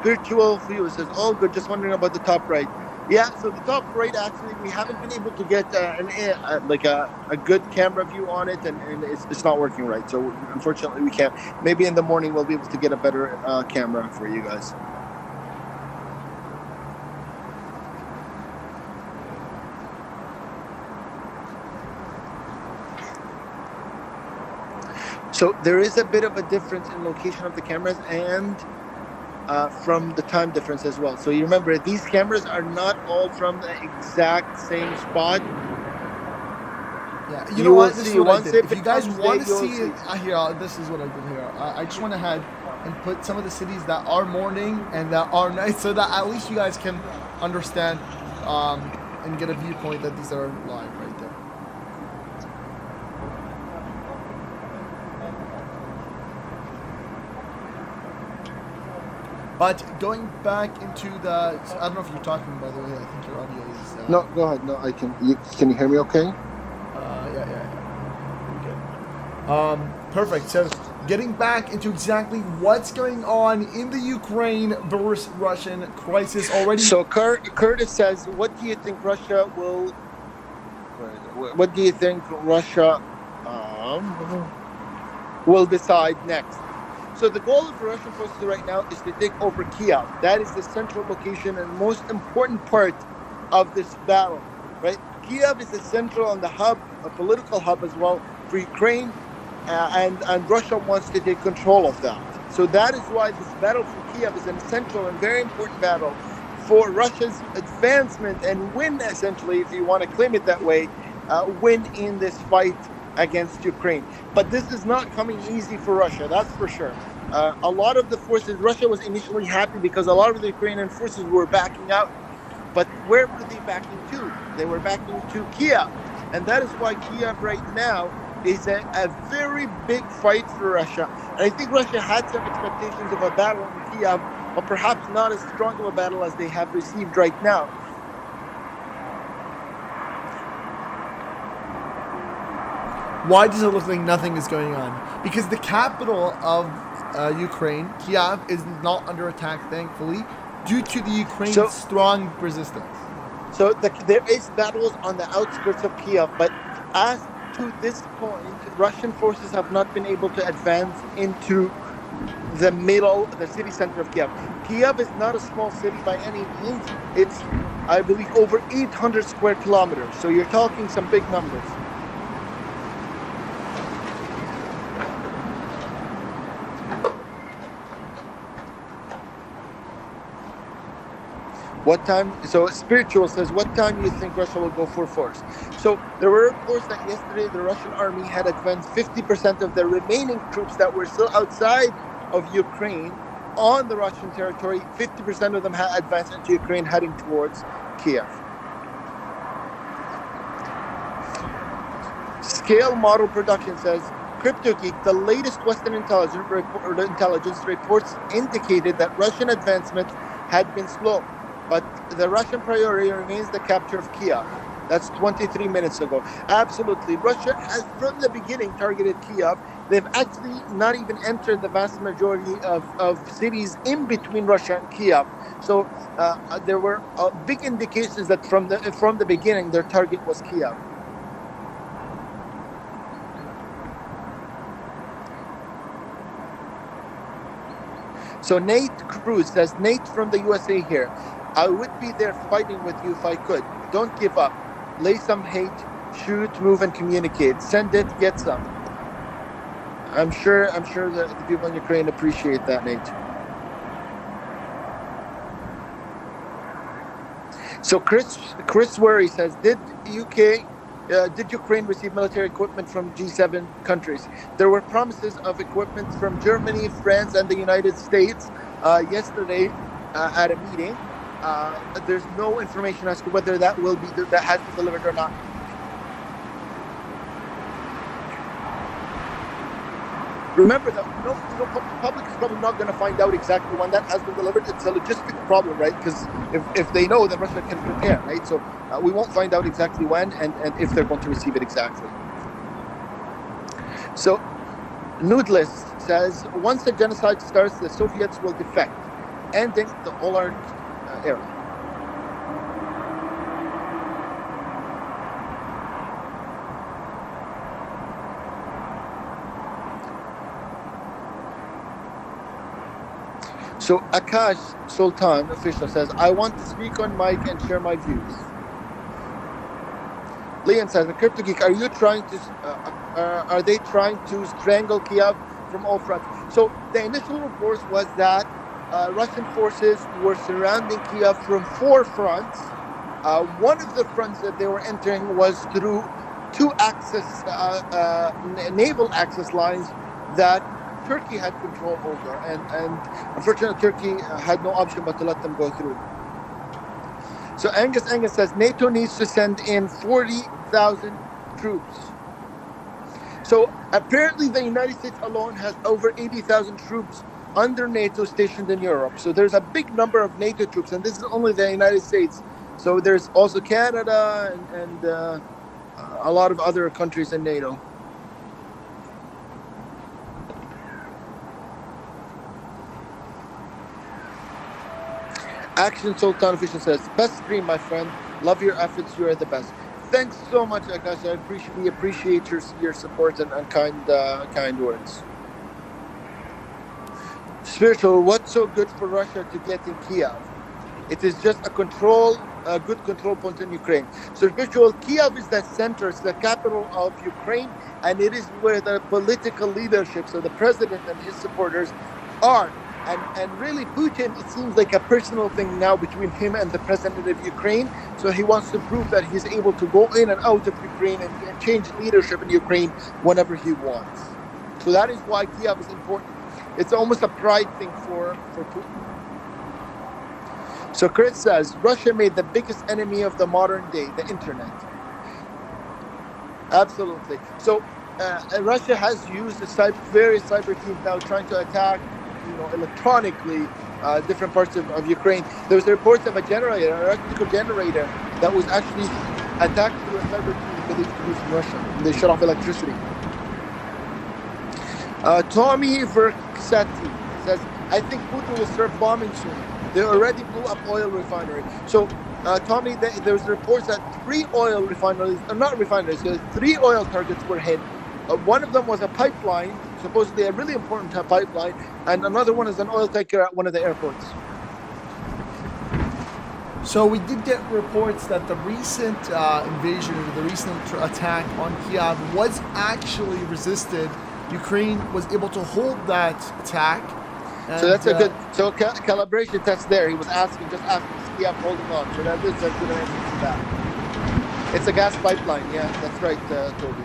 Spiritual View says, all good, just wondering about the top right. Yeah, so the top right, actually, we haven't been able to get a good camera view on it, and it's not working right. So unfortunately, we can't. Maybe in the morning we'll be able to get a better camera for you guys. So there is a bit of a difference in location of the cameras and from the time difference as well. So you remember, these cameras are not all from the exact same spot. Yeah, you know what? This is what I did. If If you guys comes want to there, see you'll it, here, this is what I did here. I just went ahead and put some of the cities that are morning and that are night, so that at least you guys can understand and get a viewpoint that these are live right there. But going back into the, I don't know if you're talking, by the way. I think your audio is. No, go ahead. No, I can. Can you hear me? Okay. Yeah. Okay. Perfect. So, getting back into exactly what's going on in the Ukraine versus Russian crisis already. So Curtis says, "What do you think Russia will? What do you think Russia will decide next?" So the goal of the Russian forces right now is to take over Kiev. That is the central location and most important part of this battle, right? Kiev is the central and the hub, a political hub as well for Ukraine, and Russia wants to take control of that. So that is why this battle for Kiev is an essential and very important battle for Russia's advancement and win, essentially, if you want to claim it that way, win in this fight against Ukraine. But this is not coming easy for Russia, that's for sure. A lot of the forces, Russia was initially happy because a lot of the Ukrainian forces were backing out. But where were they backing to? They were backing to Kiev. And that is why Kiev right now is a very big fight for Russia. And I think Russia had some expectations of a battle in Kiev, but perhaps not as strong of a battle as they have received right now. Why does it look like nothing is going on? Because the capital of Ukraine, Kiev, is not under attack, thankfully, due to the Ukraine's strong resistance. So there is battles on the outskirts of Kiev, but as to this point, Russian forces have not been able to advance into the city center of Kiev. Kiev is not a small city by any means. It's, I believe, over 800 square kilometers. So you're talking some big numbers. What time? So Spiritual says, what time do you think Russia will go for force? So there were reports that yesterday the Russian army had advanced 50% of the remaining troops that were still outside of Ukraine on the Russian territory. 50% of them had advanced into Ukraine, heading towards Kiev. Scale Model Production says, Crypto Geek, the latest Western intelligence reports indicated that Russian advancement had been slow. But the Russian priority remains the capture of Kiev. That's 23 minutes ago. Absolutely. Russia has, from the beginning, targeted Kiev. They've actually not even entered the vast majority of cities in between Russia and Kiev. So there were big indications that from the beginning, their target was Kiev. So Nate Cruz says, Nate from the USA here. I would be there fighting with you if I could. Don't give up. Lay some hate, shoot, move, and communicate. Send it, get some. I'm sure that the people in Ukraine appreciate that, Nate. So Chris Worry says, did Ukraine receive military equipment from G7 countries? There were promises of equipment from Germany, France, and the United States yesterday at a meeting. There's no information as to whether that has been delivered or not. Remember that public is probably not going to find out exactly when that has been delivered. It's a logistic problem, right? Because if they know, then Russia can prepare, right? So we won't find out exactly when and if they're going to receive it exactly. So Nudelist says, once the genocide starts, the Soviets will defect, ending the oligarch era. So Akash Sultan official says, I want to speak on mic and share my views. Leon says, the Crypto Geek, are they trying to strangle Kiev from all fronts? So the initial reports was that Russian forces were surrounding Kiev from 4 fronts. One of the fronts that they were entering was through 2 naval access lines that Turkey had control over, and unfortunately Turkey had no option but to let them go through. So Angus says NATO needs to send in 40,000 troops. So apparently the United States alone has over 80,000 troops under NATO stationed in Europe. So there's a big number of NATO troops, and this is only the United States. So there's also Canada and a lot of other countries in NATO. Action Sultan official says, best stream, my friend. Love your efforts. You are the best. Thanks so much, Akash. We appreciate your support and kind words. Spiritual, what's so good for Russia to get in Kiev? It is just a good control point in Ukraine. So Spiritual, Kiev is the center, it's the capital of Ukraine, and it is where the political leadership, so the president and his supporters are. And really, Putin, it seems like a personal thing now between him and the president of Ukraine. So he wants to prove that he's able to go in and out of Ukraine and change leadership in Ukraine whenever he wants. So that is why Kiev is important. It's almost a pride thing for Putin. So Chris says, Russia made the biggest enemy of the modern day, the internet. Absolutely. So Russia has used various cyber teams now trying to attack electronically different parts of Ukraine. There was reports of an electrical generator that was actually attacked through a cyber team believed to be from Russia. They shut off electricity. Tommy Versetti says, I think Putin will start bombing soon. They already blew up oil refinery. So Tommy, there's reports that 3 oil refineries, not refineries, 3 oil targets were hit. One of them was a pipeline, supposedly a really important pipeline, and another one is an oil tanker at one of the airports. So we did get reports that the recent invasion, or the recent attack on Kiev was actually resisted. Ukraine was able to hold that attack. And, so that's a good, calibration test there. He was asking, is Kiev holding on? So that is a good answer to that. It's a gas pipeline, yeah, that's right, Toby.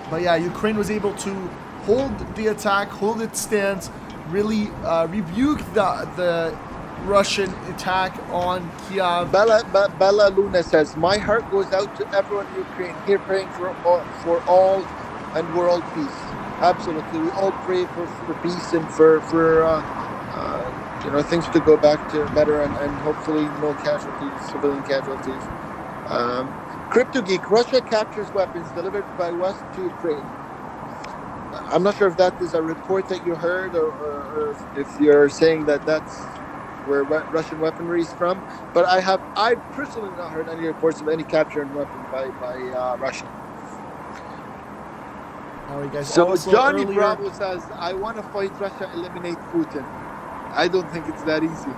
But yeah, Ukraine was able to hold the attack, hold its stance, really rebuke the Russian attack on Kiev. Bella Luna says, my heart goes out to everyone in Ukraine here praying for all and world peace. Absolutely. We all pray for peace and for things to go back to better and hopefully no casualties, civilian casualties. Crypto Geek, Russia captures weapons delivered by West to Ukraine. I'm not sure if that is a report that you heard or if you're saying that that's where Russian weaponry is from, but I personally not heard any reports of any captured weapon by Russia. All right, guys. So Johnny Bravo says, I want to fight Russia, eliminate Putin. I don't think it's that easy.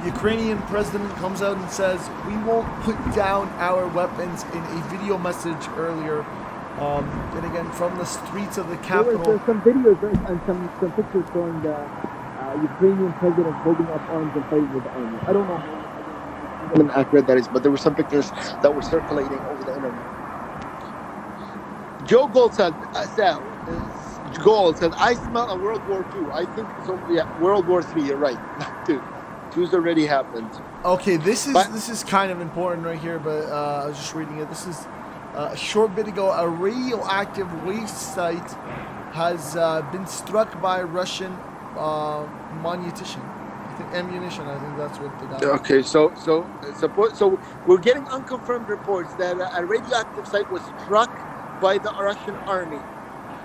Ukrainian president comes out and says, we won't put down our weapons in a video message earlier. And again, from the streets of the capital. There were some videos and some pictures showing the Ukrainian president holding up arms and fighting with the army. I don't know how accurate that is, but there were some pictures that were circulating over the internet. Joe Gold said, I smell a World War II. I think so. Yeah, World War III. You're right. Dude. Two's already happened. Okay, this But- is kind of important right here, but I was just reading it. This is a short bit ago. A radioactive waste site has been struck by Russian ammunition. I think ammunition. I think that's what the guy. Okay, so we're getting unconfirmed reports that a radioactive site was struck by the Russian army.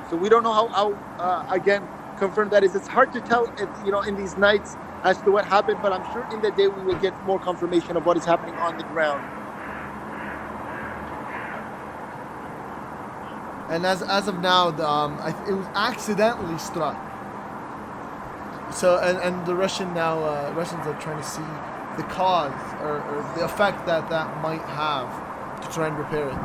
So we don't know how again confirmed that is. It's hard to tell, in these nights as to what happened, but I'm sure in the day we will get more confirmation of what is happening on the ground. And as of now, it was accidentally struck. So and the Russians are trying to see the cause or the effect that might have to try and repair it.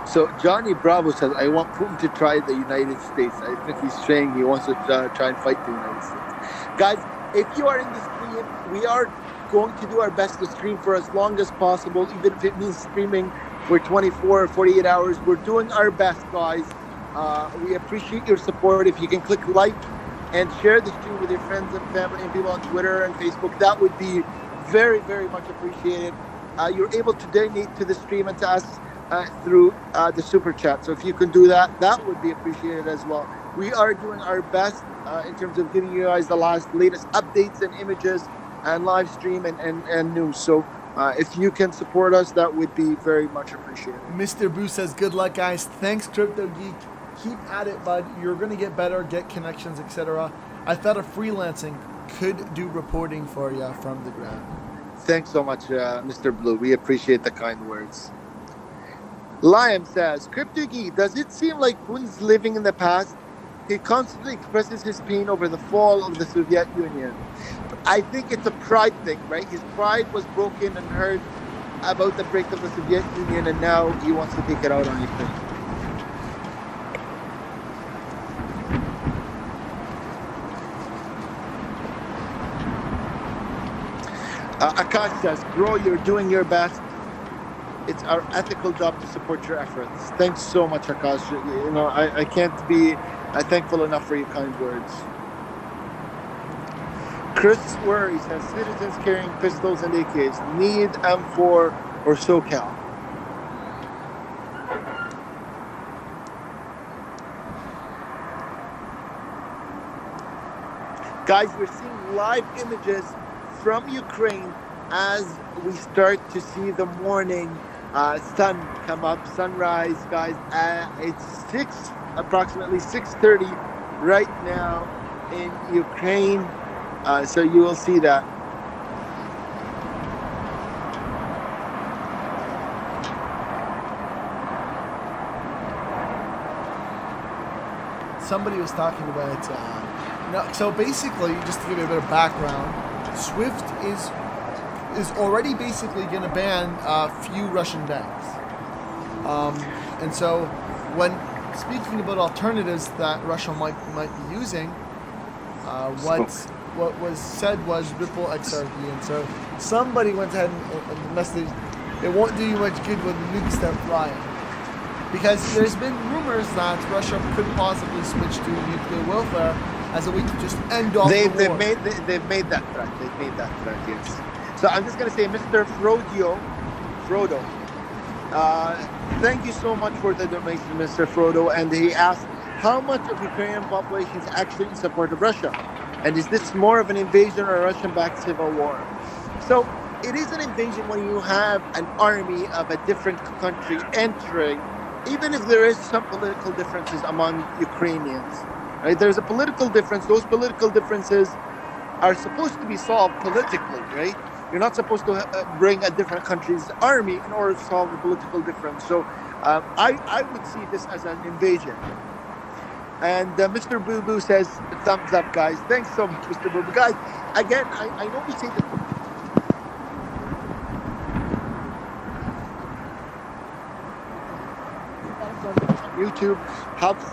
So Johnny Bravo says, I want Putin to try the United States. I think he's saying he wants to try and fight the United States. Guys, if you are in the stream, we are going to do our best to stream for as long as possible, even if it means streaming for 24 or 48 hours. We're doing our best, guys. We appreciate your support. If you can click like and share the stream with your friends and family and people on Twitter and Facebook, that would be very, very much appreciated. You're able to donate to the stream and to us through the super chat. So if you can do that, that would be appreciated as well. We are doing our best in terms of giving you guys the latest updates and images and live stream and news. So if you can support us, that would be very much appreciated. Mr. Boo says, good luck, guys. Thanks, Crypto Geek. Keep at it, bud. You're going to get better, get connections, etc. I thought of freelancing could do reporting for you from the ground. Thanks so much, Mr. Blue. We appreciate the kind words. Liam says, Crypto Geek, does it seem like Putin's living in the past? He constantly expresses his pain over the fall of the Soviet Union. I think it's a pride thing, right? His pride was broken and hurt about the break of the Soviet Union, and now he wants to take it out on Ukraine. Akash says, bro, you're doing your best. It's our ethical job to support your efforts. Thanks so much, Akash. I can't be thankful enough for your kind words. Chris Worry says, citizens carrying pistols and AKs need M4 or SoCal. Guys, we're seeing live images from Ukraine as we start to see the morning sun come up, sunrise, guys. It's approximately 6:30 right now in Ukraine, so you will see that. Somebody was talking about so basically, just to give you a bit of background, SWIFT is already basically going to ban a few Russian banks. And so when speaking about alternatives that Russia might be using, what was said was Ripple XRP. And so somebody went ahead and messaged, it won't do you much good when the nukes start flying. Because there's been rumors that Russia could possibly switch to nuclear warfare as a way to just end off the war. They've made that threat. They've made that threat, yes. So I'm just going to say, Mr. Frodo, thank you so much for the donation, Mr. Frodo. And he asked, how much of Ukrainian population is actually in support of Russia? And is this more of an invasion or a Russian-backed civil war? So it is an invasion when you have an army of a different country entering, even if there is some political differences among Ukrainians. Right? There's a political difference. Those political differences are supposed to be solved politically, right? You're not supposed to bring a different country's army in order to solve a political difference. So I would see this as an invasion. And Mr. Boo Boo says, thumbs up, guys. Thanks so much, Mr. Boo Boo. Guys, again, I know we say that. YouTube helps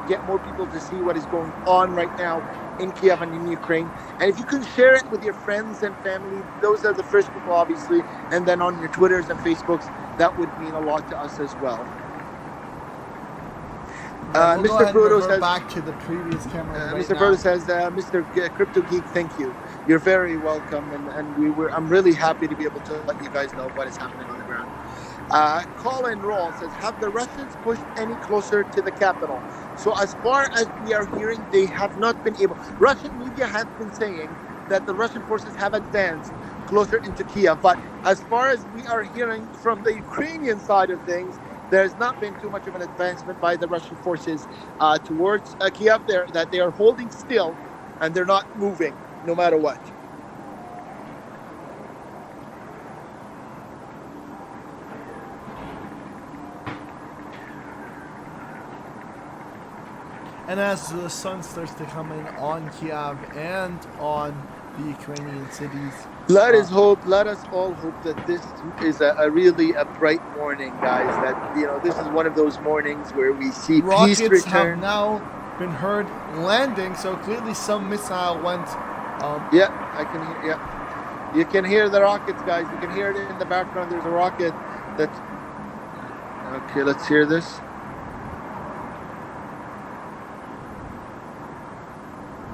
get more people to see what is going on right now in Kiev and in Ukraine. And if you can share it with your friends and family, those are the first people, obviously, and then on your Twitters and Facebooks, that would mean a lot to us as well. We'll go Mr. ahead and Bruto revert says, back to the previous camera right Mr. now. Bruto says, Mr. Crypto Geek, thank you. You're very welcome, and I'm really happy to be able to let you guys know what is happening on the ground. Colin Roll says, have the Russians pushed any closer to the capital? So as far as we are hearing, they have not been able. Russian media has been saying that the Russian forces have advanced closer into Kiev. But as far as we are hearing from the Ukrainian side of things, there's not been too much of an advancement by the Russian forces towards Kiev. That they are holding still and they're not moving no matter what. And as the sun starts to come in on Kiev and on the Ukrainian cities, Let us all hope that this is a really a bright morning, guys. That this is one of those mornings where we see peace rockets have return. now been heard landing. So clearly, some missile went. Yeah, I can hear. Yeah, you can hear the rockets, guys. You can hear it in the background. There's a rocket that. Okay, let's hear this.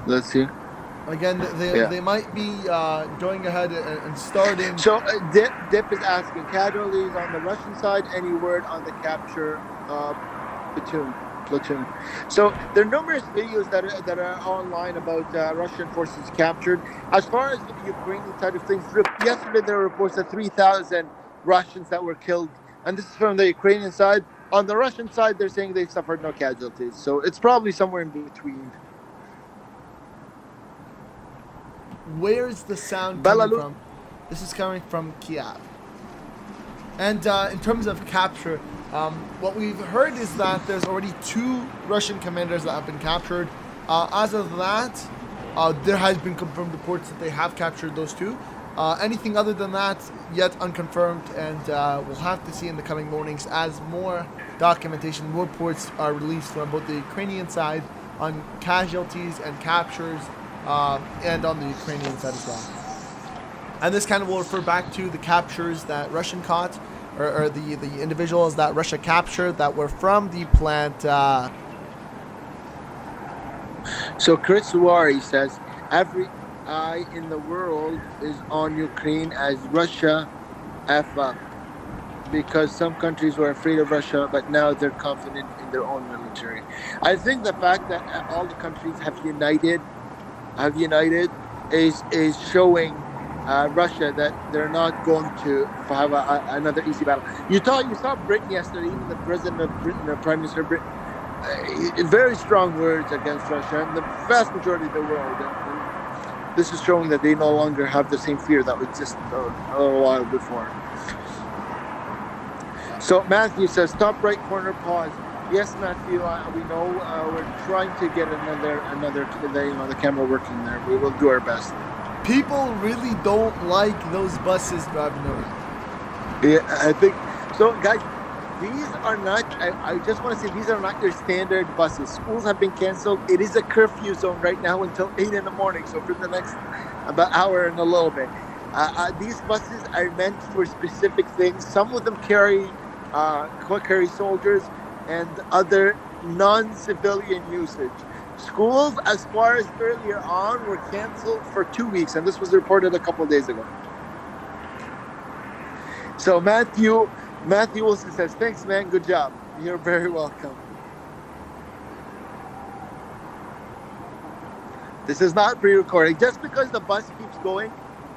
Let's see. Again, they might be going ahead and starting. So Dip is asking, casualties on the Russian side, any word on the capture platoon? So there are numerous videos that are online about Russian forces captured. As far as the Ukrainian side of things, yesterday there were reports of 3,000 Russians that were killed, and this is from the Ukrainian side. On the Russian side, they're saying they've suffered no casualties, so it's probably somewhere in between. Where's the sound coming from? This is coming from Kiev. And in terms of capture, what we've heard is that there's already 2 Russian commanders that have been captured. As of that, there has been confirmed reports that they have captured those 2. Anything other than that, yet unconfirmed, and we'll have to see in the coming mornings as more documentation, reports are released from both the Ukrainian side on casualties and captures, and on the Ukrainian side as well. And this kind of will refer back to the captures that Russian caught, or the individuals that Russia captured that were from the plant. So Chris Wari says, every eye in the world is on Ukraine as Russia F up. Because some countries were afraid of Russia, but now they're confident in their own military. I think the fact that all the countries have united is showing Russia that they're not going to have another easy battle. You saw Britain yesterday, even the president of Britain, the prime minister of Britain, very strong words against Russia and the vast majority of the world. And this is showing that they no longer have the same fear that existed a little while before. So Matthew says, top right corner, pause. Yes, Matthew, we know we're trying to get another the camera working there. We will do our best. People really don't like those buses driving around. Yeah, I think so, guys. These are not. I just want to say these are not your standard buses. Schools have been canceled. It is a curfew zone right now until 8 in the morning. So for the next about hour and a little bit, these buses are meant for specific things. Some of them carry soldiers and other non-civilian usage. Schools, as far as earlier on, were canceled for 2 weeks, and this was reported a couple of days ago. So Matthew Wilson says, thanks, man, good job. You're very welcome. This is not pre-recording. Just because the bus keeps going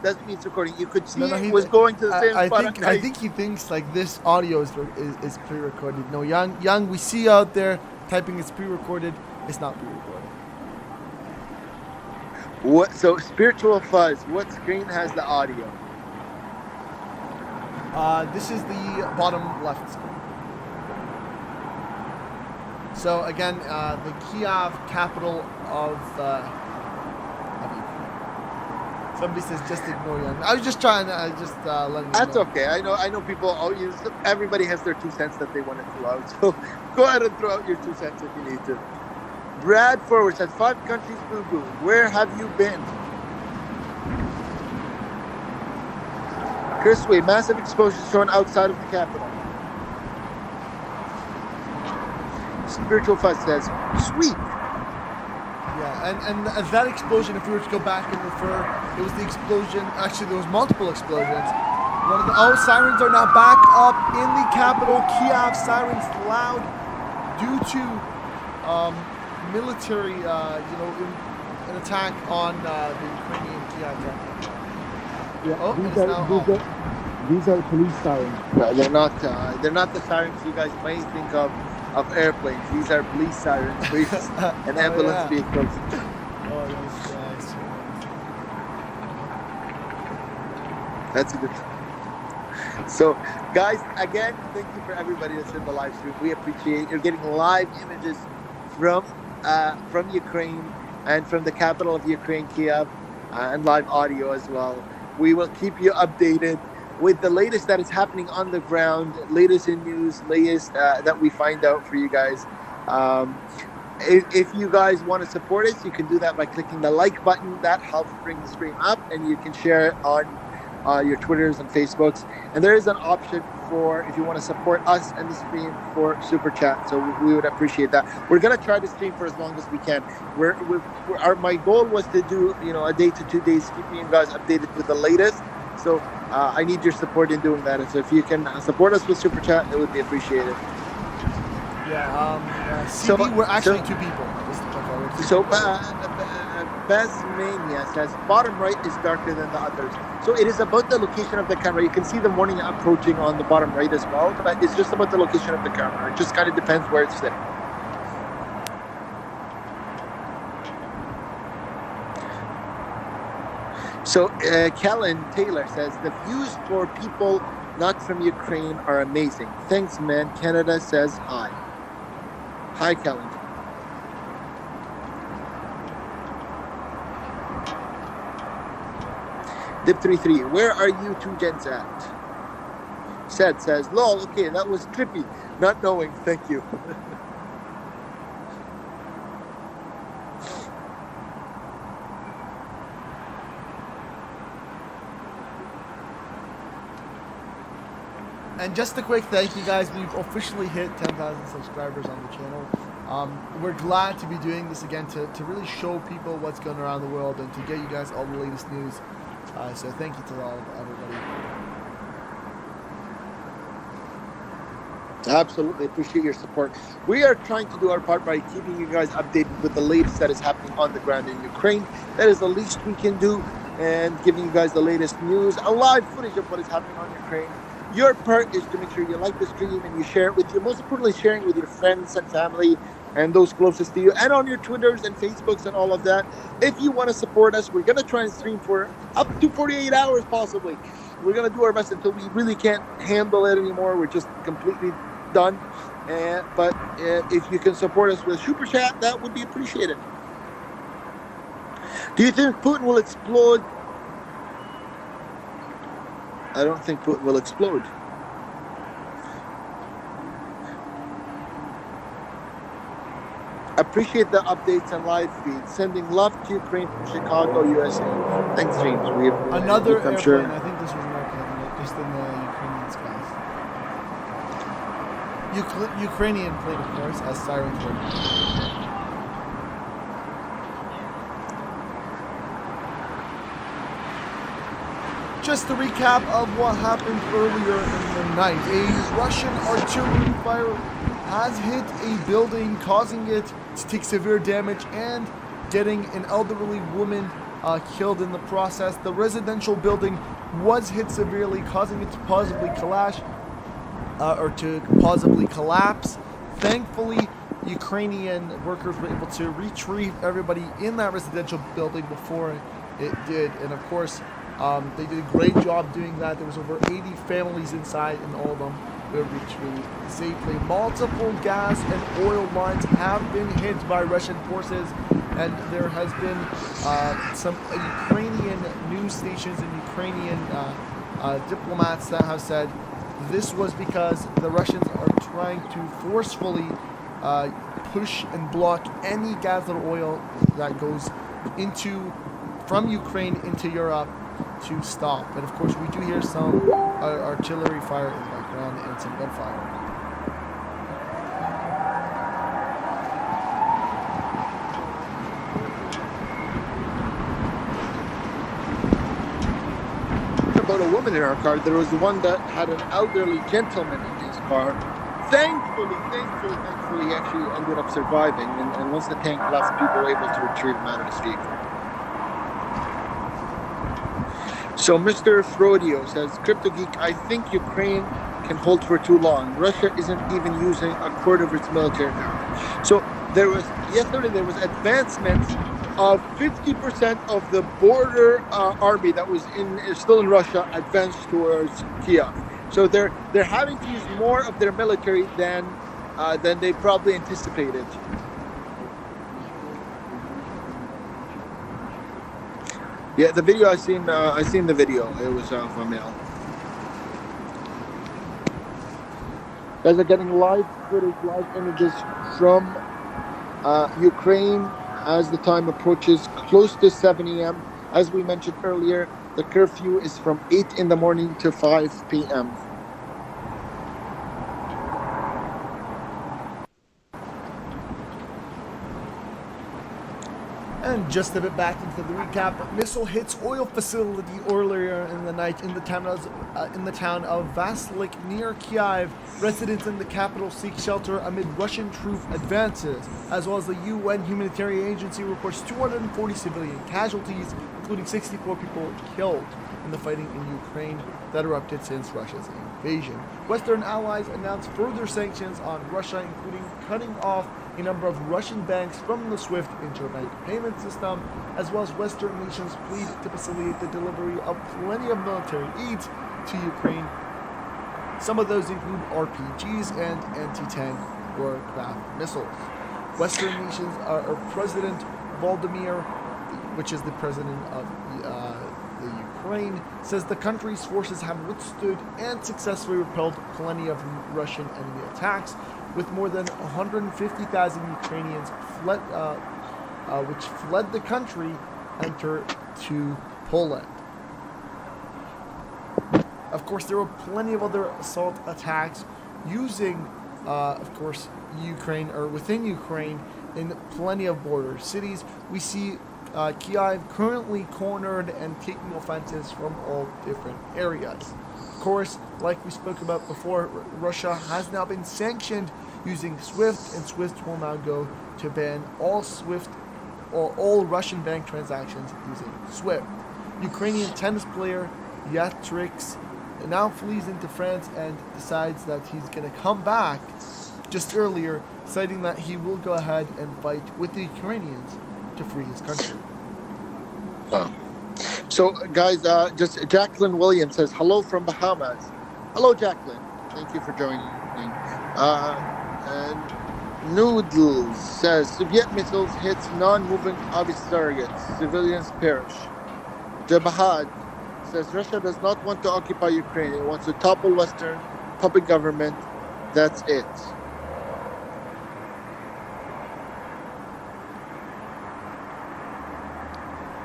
doesn't mean it's recording. You could see it was going to the same spot. I think he thinks like this audio is pre-recorded. No, Young, we see you out there typing it's pre-recorded. It's not pre-recorded. What? So Spiritual Fuzz, what screen has the audio? This is the bottom left screen. So again, the Kiev, capital of Ukraine. Somebody says just ignore you. I was just trying to letting you That's know. okay. I know people. Everybody has their 2 cents that they want to throw out. So go ahead and throw out your 2 cents if you need to. Brad Forward says 5 countries boo-boo. Where have you been? Chris Way, massive exposure shown outside of the capital. Spiritual Fuzz says, sweet. Yeah, and that explosion, if we were to go back and refer, it was the explosion. Actually, there was multiple explosions. One of the sirens are now back up in the capital, Kiev. Sirens loud due to military, an attack on the Ukrainian Kiev capital. Yeah, Oh, it's now these are police sirens. No, they're not the sirens you guys may think of airplanes. These are police sirens, please, and ambulance vehicles. Oh, yes, nice. That's a good. So, guys, again, thank you for everybody that's in the live stream. We appreciate it. You're getting live images from Ukraine and from the capital of Ukraine, Kiev, and live audio as well. We will keep you updated with the latest that is happening on the ground, latest in news, latest that we find out for you guys. If you guys want to support us, you can do that by clicking the like button. That helps bring the stream up, and you can share it on your Twitters and Facebooks. And there is an option for, if you want to support us and the stream, for super chat. So we would appreciate that. We're gonna try to stream for as long as we can. My goal was to do a day to 2 days, keeping you guys updated with the latest. So I need your support in doing that. And so if you can support us with super chat, it would be appreciated. Yeah. CD, we're actually two people. So Bezmania says bottom right is darker than the others. So it is about the location of the camera. You can see the morning approaching on the bottom right as well, but it's just about the location of the camera. It just kind of depends where it's sitting. So Kellen Taylor says the views for people not from Ukraine are amazing. Thanks, man. Canada says hi. Hi, Kellen. Dip33, where are you two gents at? Seth says, lol, okay, that was trippy. Not knowing, thank you. And just a quick thank you guys, we've officially hit 10,000 subscribers on the channel. We're glad to be doing this again to really show people what's going around the world and to get you guys all the latest news. So thank you to everybody. Absolutely appreciate your support. We are trying to do our part by keeping you guys updated with the latest that is happening on the ground in Ukraine. That is the least we can do, and giving you guys the latest news, a live footage of what is happening on Ukraine. Your part is to make sure you like the stream and you share it with your, most importantly, sharing with your friends and family and those closest to you, and on your Twitters and Facebooks and all of that. If you want to support us, we're going to try and stream for up to 48 hours possibly. We're going to do our best until we really can't handle it anymore. We're just completely done. But if you can support us with Super Chat, that would be appreciated. Do you think Putin will explode? I don't think Putin will explode. Appreciate the updates and live feeds. Sending love to Ukraine from Chicago, USA. Thanks, James. Another I'm airplane. sure. I think this was an airplane, just in the Ukrainian skies. Ukrainian plane, of course, as sirens were. Just a recap of what happened earlier in the night. A Russian artillery fire has hit a building, causing it to take severe damage and getting an elderly woman killed in the process. The residential building was hit severely, causing it to possibly collapse. Thankfully, Ukrainian workers were able to retrieve everybody in that residential building before it did, and of course, they did a great job doing that. There was over 80 families inside, and all of them were retrieved safely. Multiple gas and oil lines have been hit by Russian forces, and there has been some Ukrainian news stations and Ukrainian diplomats that have said this was because the Russians are trying to forcefully push and block any gas or oil that goes from Ukraine into Europe to stop. And of course, we do hear some artillery fire in the background and some gunfire. about a woman in our car. There was one that had an elderly gentleman in his car. Thankfully, he actually ended up surviving. And once the tank left, people were able to retrieve him out of his vehicle. So Mr. Frodio says, Crypto Geek, I think Ukraine can hold for too long. Russia isn't even using a quarter of its military now. So yesterday there was advancements of 50% of the border army that was still in Russia advanced towards Kiev. So they're having to use more of their military than they probably anticipated. Yeah, the video I seen the video. It was from mail. Guys are getting live footage, live images from Ukraine as the time approaches close to 7 a.m. As we mentioned earlier, the curfew is from 8 in the morning to 5 p.m. And just a bit back into the recap, missile hits oil facility earlier in the night in the town of Vaslik near Kiev. Residents in the capital seek shelter amid Russian troop advances, as well as the UN Humanitarian Agency reports 240 civilian casualties, including 64 people killed in the fighting in Ukraine that erupted since Russia's invasion. Western allies announced further sanctions on Russia, including cutting off a number of Russian banks from the SWIFT interbank payment system, as well as Western nations plead to facilitate the delivery of plenty of military aid to Ukraine. Some of those include RPGs and anti-tank warcraft missiles. Western nations are President Volodymyr, which is the president of the Ukraine, says the country's forces have withstood and successfully repelled plenty of Russian enemy attacks, with more than 150,000 Ukrainians which fled the country, enter to Poland. Of course, there were plenty of other assault attacks using, of course, Ukraine or within Ukraine in plenty of border cities. We see Kiev currently cornered and taking offensives from all different areas. Of course, like we spoke about before, Russia has now been sanctioned using SWIFT, and SWIFT will now go to ban all SWIFT or all Russian bank transactions using SWIFT. Ukrainian tennis player Yatrix now flees into France and decides that he's going to come back just earlier, citing that he will go ahead and fight with the Ukrainians to free his country. So, guys, just Jacqueline Williams says, hello from Bahamas. Hello, Jacqueline. Thank you for joining. And Noodles says, Soviet missiles hits non-moving obvious targets. Civilians perish. Jabahad says, Russia does not want to occupy Ukraine. It wants to topple Western puppet government. That's it.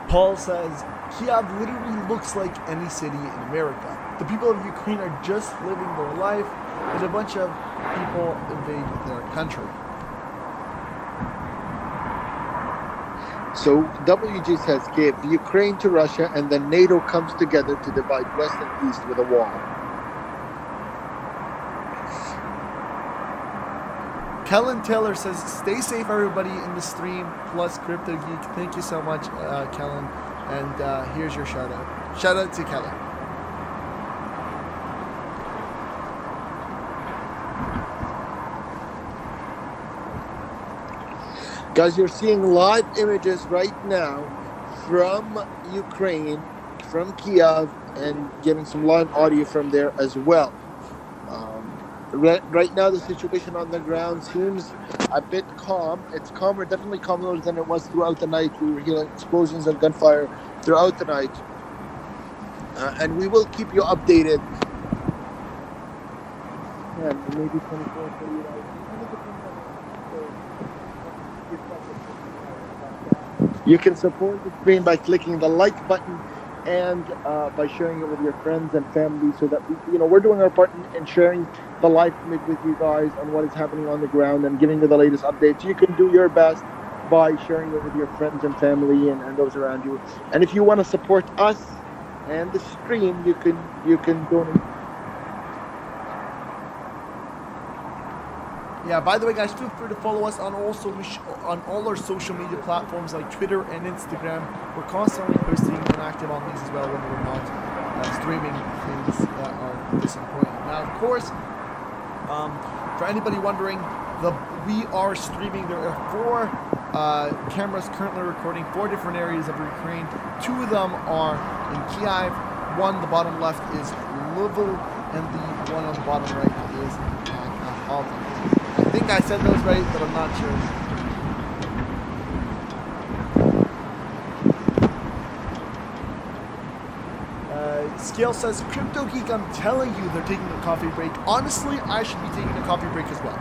Paul says, Kiev literally looks like any city in America. The people of Ukraine are just living their life, and a bunch of people invade their country. So WG says, give Ukraine to Russia, and then NATO comes together to divide West and East with a wall. Kellen Taylor says, stay safe, everybody, in the stream, plus Crypto Geek. Thank you so much, Kellen. And here's your shout out. Shout out to Kellen. Guys, you're seeing live images right now from Ukraine, from Kiev, and getting some live audio from there as well. Right now, the situation on the ground seems a bit calm. It's calmer, definitely calmer than it was throughout the night. We were hearing explosions and gunfire throughout the night. And we will keep you updated. Yeah, maybe 24, 48 hours. You can support the stream by clicking the like button and by sharing it with your friends and family, so that we're doing our part in sharing the live image with you guys on what is happening on the ground and giving you the latest updates. You can do your best by sharing it with your friends and family and those around you. And if you want to support us and the stream, you can donate. Yeah, by the way, guys, feel free to follow us on all our social media platforms like Twitter and Instagram. We're constantly posting and active on these as well when we're not streaming things that are this important. Now, of course, for anybody wondering, we are streaming. There are 4 cameras currently recording 4 different areas of Ukraine. 2 of them are in Kiev. 1, the bottom left, is Lviv, and the one on the bottom right is Kharkiv. I think I said those right, but I'm not sure. Scale says, Crypto Geek, I'm telling you they're taking a coffee break. Honestly, I should be taking a coffee break as well.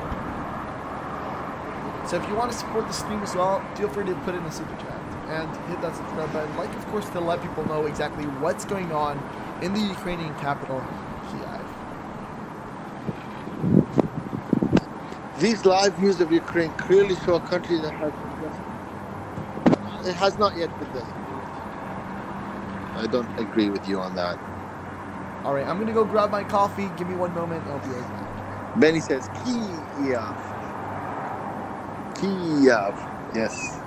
So if you want to support the stream as well, feel free to put in a super chat and hit that subscribe button. Like, of course, to let people know exactly what's going on in the Ukrainian capital, Kiev. These live views of Ukraine clearly show a country that has not yet been desperate. I don't agree with you on that. All right, I'm going to go grab my coffee. Give me 1 moment. I'll be right back. Benny says, Kiev. Kiev. Yes.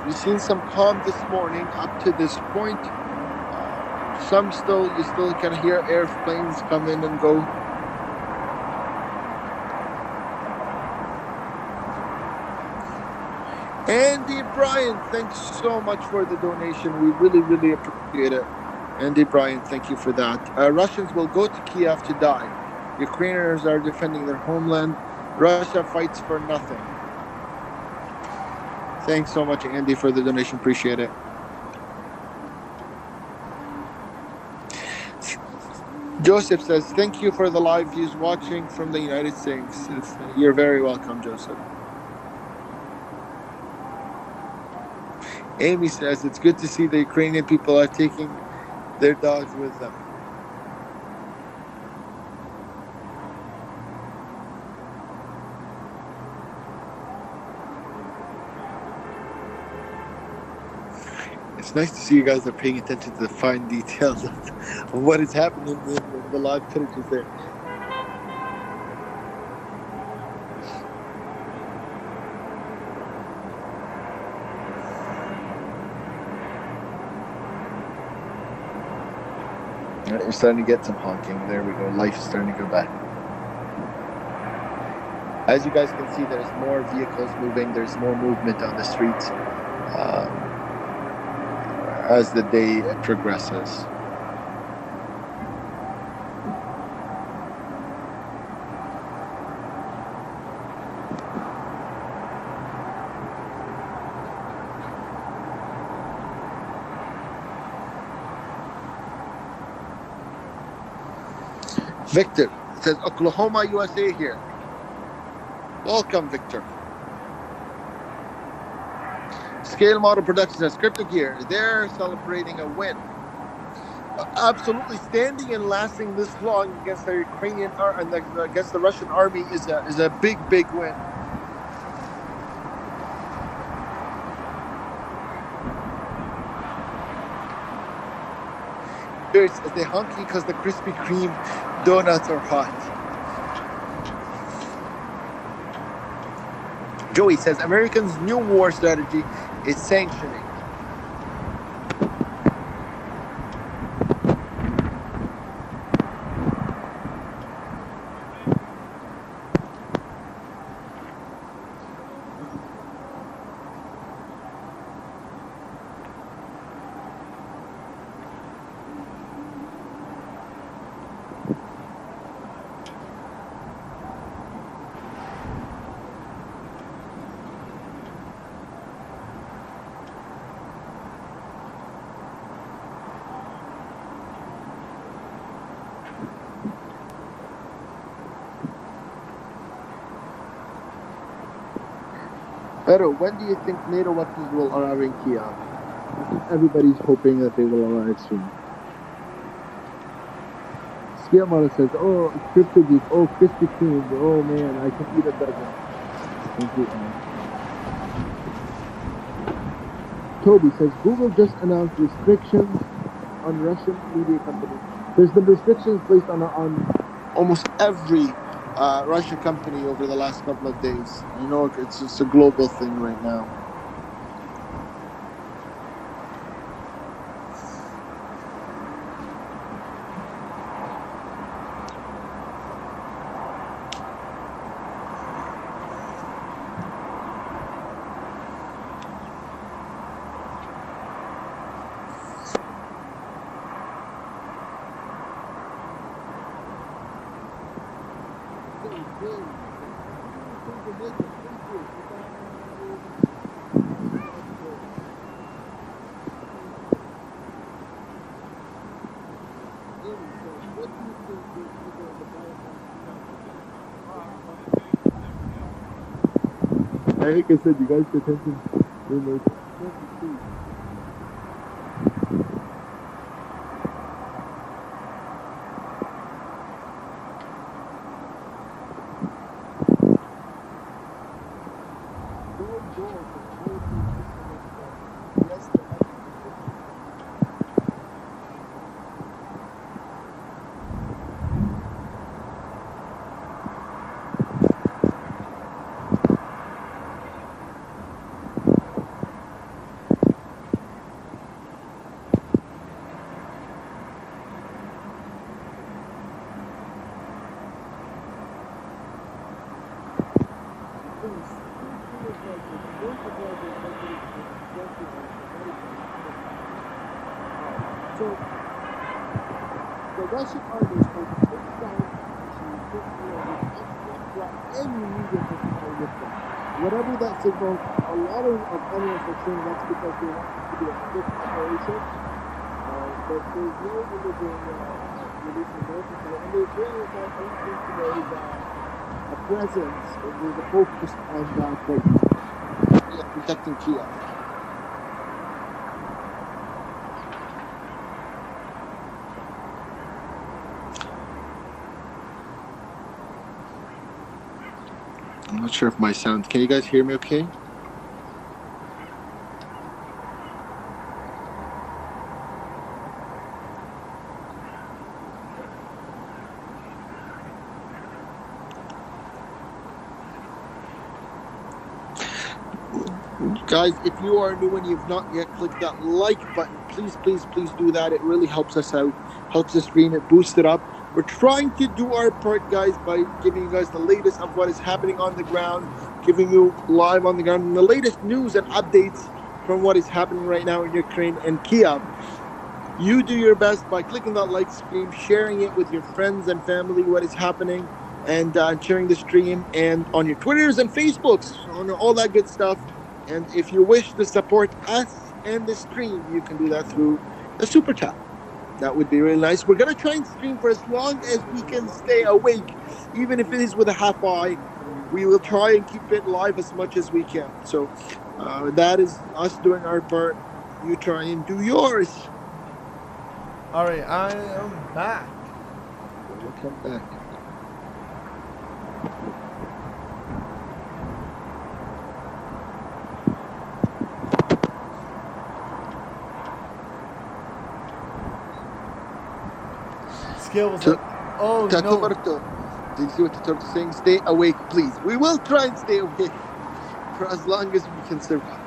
We've seen some calm this morning up to this point. You still can hear airplanes come in and go. Andy Bryan, thanks so much for the donation. We really, really appreciate it. Andy Bryan, thank you for that. Russians will go to Kiev to die. Ukrainians are defending their homeland. Russia fights for nothing. Thanks so much, Andy, for the donation. Appreciate it. Joseph says, thank you for the live views watching from the United States. You're very welcome, Joseph. Amy says, it's good to see the Ukrainian people are taking their dogs with them. It's nice to see you guys are paying attention to the fine details of what is happening in the live footages there. All right, we're starting to get some honking. There we go. Life is starting to go back. As you guys can see, there's more vehicles moving. There's more movement on the streets. As the day progresses. Victor says, Oklahoma, USA here. Welcome, Victor. Scale Model Production says, Crypto Gear, they're celebrating a win. Absolutely, standing and lasting this long against the Ukrainian and against the Russian army is a big, big win. It's the honky because the Krispy Kreme donuts are hot. Joey says, Americans' new war strategy is sanctioning. Pero, when do you think NATO weapons will arrive in Kiev? I think everybody's hoping that they will arrive soon. Scale says, oh, Crypto Geek, oh, Krispy Kreme, oh man, I can eat a dozen. Thank you, Toby says, Google just announced restrictions on Russian media companies. There's been restrictions placed on almost every Russian company over the last couple of days. You know, it's a global thing right now. Like I said, you guys pay attention. So, the Russian army is going to take down any media personnel with them. Whatever that signals, a lot of analysts are saying that's because they want it to be a quick operation. But there's no imaging releasing those. And the Israelis are thinking today that a presence with a focus on protecting Kiev. I'm not sure if my sound. Can you guys hear me okay? Guys, if you are new and you've not yet clicked that like button, please do that. It really helps us out, helps the stream, it boosts it up. We're trying to do our part, guys, by giving you guys the latest of what is happening on the ground, giving you live on the ground, and the latest news and updates from what is happening right now in Ukraine and Kiev. You do your best by clicking that like stream, sharing it with your friends and family, what is happening, and sharing the stream, and on your Twitters and Facebooks, on all that good stuff. And if you wish to support us and the stream, you can do that through the super chat. That would be really nice. We're going to try and stream for as long as we can stay awake, even if it is with a half eye. We will try and keep it live as much as we can. So that is us doing our part. You try and do yours. All right, I am back. Welcome back. Scale was like, oh no. Did you see what the Turks are saying? Stay awake, please. We will try and stay awake for as long as we can survive.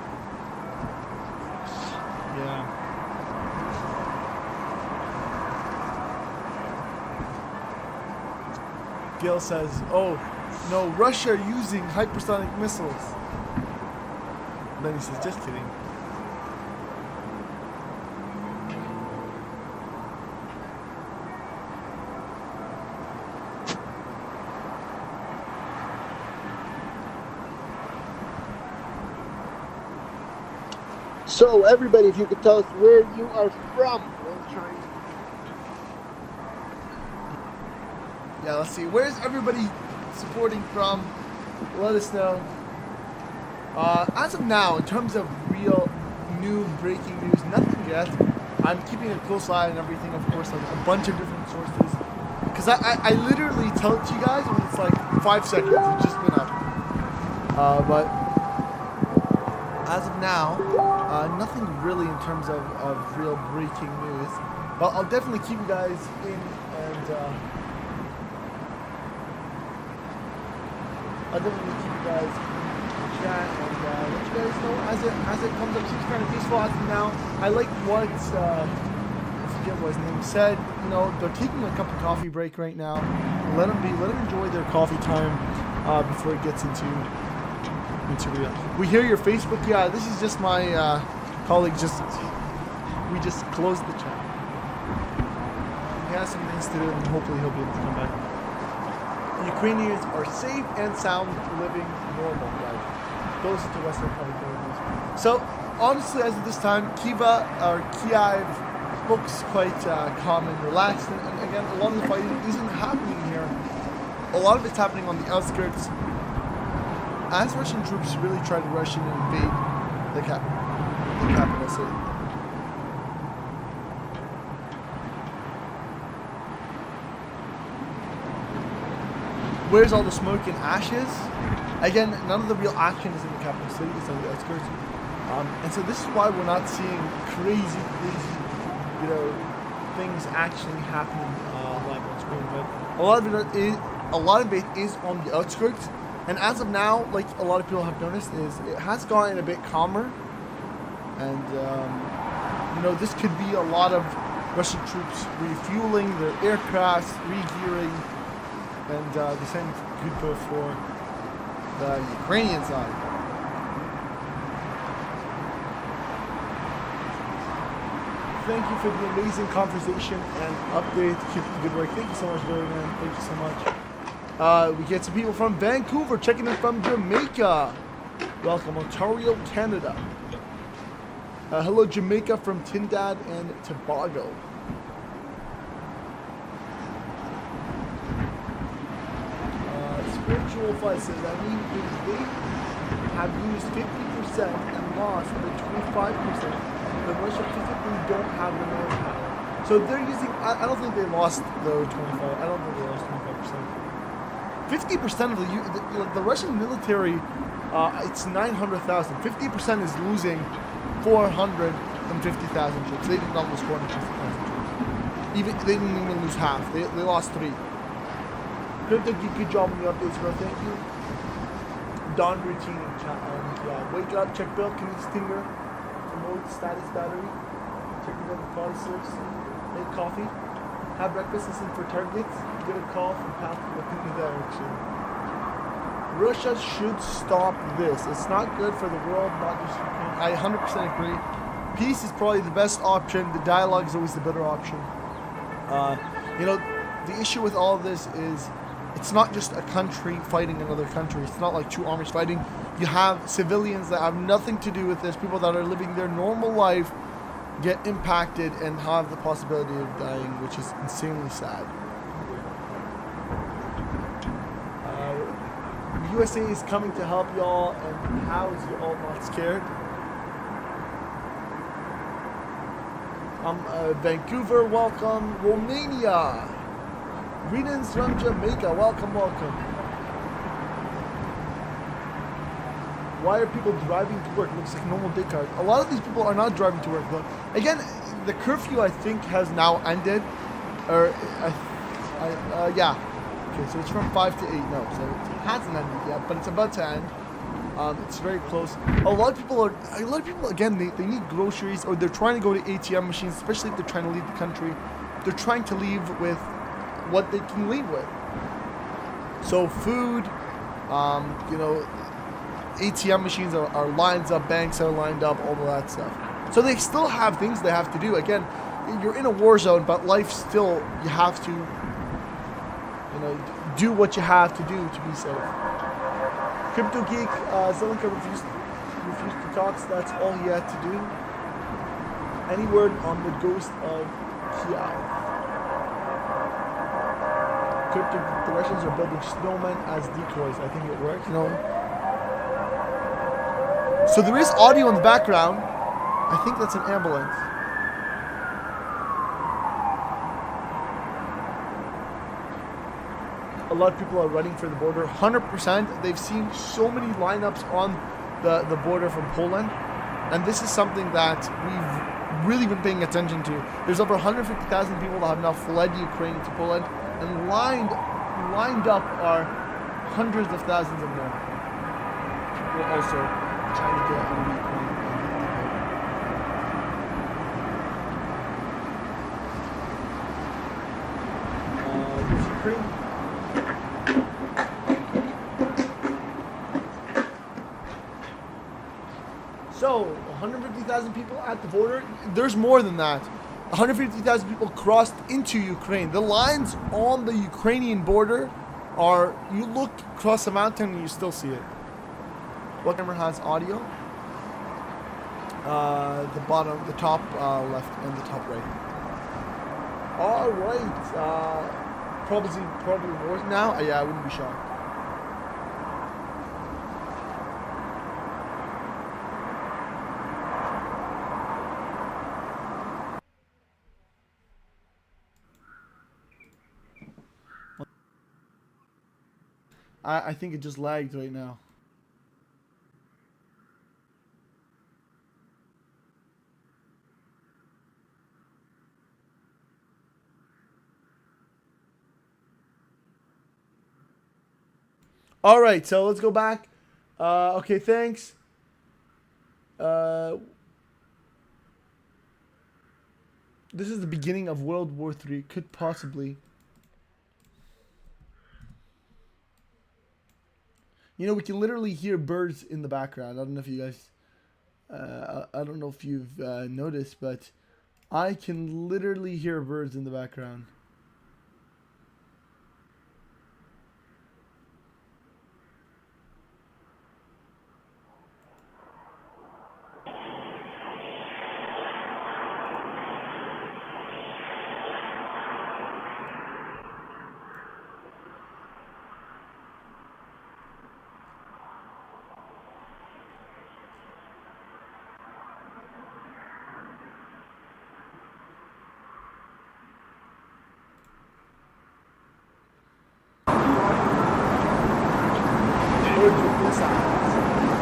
Yeah. Gil says, oh no, Russia using hypersonic missiles. And then he says, just kidding. So, everybody, if you could tell us where you are from. Yeah, let's see. Where's everybody supporting from? Let us know. As of now, in terms of real new breaking news, nothing yet. I'm keeping a close eye on everything, of course, on a bunch of different sources. Because I literally tell it to you guys when it's like 5 seconds. It's just been up. But as of now, nothing really in terms of real breaking news. But I'll definitely keep you guys in and I'll definitely keep you guys in chat and let you guys know as it comes up. Seems kind of peaceful as of now. I like what I forget what his name said. You know, they're taking a cup of coffee break right now. Let them enjoy their coffee time before it gets into real. We hear your Facebook. Yeah, this is just my colleague. We just closed the chat. He has some things to do, and hopefully he'll be able to come back. Ukrainians are safe and sound, living normal life. Goes into Western countries. So honestly, as of this time, Kiev looks quite calm and relaxed. And again, a lot of the fighting isn't happening here. A lot of it's happening on the outskirts. As Russian troops really try to rush in and invade the capital city. Where's all the smoke and ashes? Again, none of the real action is in the capital city, it's on the outskirts. And so this is why we're not seeing crazy, things actually happening live on screen. But a lot of it is on the outskirts. And as of now, like a lot of people have noticed, is it has gotten a bit calmer. And, this could be a lot of Russian troops refueling their aircrafts, regearing, and the same could go for the Ukrainian side. Thank you for the amazing conversation and update. Keep up the good work. Thank you so much, Billy, man. Thank you so much. We get some people from Vancouver checking in from Jamaica. Welcome, Ontario, Canada. Hello, Jamaica from Trinidad and Tobago. Spiritual Fight says, if they have used 50% and lost the 25%, then Russia physically don't have the manpower. So they're using, I don't think they lost the 25, I don't think they lost 25%. 50% of the Russian military, it's 900,000. 50% is losing 450,000 troops. They did not lose 450,000 troops. They didn't even lose half. They lost 3. Crypto Geek, good job on the updates, bro. Thank you. Dawn routine in chat. Wake up, check bill, connect stinger, promote status battery, check the body slips, make coffee, have breakfast, listen for targets, get a call from path looking in the direction. Russia should stop this. It's not good for the world, not just Ukraine. I 100% agree. Peace is probably the best option. The dialogue is always the better option. The issue with all of this is it's not just a country fighting another country. It's not like 2 armies fighting. You have civilians that have nothing to do with this. People that are living their normal life get impacted and have the possibility of dying, which is insanely sad. USA is coming to help y'all, and how is you all not scared? Vancouver, welcome. Romania. Greetings from Jamaica. Welcome. Why are people driving to work? It looks like normal day cars. A lot of these people are not driving to work, though. Again, the curfew, I think, has now ended. Yeah. Okay, so it's from 5 to 8. No, so it hasn't ended yet, but it's about to end. It's very close. A lot of people, again, they need groceries, or they're trying to go to ATM machines, especially if they're trying to leave the country. They're trying to leave with what they can leave with. So food, ATM machines are lined up, banks are lined up, all of that stuff. So they still have things they have to do. Again, you're in a war zone, but life still, you have to, do what you have to do to be safe. Crypto Geek, Zelenka refused to talk, so that's all he had to do. Any word on the ghost of Kiev? Crypto Geek, the Russians are building snowmen as decoys. I think it works, So there is audio in the background. I think that's an ambulance. A lot of people are running for the border. 100%. They've seen so many lineups on the border from Poland. And this is something that we've really been paying attention to. There's over 150,000 people that have now fled Ukraine to Poland. And lined up are hundreds of thousands of more. People also trying to get out of Ukraine. Here's Ukraine. So, 150,000 people at the border. There's more than that. 150,000 people crossed into Ukraine. The lines on the Ukrainian border are, you look across the mountain and you still see it. What camera has audio? The bottom, the top left and the top right. All right. Probably more now. Yeah, I wouldn't be shocked. I think it just lagged right now. All right, so let's go back. Okay, thanks. This is the beginning of World War III. Could possibly. You know, we can literally hear birds in the background. I don't know if you guys, I don't know if you've noticed, but I can literally hear birds in the background.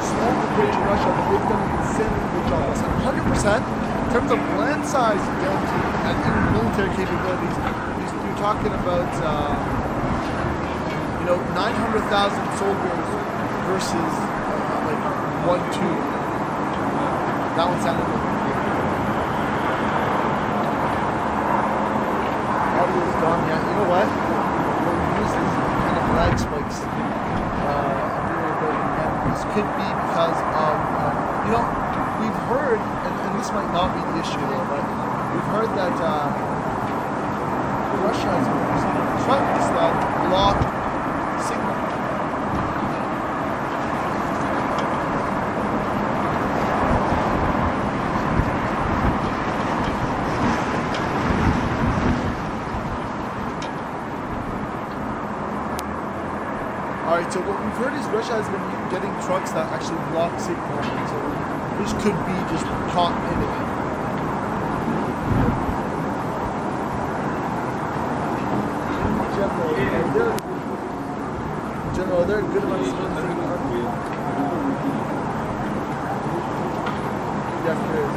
Small compared to Russia, but they've done an insanely good job. Listen, 100% in terms of land size down to and even military capabilities. You're talking about 900,000 soldiers versus like 1-2. That one sounded good. Audio's gone. Yeah, you know what? We'll use these kind of lag spikes. This could be because of, we've heard, and this might not be the issue though, but we've heard that Russia has been using trucks that block signal. Alright, so what we've heard is Russia has been getting trucks that actually block signal, so this could be just caught in it. General, they're a good amount of civilians in the army. Yes, there is.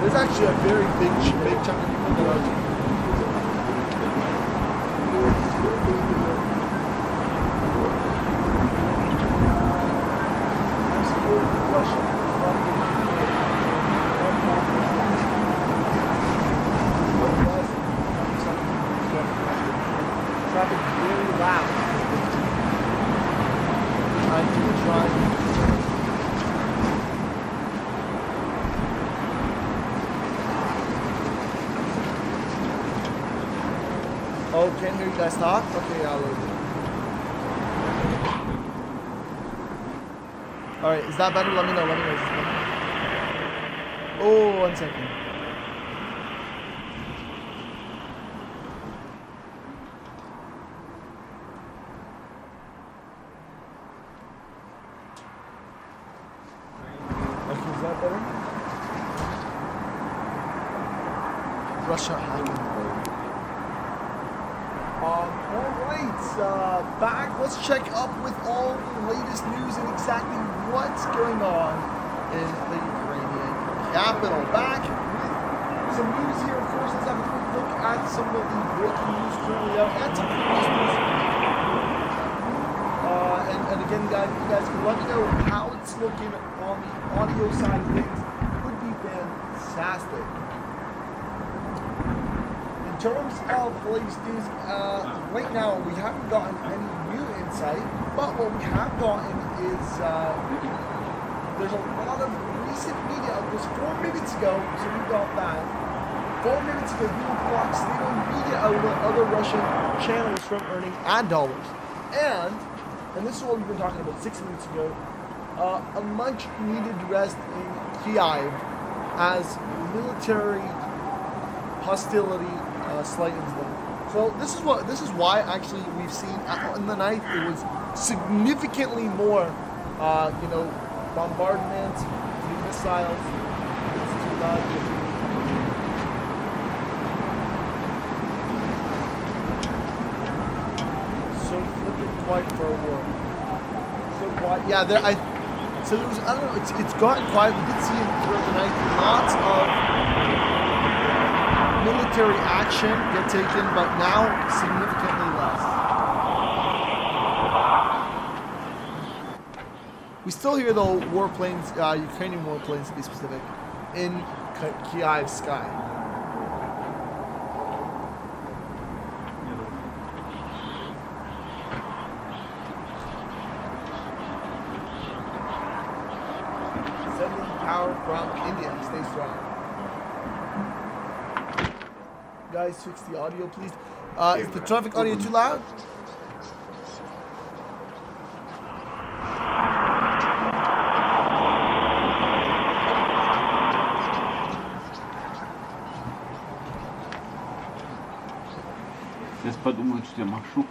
There's actually a very big chunk of people that are. Oh, can't hear you guys talk? Okay, I'll load it. Alright, is that better? Let me know. Is this better? Oh, 1 second. Russia hacking code. Alright, back. Let's check up with all the latest news and exactly what's going on in the Ukrainian capital. Back with some news here, of course. Let's have a quick look at some of the breaking news currently out and some previous news. And again, guys, you guys can let me know how it's looking on the audio side of things. Would be fantastic. In terms of the latest news, right now we haven't gotten any new insight, but what we have gotten is there's a lot of recent media outlets. 4 minutes ago, so we got that. 4 minutes ago, Google blocked state-owned media outlet other Russian channels from earning ad dollars. And this is what we've been talking about 6 minutes ago, a much-needed rest in Kiev as military hostility slightens them. So this is why actually we've seen in the night it was significantly more, bombardments, missiles. So flipping quiet for a war. So quiet. Yeah, so there was, I don't know, it's gotten quiet. We did see it throughout the night. Lots of military action get taken, but now significantly less. We still hear the warplanes, Ukrainian warplanes to be specific, in Kiev sky. Sending power from India. Stay strong. Guys, fix the audio, please. Is the traffic audio too loud? Сейчас подумают, что я машу.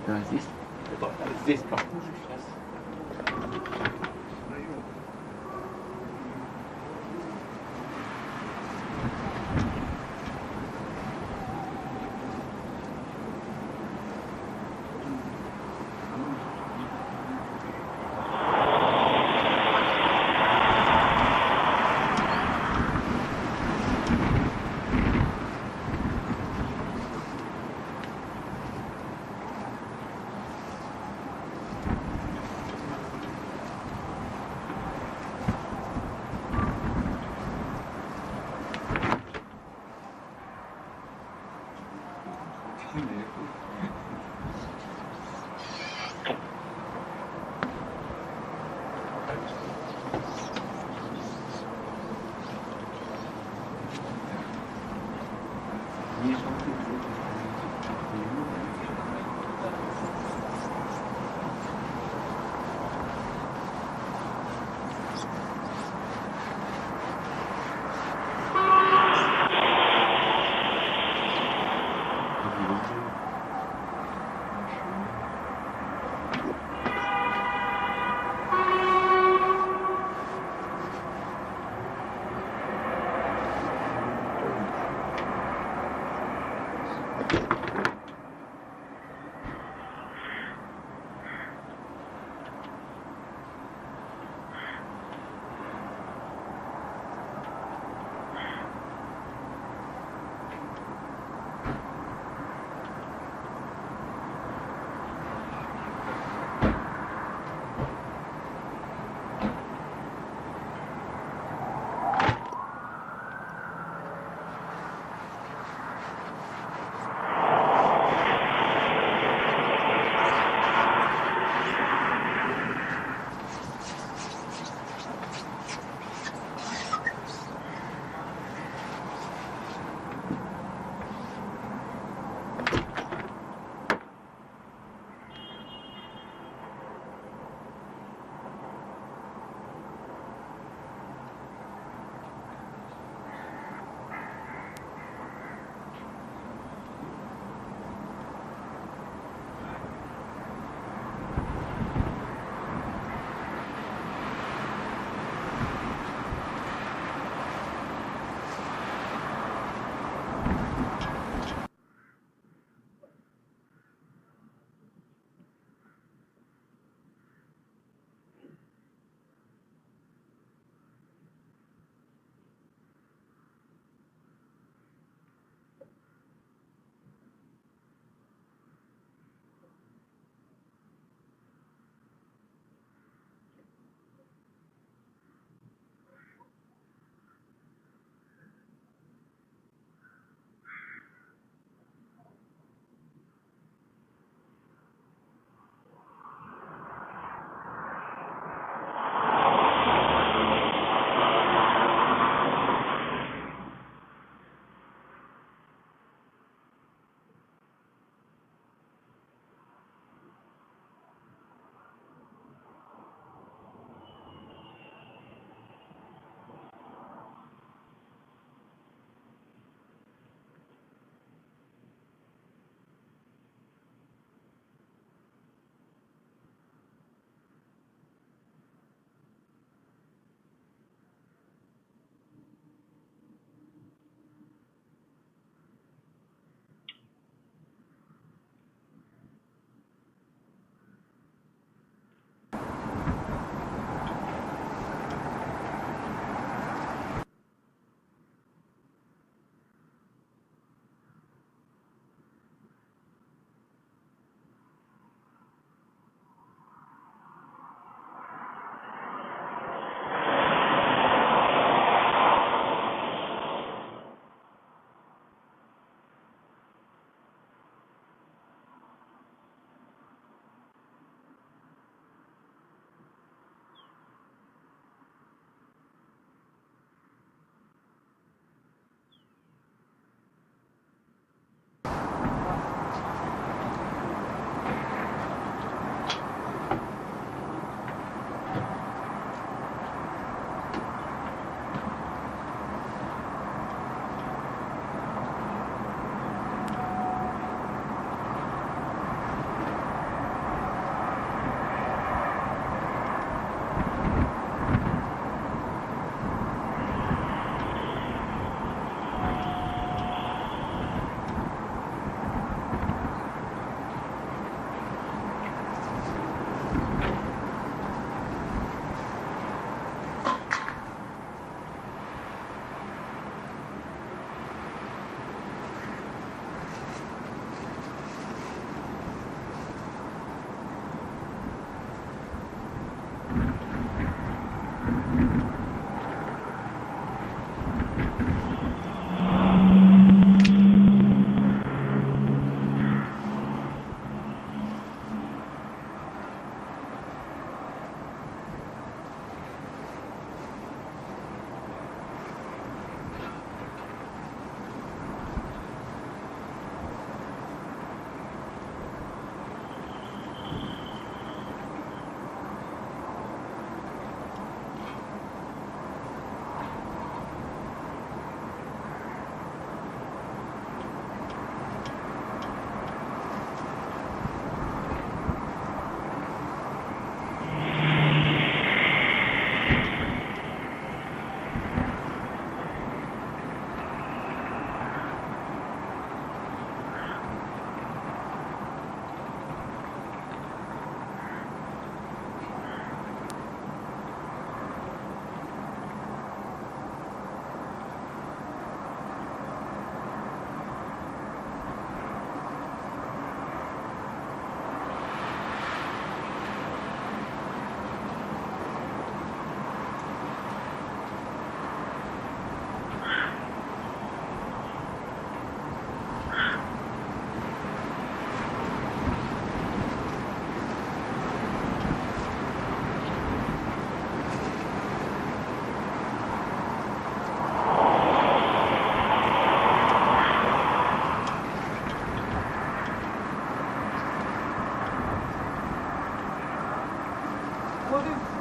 Да, здесь похуже сейчас. Go ahead.